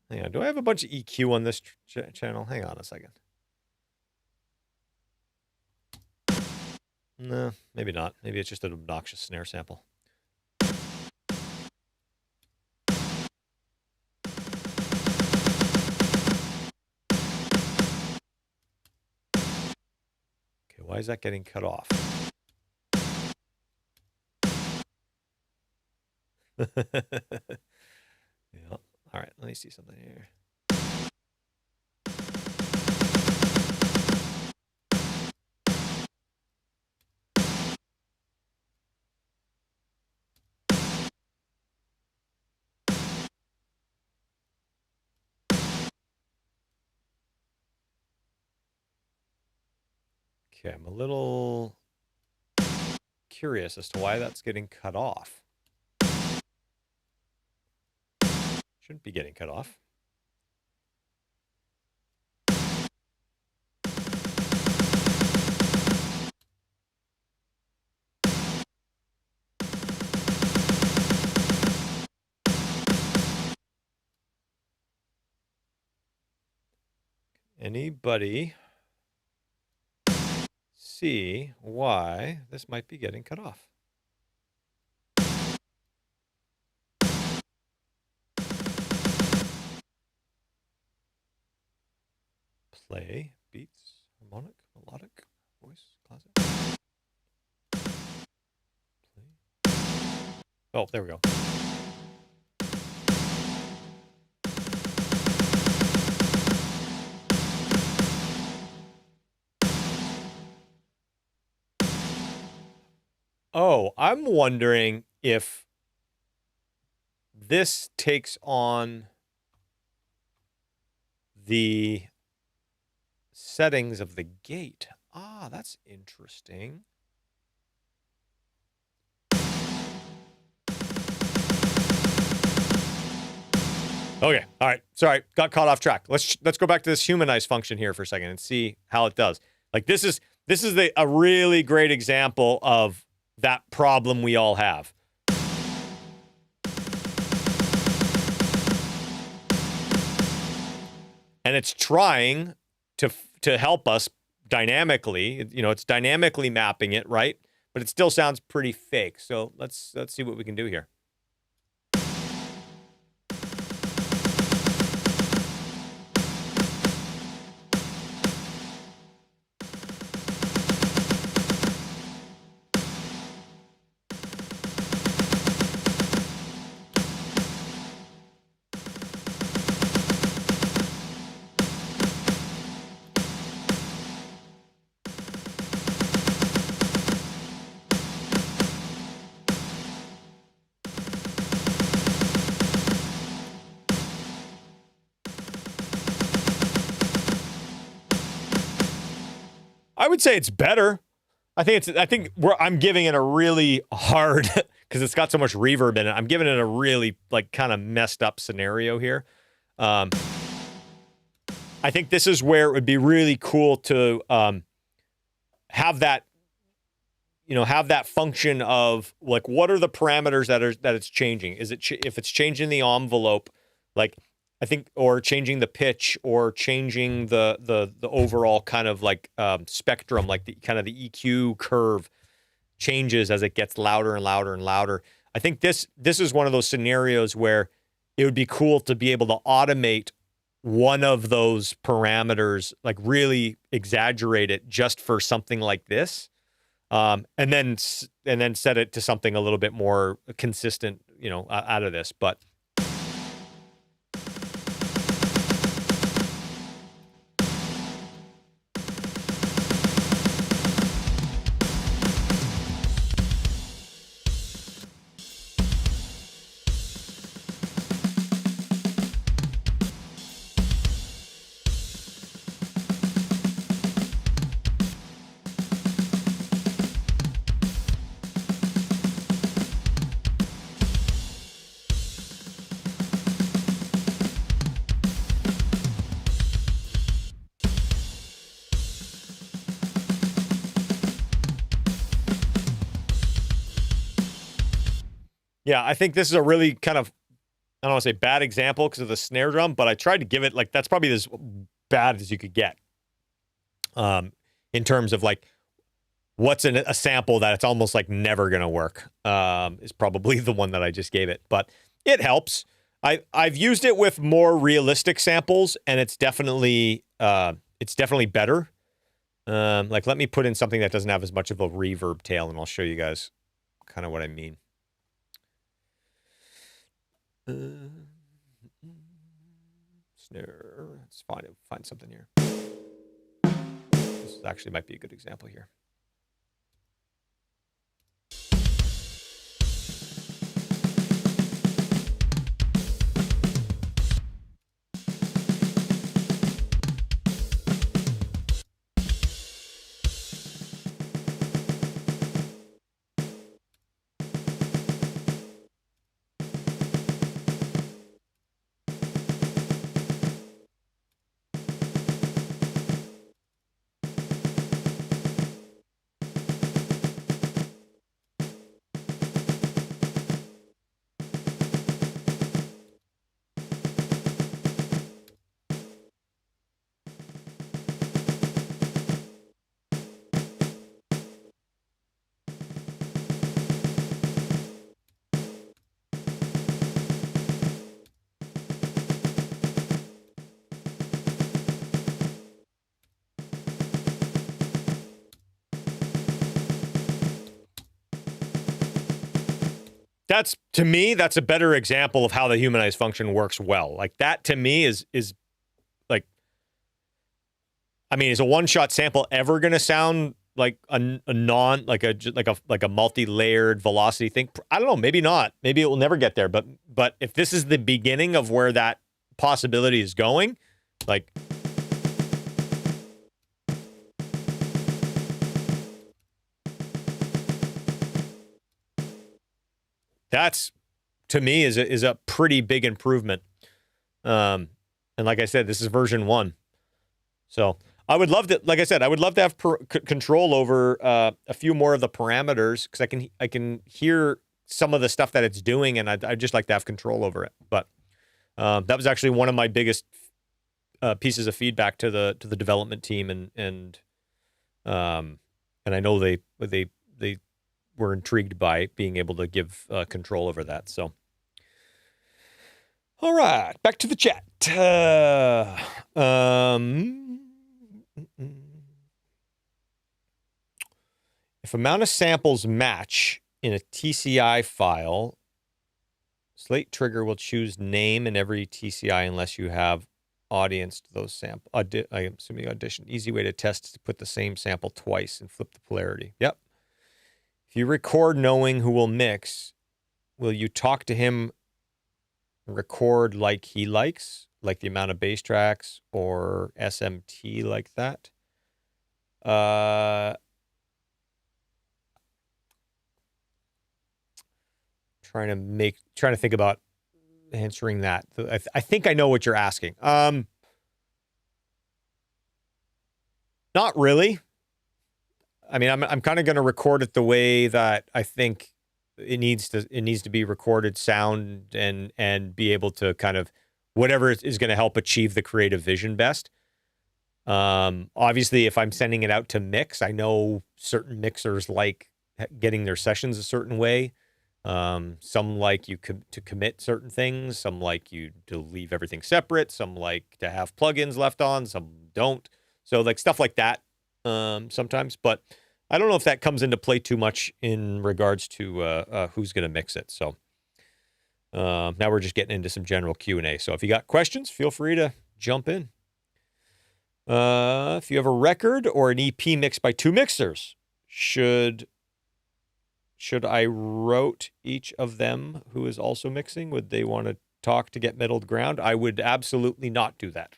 Speaker 1: Hang on, do I have a bunch of EQ on this channel? Hang on a second. No, maybe not. Maybe it's just an obnoxious snare sample. Okay, why is that getting cut off? Yeah. All right, let me see something here. Okay, I'm a little curious as to why that's getting cut off. Shouldn't be getting cut off. Anybody see why this might be getting cut off? Play, beats, harmonic, melodic, voice, classic. Play. Oh, there we go. Oh, I'm wondering if this takes on the settings of the gate. Ah, that's interesting. Okay, all right. Sorry, got caught off track. Let's go back to this humanize function here for a second and see how it does. Like this is a really great example of that problem we all have. And it's trying to help us dynamically. You know, it's dynamically mapping it, right? But it still sounds pretty fake. So let's see what we can do here. I would say it's better. I think I'm giving it a really hard because it's got so much reverb in it. I'm giving it a really like kind of messed up scenario here. I think this is where it would be really cool to have that, have that function of like, what are the parameters that it's changing? Is it if it's changing the envelope, like I think, or changing the pitch, or changing the overall kind of like spectrum, like the kind of the EQ curve changes as it gets louder and louder and louder. I think this is one of those scenarios where it would be cool to be able to automate one of those parameters, like really exaggerate it just for something like this, and then set it to something a little bit more consistent, out of this. But yeah, I think this is a really kind of, I don't want to say bad example because of the snare drum, but I tried to give it like, that's probably as bad as you could get. In terms of like, what's a sample that it's almost like never going to work, is probably the one that I just gave it, but it helps. I've used it with more realistic samples, and it's definitely better. Like, let me put in something that doesn't have as much of a reverb tail, and I'll show you guys kind of what I mean. Snare. Let's find something here. This actually might be a good example here. To me, that's a better example of how the humanize function works well. Like, that to me is like, I mean, is a one-shot sample ever going to sound like a multi-layered velocity thing? I don't know. Maybe not. Maybe it will never get there. But if this is the beginning of where that possibility is going, like, that's, to me, is a pretty big improvement. And like I said, this is version 1. So I would love to, like I said, I would love to have control over a few more of the parameters, because I can hear some of the stuff that it's doing, and I'd just like to have control over it. But that was actually one of my biggest pieces of feedback to the development team, and I know they were intrigued by being able to give control over that. So, all right, back to the chat. If amount of samples match in a TCI file, Slate Trigger will choose name in every TCI unless you have audience to those samples. I am assuming audition. Easy way to test is to put the same sample twice and flip the polarity. Yep. If you record knowing who will mix, will you talk to him, record like he likes, like the amount of bass tracks or SMT like that? Trying to think about answering that. I think I know what you're asking. Not really. I mean, I'm kind of going to record it the way that I think it needs to be recorded, sound and be able to kind of whatever is going to help achieve the creative vision best. Obviously, if I'm sending it out to mix, I know certain mixers like getting their sessions a certain way. Some like you to commit certain things. Some like you to leave everything separate. Some like to have plugins left on. Some don't. So like stuff like that. Sometimes, but I don't know if that comes into play too much in regards to who's going to mix it. So now we're just getting into some general Q&A. So if you got questions, feel free to jump in. If you have a record or an EP mixed by two mixers, should I route each of them who is also mixing? Would they want to talk to get middle ground? I would absolutely not do that.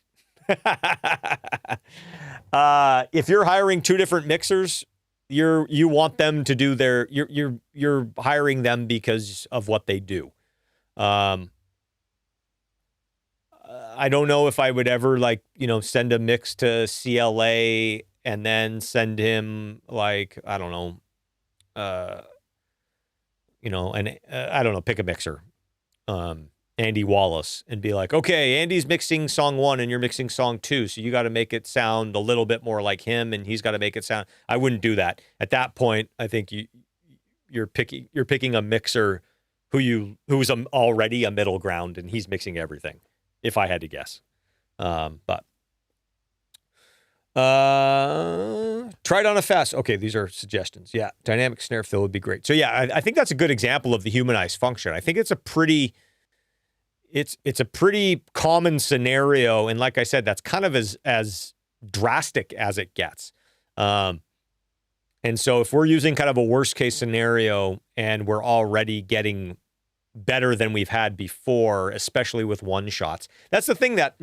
Speaker 1: If you're hiring two different mixers, you want them to do you're hiring them because of what they do. I don't know if I would ever send a mix to CLA and then send him I don't know, I don't know, pick a mixer, Andy Wallace, and be like, okay, Andy's mixing song 1 and you're mixing song 2. So you got to make it sound a little bit more like him and he's got to make it sound. I wouldn't do that. At that point, I think you're picking a mixer who's already a middle ground and he's mixing everything, if I had to guess. But try it on a fast. Okay, these are suggestions. Yeah, dynamic snare fill would be great. So yeah, I think that's a good example of the humanize function. I think it's a pretty common scenario, and like I said, that's kind of as drastic as it gets. And so if we're using kind of a worst case scenario and we're already getting better than we've had before, especially with one shots, that's the thing that,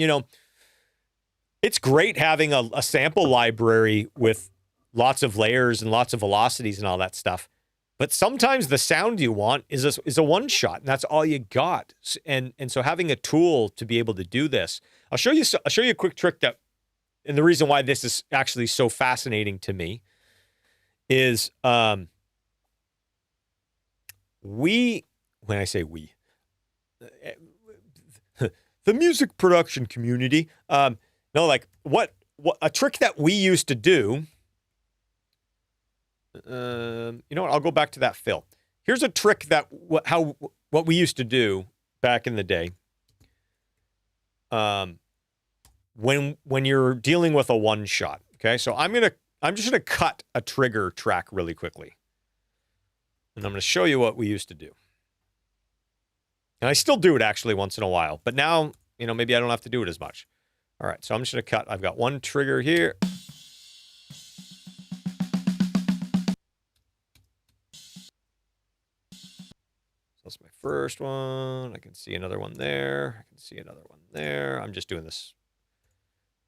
Speaker 1: it's great having a sample library with lots of layers and lots of velocities and all that stuff. But sometimes the sound you want is a one shot, and that's all you got. And so having a tool to be able to do this, I'll show you a quick trick and the reason why this is actually so fascinating to me is when I say we, the music production community, what a trick that we used to do. I'll go back to that fill. Here's a trick that what we used to do back in the day. When you're dealing with a one shot. Okay, so I'm just gonna cut a trigger track really quickly, and I'm gonna show you what we used to do. And I still do it actually once in a while, but now maybe I don't have to do it as much. All right, so I'm just gonna cut. I've got one trigger here. That's my first one. I can see another one there. I can see another one there. I'm just doing this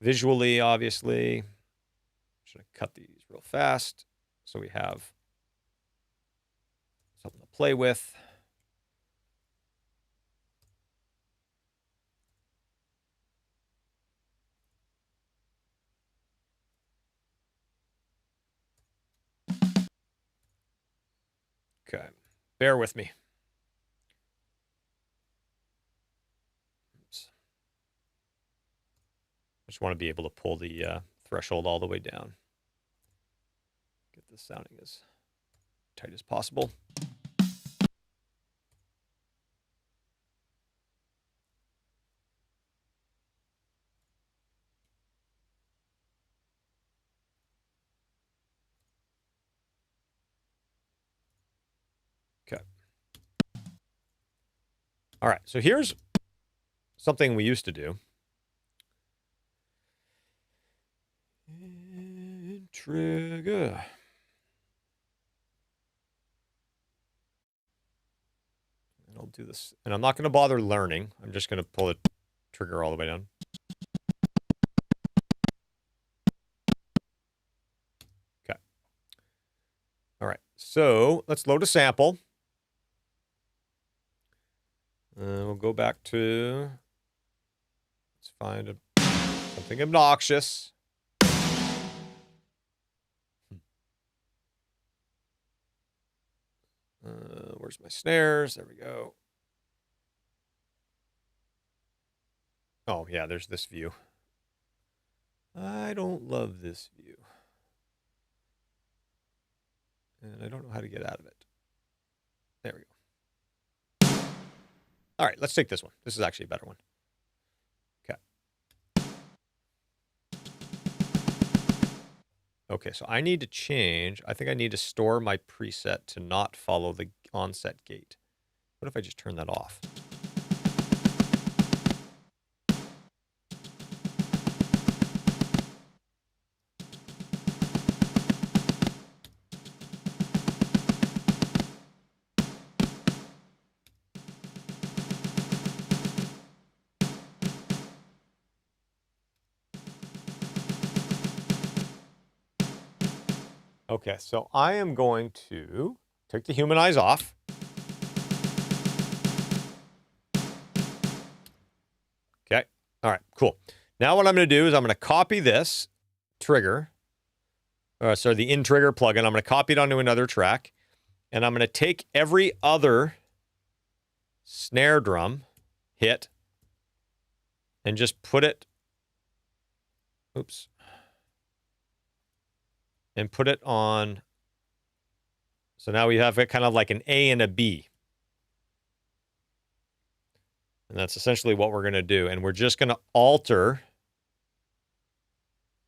Speaker 1: visually, obviously. I'm just going to cut these real fast so we have something to play with. Okay, bear with me. I just want to be able to pull the threshold all the way down. Get this sounding as tight as possible. Okay. All right, so here's something we used to do. Trigger. And I'll do this. And I'm not going to bother learning. I'm just going to pull the trigger all the way down. So let's load a sample. We'll go back to, let's find something obnoxious. Where's my snares? There we go. Oh, yeah, there's this view. I don't love this view. And I don't know how to get out of it. There we go. All right, let's take this one. This is actually a better one. Okay. Okay, so I need to change. I think I need to store my preset to not follow the onset gate. What if I just turn that off? Okay, so I am going to take the humanize off. Okay, all right, cool. Now what I'm going to do is I'm going to copy this trigger, sorry, the InTrigger plugin. I'm going to copy it onto another track, and I'm going to take every other snare drum hit and just put it, oops, and put it on. So now we have it kind of like an A and a B. And that's essentially what we're going to do. And we're just going to alter.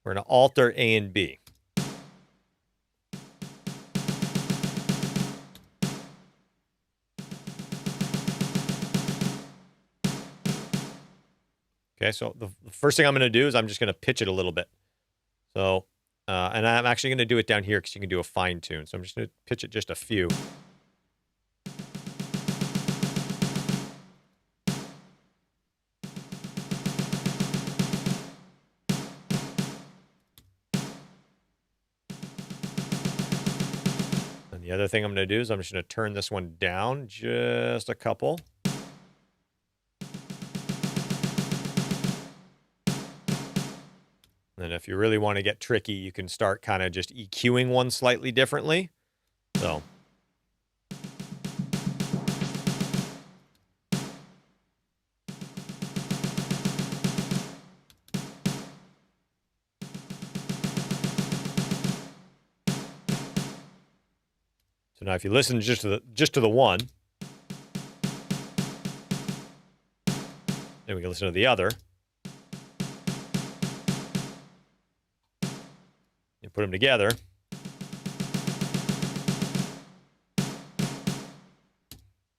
Speaker 1: We're going to alter A and B. Okay, so the first thing I'm going to do is I'm just going to pitch it a little bit. So, and I'm actually going to do it down here because you can do a fine tune. So I'm just going to pitch it just a few. And the other thing I'm going to do is I'm just going to turn this one down just a couple. And if you really want to get tricky, you can start kind of just EQing one slightly differently. So. So now if you listen just to the one, then we can listen to the other. You put them together.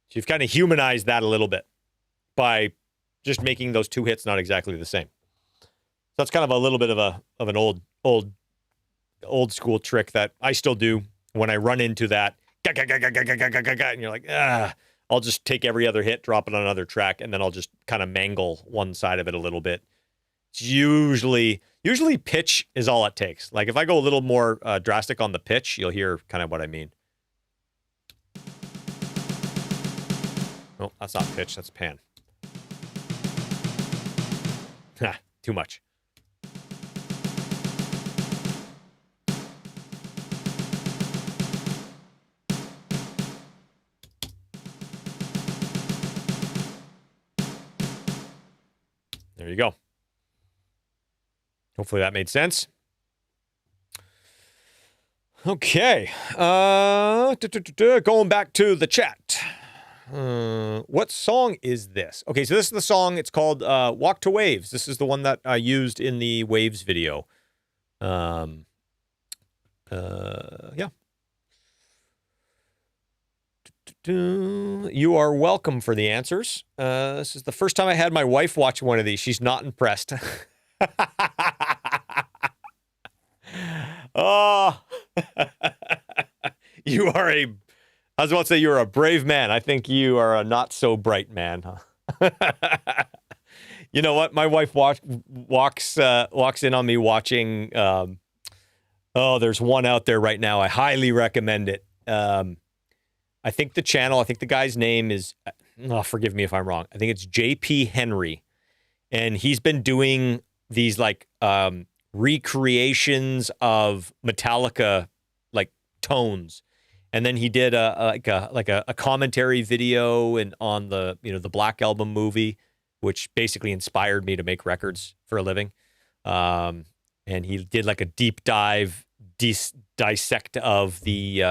Speaker 1: So you've kind of humanized that a little bit by just making those two hits not exactly the same. So that's kind of a little bit of an old school trick that I still do when I run into that. And you're like, I'll just take every other hit, drop it on another track, and then I'll just kind of mangle one side of it a little bit. It's usually pitch is all it takes. Like if I go a little more drastic on the pitch, you'll hear kind of what I mean. Oh, that's not pitch, that's pan. Too much. There you go. Hopefully that made sense. Okay. Going back to the chat. What song is this? Okay, so this is the song. It's called Walk to Waves. This is the one that I used in the Waves video. Yeah. You are welcome for the answers. This is the first time I had my wife watch one of these. She's not impressed. Oh, you are I was about to say you're a brave man. I think you are a not so bright man. You know what? My wife walks in on me watching. Oh, there's one out there right now. I highly recommend it. I think the channel, I think the guy's name is, forgive me if I'm wrong. I think it's JP Henry. And he's been doing these like recreations of Metallica like tones. And then he did a commentary video on the the Black Album movie, which basically inspired me to make records for a living. And he did like a deep dive dissect of the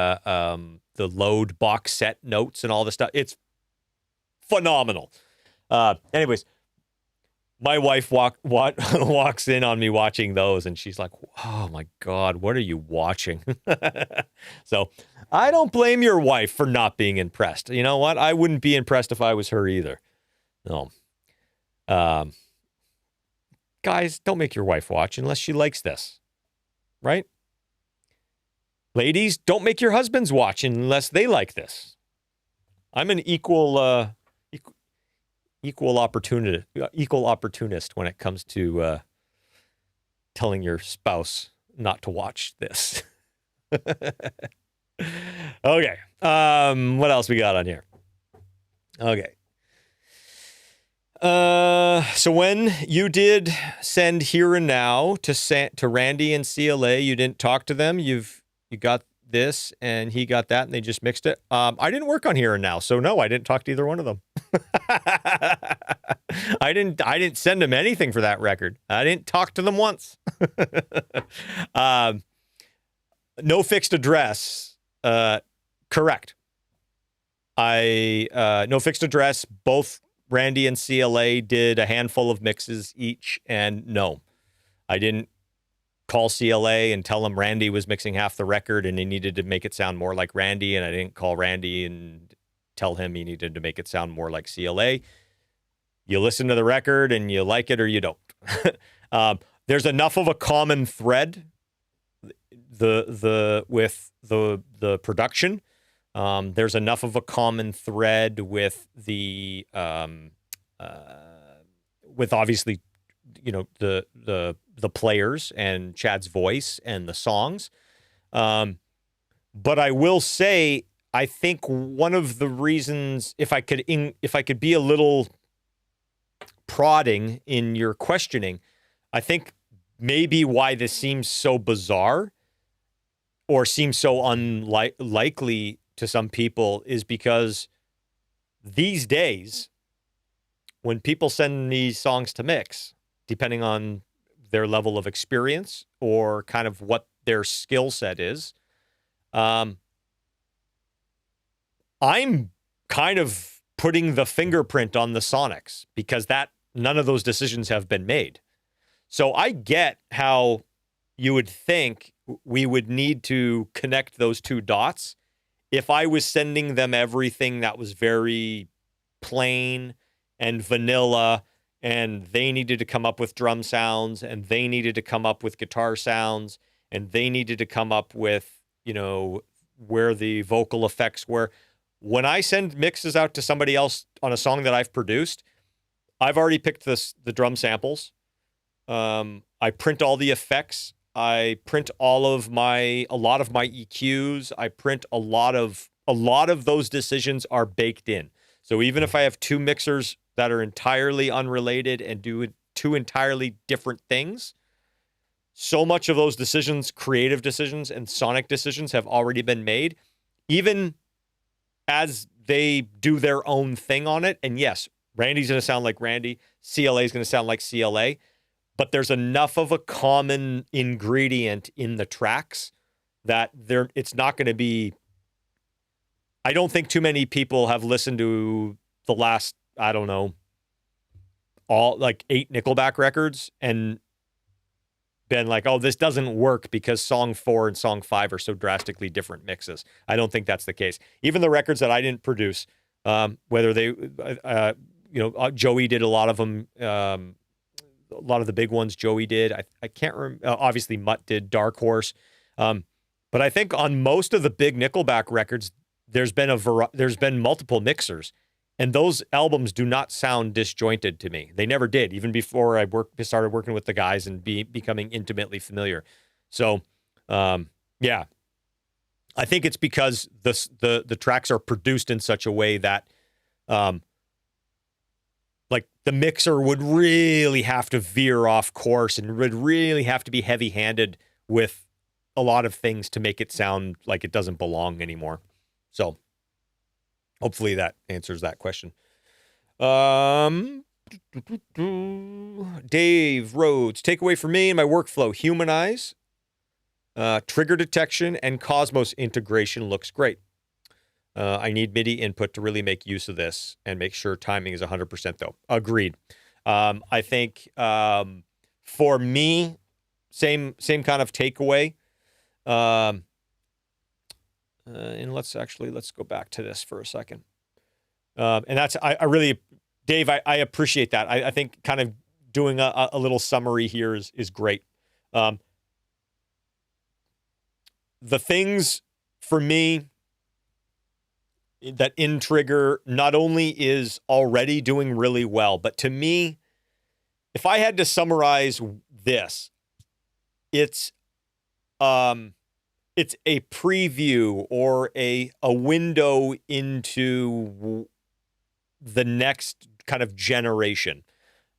Speaker 1: Load box set notes and all this stuff. It's phenomenal. Anyways, my wife walks in on me watching those, and she's like, "Oh my God, what are you watching?" So I don't blame your wife for not being impressed. You know what? I wouldn't be impressed if I was her either. No. Guys, don't make your wife watch unless she likes this, right? Ladies, don't make your husbands watch unless they like this. I'm an equal opportunist when it comes to telling your spouse not to watch this. Okay. What else we got on here? Okay. So when you did send Here and Now to Randy and CLA, you didn't talk to them. You got this and he got that and they just mixed it. I didn't work on Here and Now, so no, I didn't talk to either one of them. I didn't send them anything for that record. I didn't talk to them once. No fixed address. Correct. No fixed address. Both Randy and CLA did a handful of mixes each, and no, I didn't call CLA and tell him Randy was mixing half the record and he needed to make it sound more like Randy, and I didn't call Randy and tell him he needed to make it sound more like CLA. You listen to the record and you like it or you don't. There's enough of a common thread with the production. There's enough of a common thread with the with obviously the players and Chad's voice and the songs. But I will say, I think one of the reasons, if I could be a little prodding in your questioning, I think maybe why this seems so bizarre or seems so unlikely to some people is because these days, when people send these songs to mix, depending on their level of experience or kind of what their skill set is, I'm kind of putting the fingerprint on the Sonics because none of those decisions have been made. So I get how you would think we would need to connect those two dots. If I was sending them everything that was very plain and vanilla, and they needed to come up with drum sounds, and they needed to come up with guitar sounds, and they needed to come up with, where the vocal effects were. When I send mixes out to somebody else on a song that I've produced, I've already picked the drum samples. I print all the effects. I print a lot of my EQs. I print a lot of those decisions are baked in. So even if I have two mixers that are entirely unrelated and do two entirely different things, so much of those decisions, creative decisions and sonic decisions, have already been made, even as they do their own thing on it. And yes, Randy's going to sound like Randy. CLA is going to sound like CLA. But there's enough of a common ingredient in the tracks that it's not going to be. I don't think too many people have listened to the last, I don't know, all like 8 Nickelback records and been like, oh, this doesn't work because song 4 and song 5 are so drastically different mixes. I don't think that's the case. Even the records that I didn't produce, whether they, Joey did a lot of them. A lot of the big ones Joey did. I can't remember. Obviously, Mutt did, Dark Horse. But I think on most of the big Nickelback records, there's been multiple mixers, and those albums do not sound disjointed to me. They never did, even before I started working with the guys and becoming intimately familiar. So, yeah. I think it's because the tracks are produced in such a way that, like the mixer would really have to veer off course and would really have to be heavy-handed with a lot of things to make it sound like it doesn't belong anymore. So hopefully that answers that question. Dave Rhodes, takeaway for me in my workflow: humanize, trigger detection, and Cosmos integration looks great. I need MIDI input to really make use of this and make sure timing is 100% though. Agreed. I think for me, same kind of takeaway. And let's go back to this for a second. And that's, I really, Dave, I appreciate that. I think kind of doing a little summary here is great. The things for me that InTrigger not only is already doing really well, but to me, if I had to summarize this, it's a preview or a window into the next kind of generation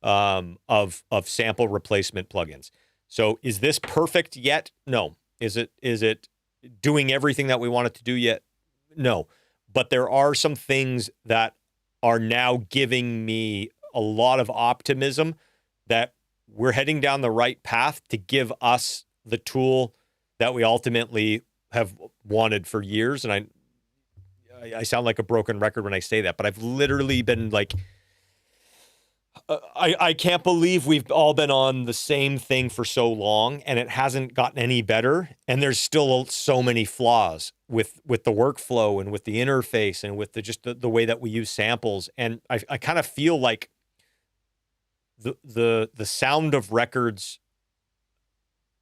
Speaker 1: of sample replacement plugins. So is this perfect yet? No. Is it doing everything that we want it to do yet? No. But there are some things that are now giving me a lot of optimism that we're heading down the right path to give us the tool that we ultimately have wanted for years. And I sound like a broken record when I say that, but I've literally been like, I can't believe we've all been on the same thing for so long and it hasn't gotten any better. And there's still so many flaws with the workflow and with the interface and with the way that we use samples. And I kind of feel like the sound of records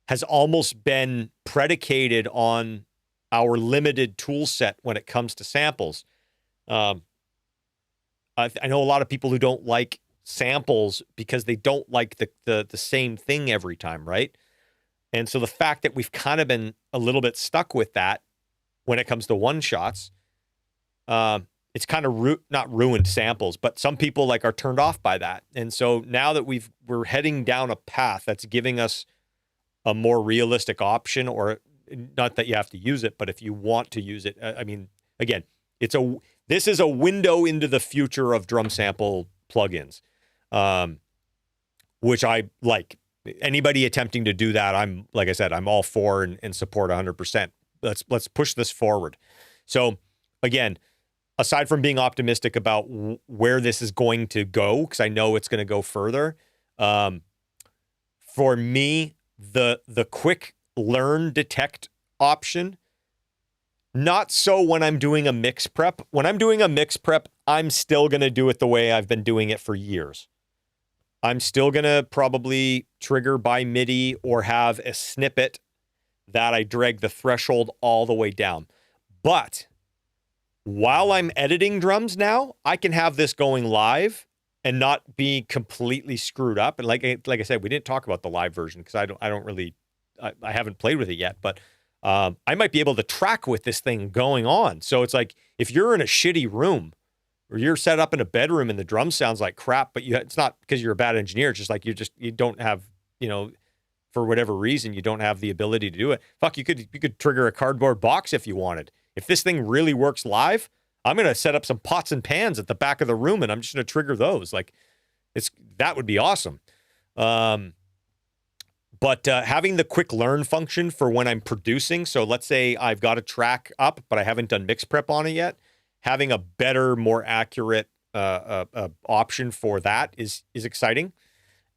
Speaker 1: has almost been predicated on our limited tool set when it comes to samples. I know a lot of people who don't like samples because they don't like the same thing every time, right? And so the fact that we've kind of been a little bit stuck with that when it comes to one shots, it's kind of not ruined samples, but some people like are turned off by that. And so now that we're heading down a path that's giving us a more realistic option, or not that you have to use it, but if you want to use it, I mean, again, this is a window into the future of drum sample plugins, which I like. Anybody attempting to do that, like I said, I'm all for and support 100%. Let's push this forward. So again, aside from being optimistic about where this is going to go, because I know it's going to go further, for me, the quick learn detect option, not so when I'm doing a mix prep. When I'm doing a mix prep, I'm still going to do it the way I've been doing it for years. I'm still going to probably trigger by MIDI or have a snippet that I drag the threshold all the way down. But while I'm editing drums now, I can have this going live and not be completely screwed up. And like I said, we didn't talk about the live version because I haven't played with it yet, but I might be able to track with this thing going on. So it's like, if you're in a shitty room or you're set up in a bedroom and the drum sounds like crap, but it's not because you're a bad engineer. It's just like, you don't have, for whatever reason, you don't have the ability to do it. Fuck, you could trigger a cardboard box if you wanted. If this thing really works live, I'm going to set up some pots and pans at the back of the room and I'm just going to trigger those. Like, that would be awesome. But having the quick learn function for when I'm producing, so let's say I've got a track up, but I haven't done mix prep on it yet, having a better, more accurate option for that is exciting.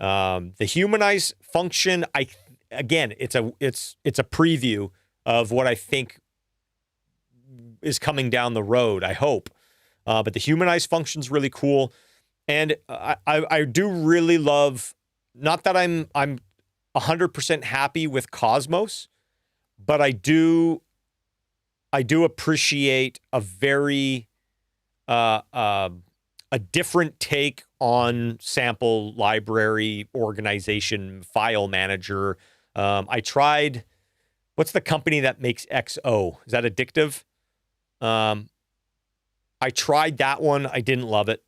Speaker 1: The humanize function, it's a preview of what I think is coming down the road, I hope. But the humanize function is really cool. And I do really love, not that I'm 100% happy with Cosmos, but I do appreciate a very a different take on sample library organization, file manager. I tried what's the company that makes XO? Is that Addictive? I tried that one. I didn't love it.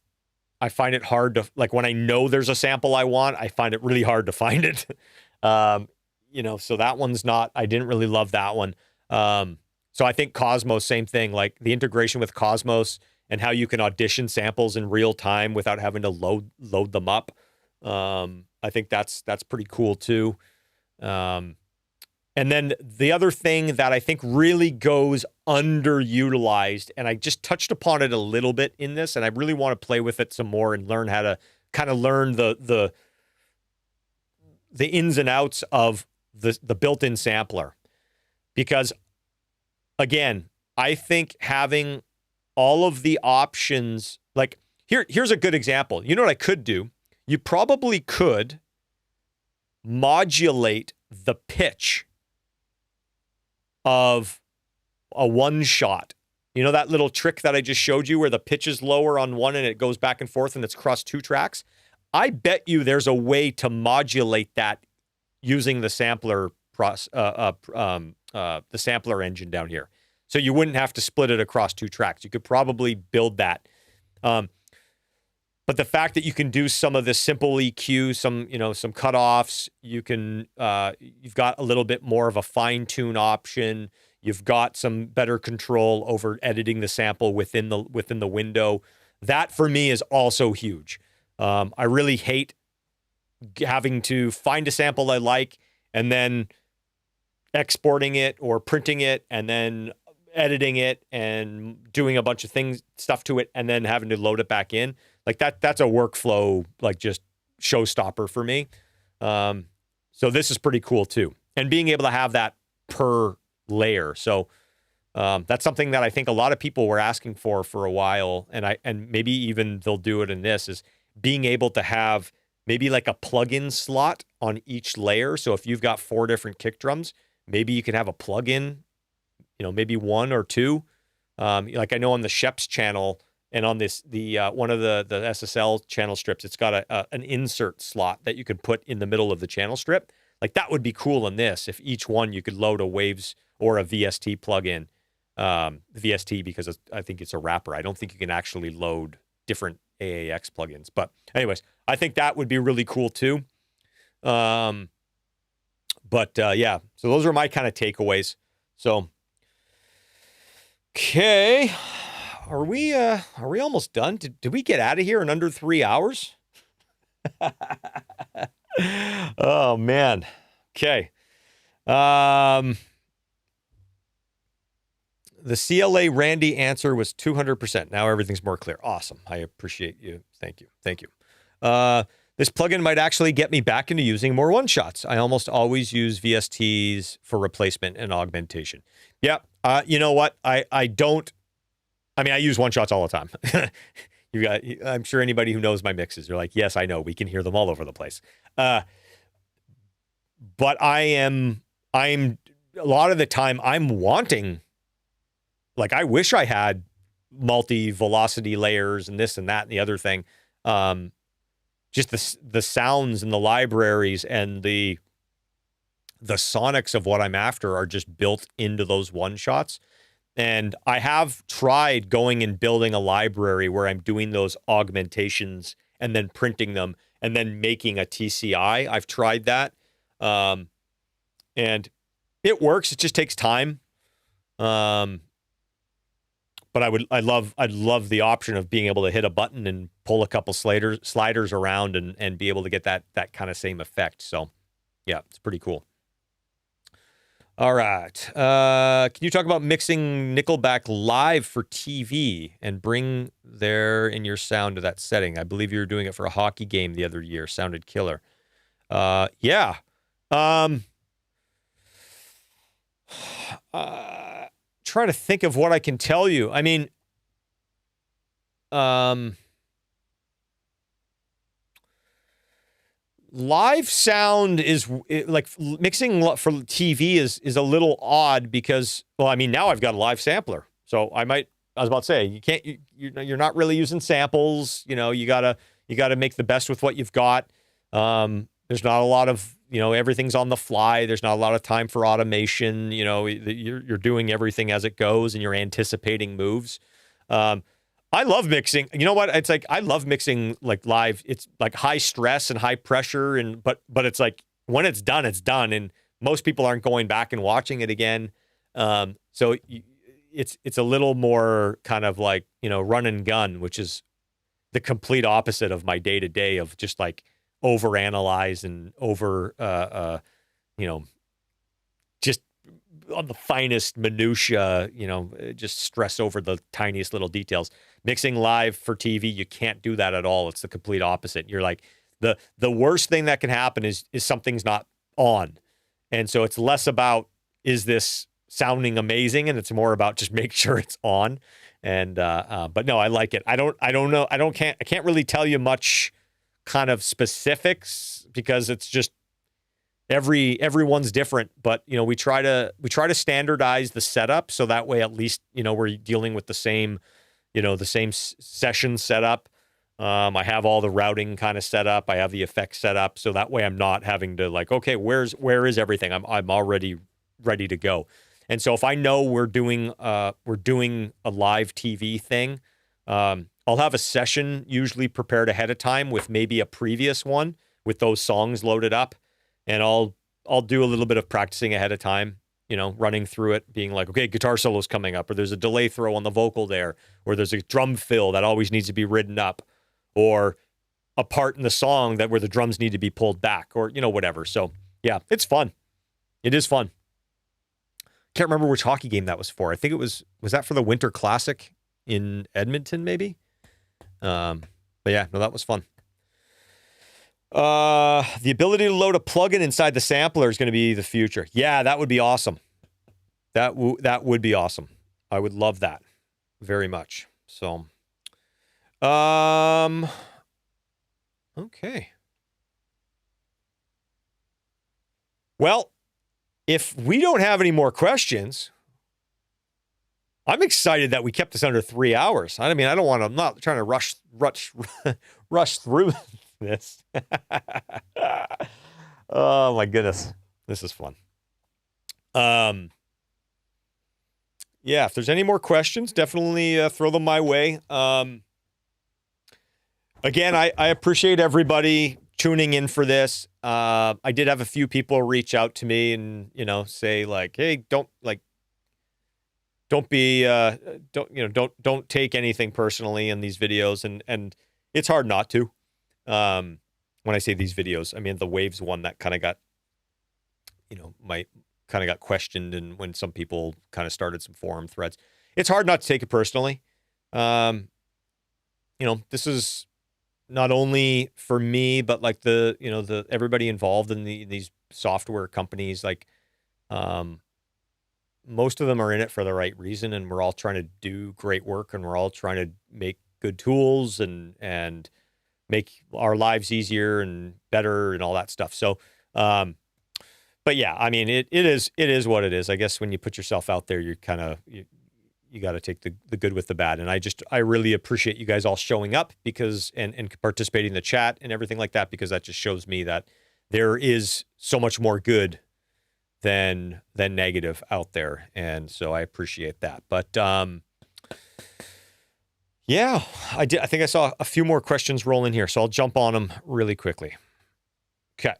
Speaker 1: I find it hard to, like, when I know there's a sample I want, I find it really hard to find it. So that one's not, I didn't really love that one. So I think Cosmos, same thing, like the integration with Cosmos and how you can audition samples in real time without having to load them up. I think that's pretty cool too. And then the other thing that I think really goes underutilized, and I just touched upon it a little bit in this, and I really want to play with it some more and learn how to kind of learn the ins and outs of the built-in sampler. Because, again, I think having all of the options, like here's a good example. You know what I could do? You probably could modulate the pitch of a one shot. You know that little trick that I just showed you where the pitch is lower on one and it goes back and forth and it's across two tracks? I bet you there's a way to modulate that using the sampler the sampler engine down here. So you wouldn't have to split it across two tracks. You could probably build that. But the fact that you can do some of this simple EQ, some cutoffs, you can, you've got a little bit more of a fine tune option. You've got some better control over editing the sample within the window. That for me is also huge. I really hate having to find a sample I like and then exporting it or printing it and then editing it and doing a bunch of stuff to it and then having to load it back in. Like that's a workflow, like just showstopper for me. So this is pretty cool too. And being able to have that per layer. So that's something that I think a lot of people were asking for a while. And maybe even they'll do it in this, is being able to have maybe like a plugin slot on each layer. So if you've got 4 different kick drums, maybe you can have a plugin, maybe 1 or 2. Like I know on the Sheps channel, and on the one of the SSL channel strips, it's got an insert slot that you could put in the middle of the channel strip. Like that would be cool in this, if each one you could load a Waves or a VST plugin. VST because I think it's a wrapper. I don't think you can actually load different AAX plugins. But anyways, I think that would be really cool too. Yeah, so those are my kind of takeaways. So, okay. Are we almost done? Did we get out of here in under 3 hours? Oh man. Okay. The CLA Randy answer was 200%. Now everything's more clear. Awesome. I appreciate you. Thank you. This plugin might actually get me back into using more one-shots. I almost always use VSTs for replacement and augmentation. Yeah. You know what? I use one-shots all the time. I'm sure anybody who knows my mixes, you're like, yes, I know. We can hear them all over the place. But I'm a lot of the time I'm wanting, like, I wish I had multi-velocity layers and this and that and the other thing. Just the sounds and the libraries and the sonics of what I'm after are just built into those one-shots. And I have tried going and building a library where I'm doing those augmentations and then printing them and then making a TCI. I've tried that. And it works. It just takes time. But I'd love the option of being able to hit a button and pull a couple sliders around and be able to get that kind of same effect. So yeah, it's pretty cool. All right. Can you talk about mixing Nickelback live for TV and bring in your sound to that setting? I believe you were doing it for a hockey game the other year. Sounded killer. Yeah. Trying to think of what I can tell you. I mean, live sound is like mixing for TV is a little odd because, well, I mean, now I've got a live sampler. So I was about to say, you're not really using samples. You gotta make the best with what you've got. There's There's not a lot of, everything's on the fly. There's not a lot of time for automation. You're doing everything as it goes and you're anticipating moves. I love mixing. You know what? It's like, I love mixing like live. It's like high stress and high pressure. But it's like when it's done, it's done. And most people aren't going back and watching it again. So it's a little more kind of like, run and gun, which is the complete opposite of my day to day of just like overanalyze and just on the finest minutia, just stress over the tiniest little details. Mixing live for TV, you can't do that at all. It's the complete opposite. You're like, the worst thing that can happen is something's not on. And so it's less about, is this sounding amazing? And it's more about just make sure it's on. And, but no, I like it. I don't know. I can't really tell you much kind of specifics because it's just, everyone's different, but we try to standardize the setup so that way at least we're dealing with the same session setup. I have all the routing kind of set up. I have the effects set up so that way I'm not having to like, okay, where is everything? I'm already ready to go. And so if I know we're doing a live TV thing, I'll have a session usually prepared ahead of time with maybe a previous one with those songs loaded up. And I'll do a little bit of practicing ahead of time, running through it, being like, okay, guitar solo's coming up, or there's a delay throw on the vocal there, or there's a drum fill that always needs to be ridden up, or a part in the song where the drums need to be pulled back, or, whatever. So, yeah, it's fun. It is fun. Can't remember which hockey game that was for. I think it was that for the Winter Classic in Edmonton, maybe? But yeah, no, that was fun. The ability to load a plugin inside the sampler is going to be the future. Yeah, that would be awesome. That would be awesome. I would love that very much. So, okay. Well, if we don't have any more questions, I'm excited that we kept this under 3 hours. I mean, I'm not trying to rush through this. Oh my goodness. This is fun. Yeah, if there's any more questions, definitely throw them my way. Again, I appreciate everybody tuning in for this. I did have a few people reach out to me and, say like, hey, don't take anything personally in these videos. And it's hard not to. When I say these videos, I mean the Waves one that kind of got, got questioned, and when some people kind of started some forum threads, it's hard not to take it personally. This is not only for me, but like the everybody involved in these software companies, like, most of them are in it for the right reason, and we're all trying to do great work, and we're all trying to make good tools and make our lives easier and better and all that stuff. So, but yeah, I mean, it is what it is. I guess when you put yourself out there, you kind of, you got to take the good with the bad. And I really appreciate you guys all showing up and participating in the chat and everything like that, because that just shows me that there is so much more good than negative out there. And so I appreciate that. But, yeah, I think I saw a few more questions roll in here, so I'll jump on them really quickly. Okay.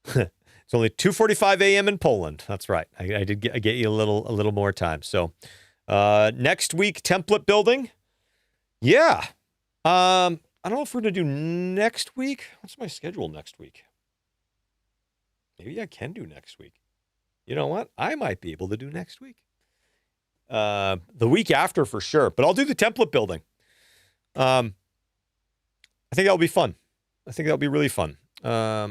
Speaker 1: It's only 2:45 a.m. in Poland. That's right. I get you a little more time. So, next week, template building. Yeah. I don't know if we're going to do next week. What's my schedule next week? Maybe I can do next week. You know what? I might be able to do next week. The week after for sure, but I'll do the template building. I think that'll be fun. I think that'll be really fun. How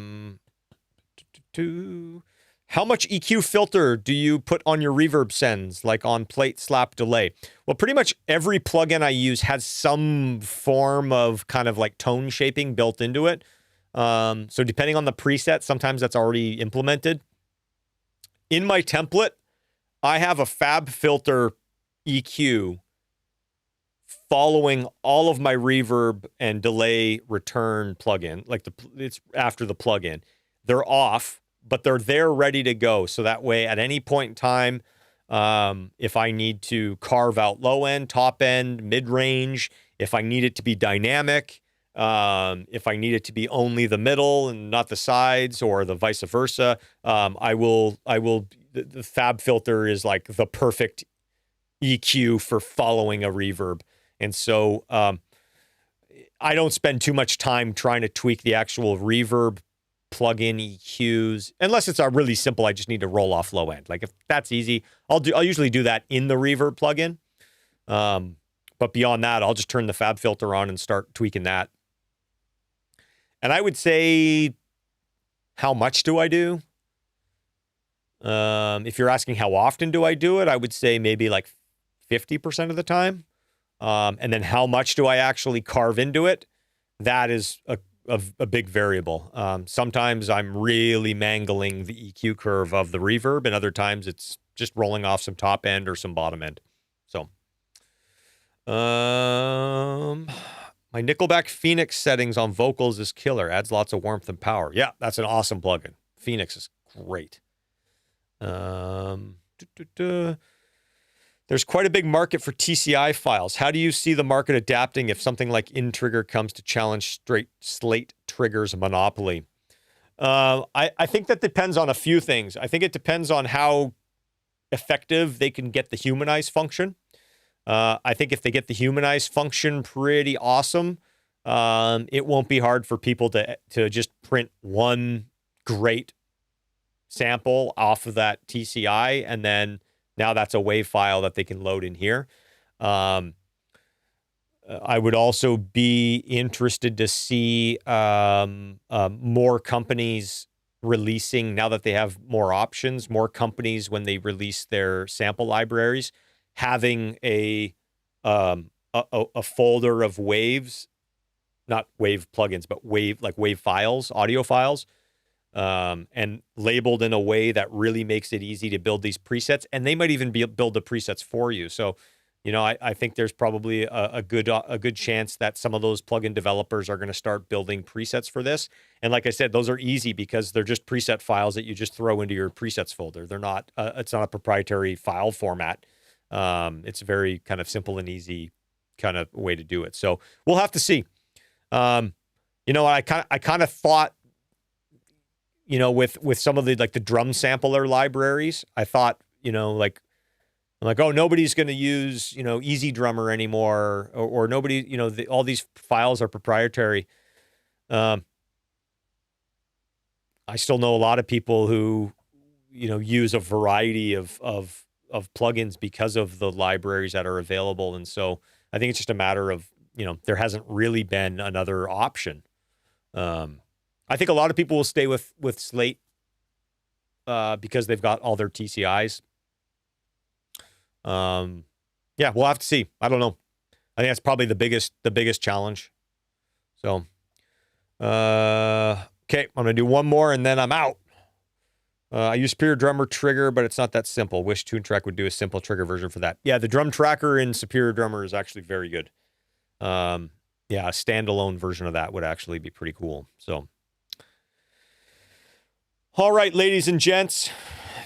Speaker 1: much EQ filter do you put on your reverb sends, like on plate, slap, delay? Well, pretty much every plugin I use has some form of kind of like tone shaping built into it. So depending on the preset, sometimes that's already implemented. In my template, I have a Fab Filter EQ following all of my reverb and delay return plugin, like it's after the plugin. They're off, but they're there ready to go. So that way, at any point in time, if I need to carve out low end, top end, mid range, if I need it to be dynamic, if I need it to be only the middle and not the sides, or the vice versa, I will. The Fab filter is like the perfect EQ for following a reverb. And so I don't spend too much time trying to tweak the actual reverb plug-in EQs, unless it's a really simple, I just need to roll off low end. Like if that's easy, I'll usually do that in the reverb plugin. But beyond that, I'll just turn the Fab filter on and start tweaking that. And I would say, how much do I do? If you're asking how often do I do it, I would say maybe like 50% of the time. And then how much do I actually carve into it? That is a big variable. Sometimes I'm really mangling the EQ curve of the reverb, and other times it's just rolling off some top end or some bottom end. So, my Nickelback Phoenix settings on vocals is killer. Adds lots of warmth and power. Yeah, that's an awesome plugin. Phoenix is great. There's quite a big market for TCI files. How do you see the market adapting if something like InTrigger comes to challenge straight slate triggers monopoly? I think that depends on a few things. I think it depends on how effective they can get the humanize function. I think if they get the humanize function pretty awesome, it won't be hard for people to just print one great sample off of that TCI, and then now that's a WAV file that they can load in here. I would also be interested to see more companies releasing, now that they have more options, more companies when they release their sample libraries, having a folder of waves, not wave plugins, but wave files, audio files, and labeled in a way that really makes it easy to build these presets. And they might even build the presets for you. So, you know, I think there's probably a good chance that some of those plugin developers are going to start building presets for this. And like I said, those are easy because they're just preset files that you just throw into your presets folder. They're not, it's not a proprietary file format. It's a very kind of simple and easy kind of way to do it. So we'll have to see. You know, I kind of thought, you know, with some of the, like the drum sampler libraries, I thought, you know, like, I'm like, oh, nobody's going to use, you know, Easy Drummer anymore, or nobody, you know, all these files are proprietary. I still know a lot of people who, you know, use a variety of plugins because of the libraries that are available. And so I think it's just a matter of, you know, there hasn't really been another option. I think a lot of people will stay with Slate because they've got all their TCIs. Yeah, we'll have to see. I don't know. I think that's probably the biggest challenge. So, okay, I'm gonna do one more and then I'm out. I use Superior Drummer Trigger, but it's not that simple. Wish Toontrack would do a simple trigger version for that. Yeah, the drum tracker in Superior Drummer is actually very good. Yeah, a standalone version of that would actually be pretty cool. So, all right, ladies and gents,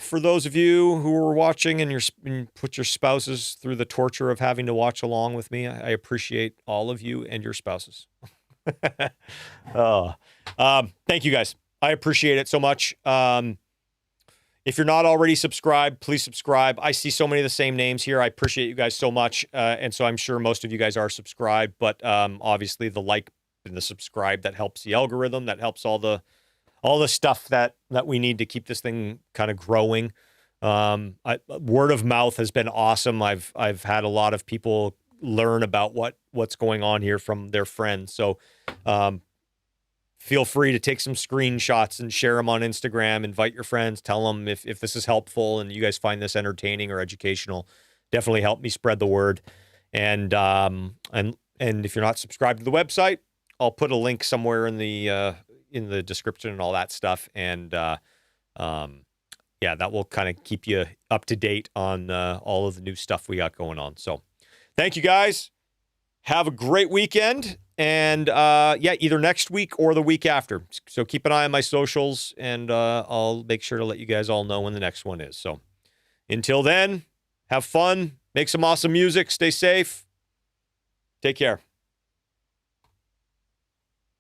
Speaker 1: for those of you who are watching and put your spouses through the torture of having to watch along with me, I appreciate all of you and your spouses. Thank you guys. I appreciate it so much. If you're not already subscribed, please subscribe. I see so many of the same names here. I appreciate you guys so much. And so I'm sure most of you guys are subscribed, but obviously the like and the subscribe, that helps the algorithm, that helps all the stuff that we need to keep this thing kind of growing. Word of mouth has been awesome. I've had a lot of people learn about what's going on here from their friends. So feel free to take some screenshots and share them on Instagram. Invite your friends. Tell them if this is helpful and you guys find this entertaining or educational. Definitely help me spread the word. And if you're not subscribed to the website, I'll put a link somewhere in the description and all that stuff. And yeah, that will kind of keep you up to date on all of the new stuff we got going on. So thank you guys. have a great weekend. And yeah, either next week or the week after. So keep an eye on my socials, and I'll make sure to let you guys all know when the next one is. So until then, have fun, make some awesome music, stay safe, take care.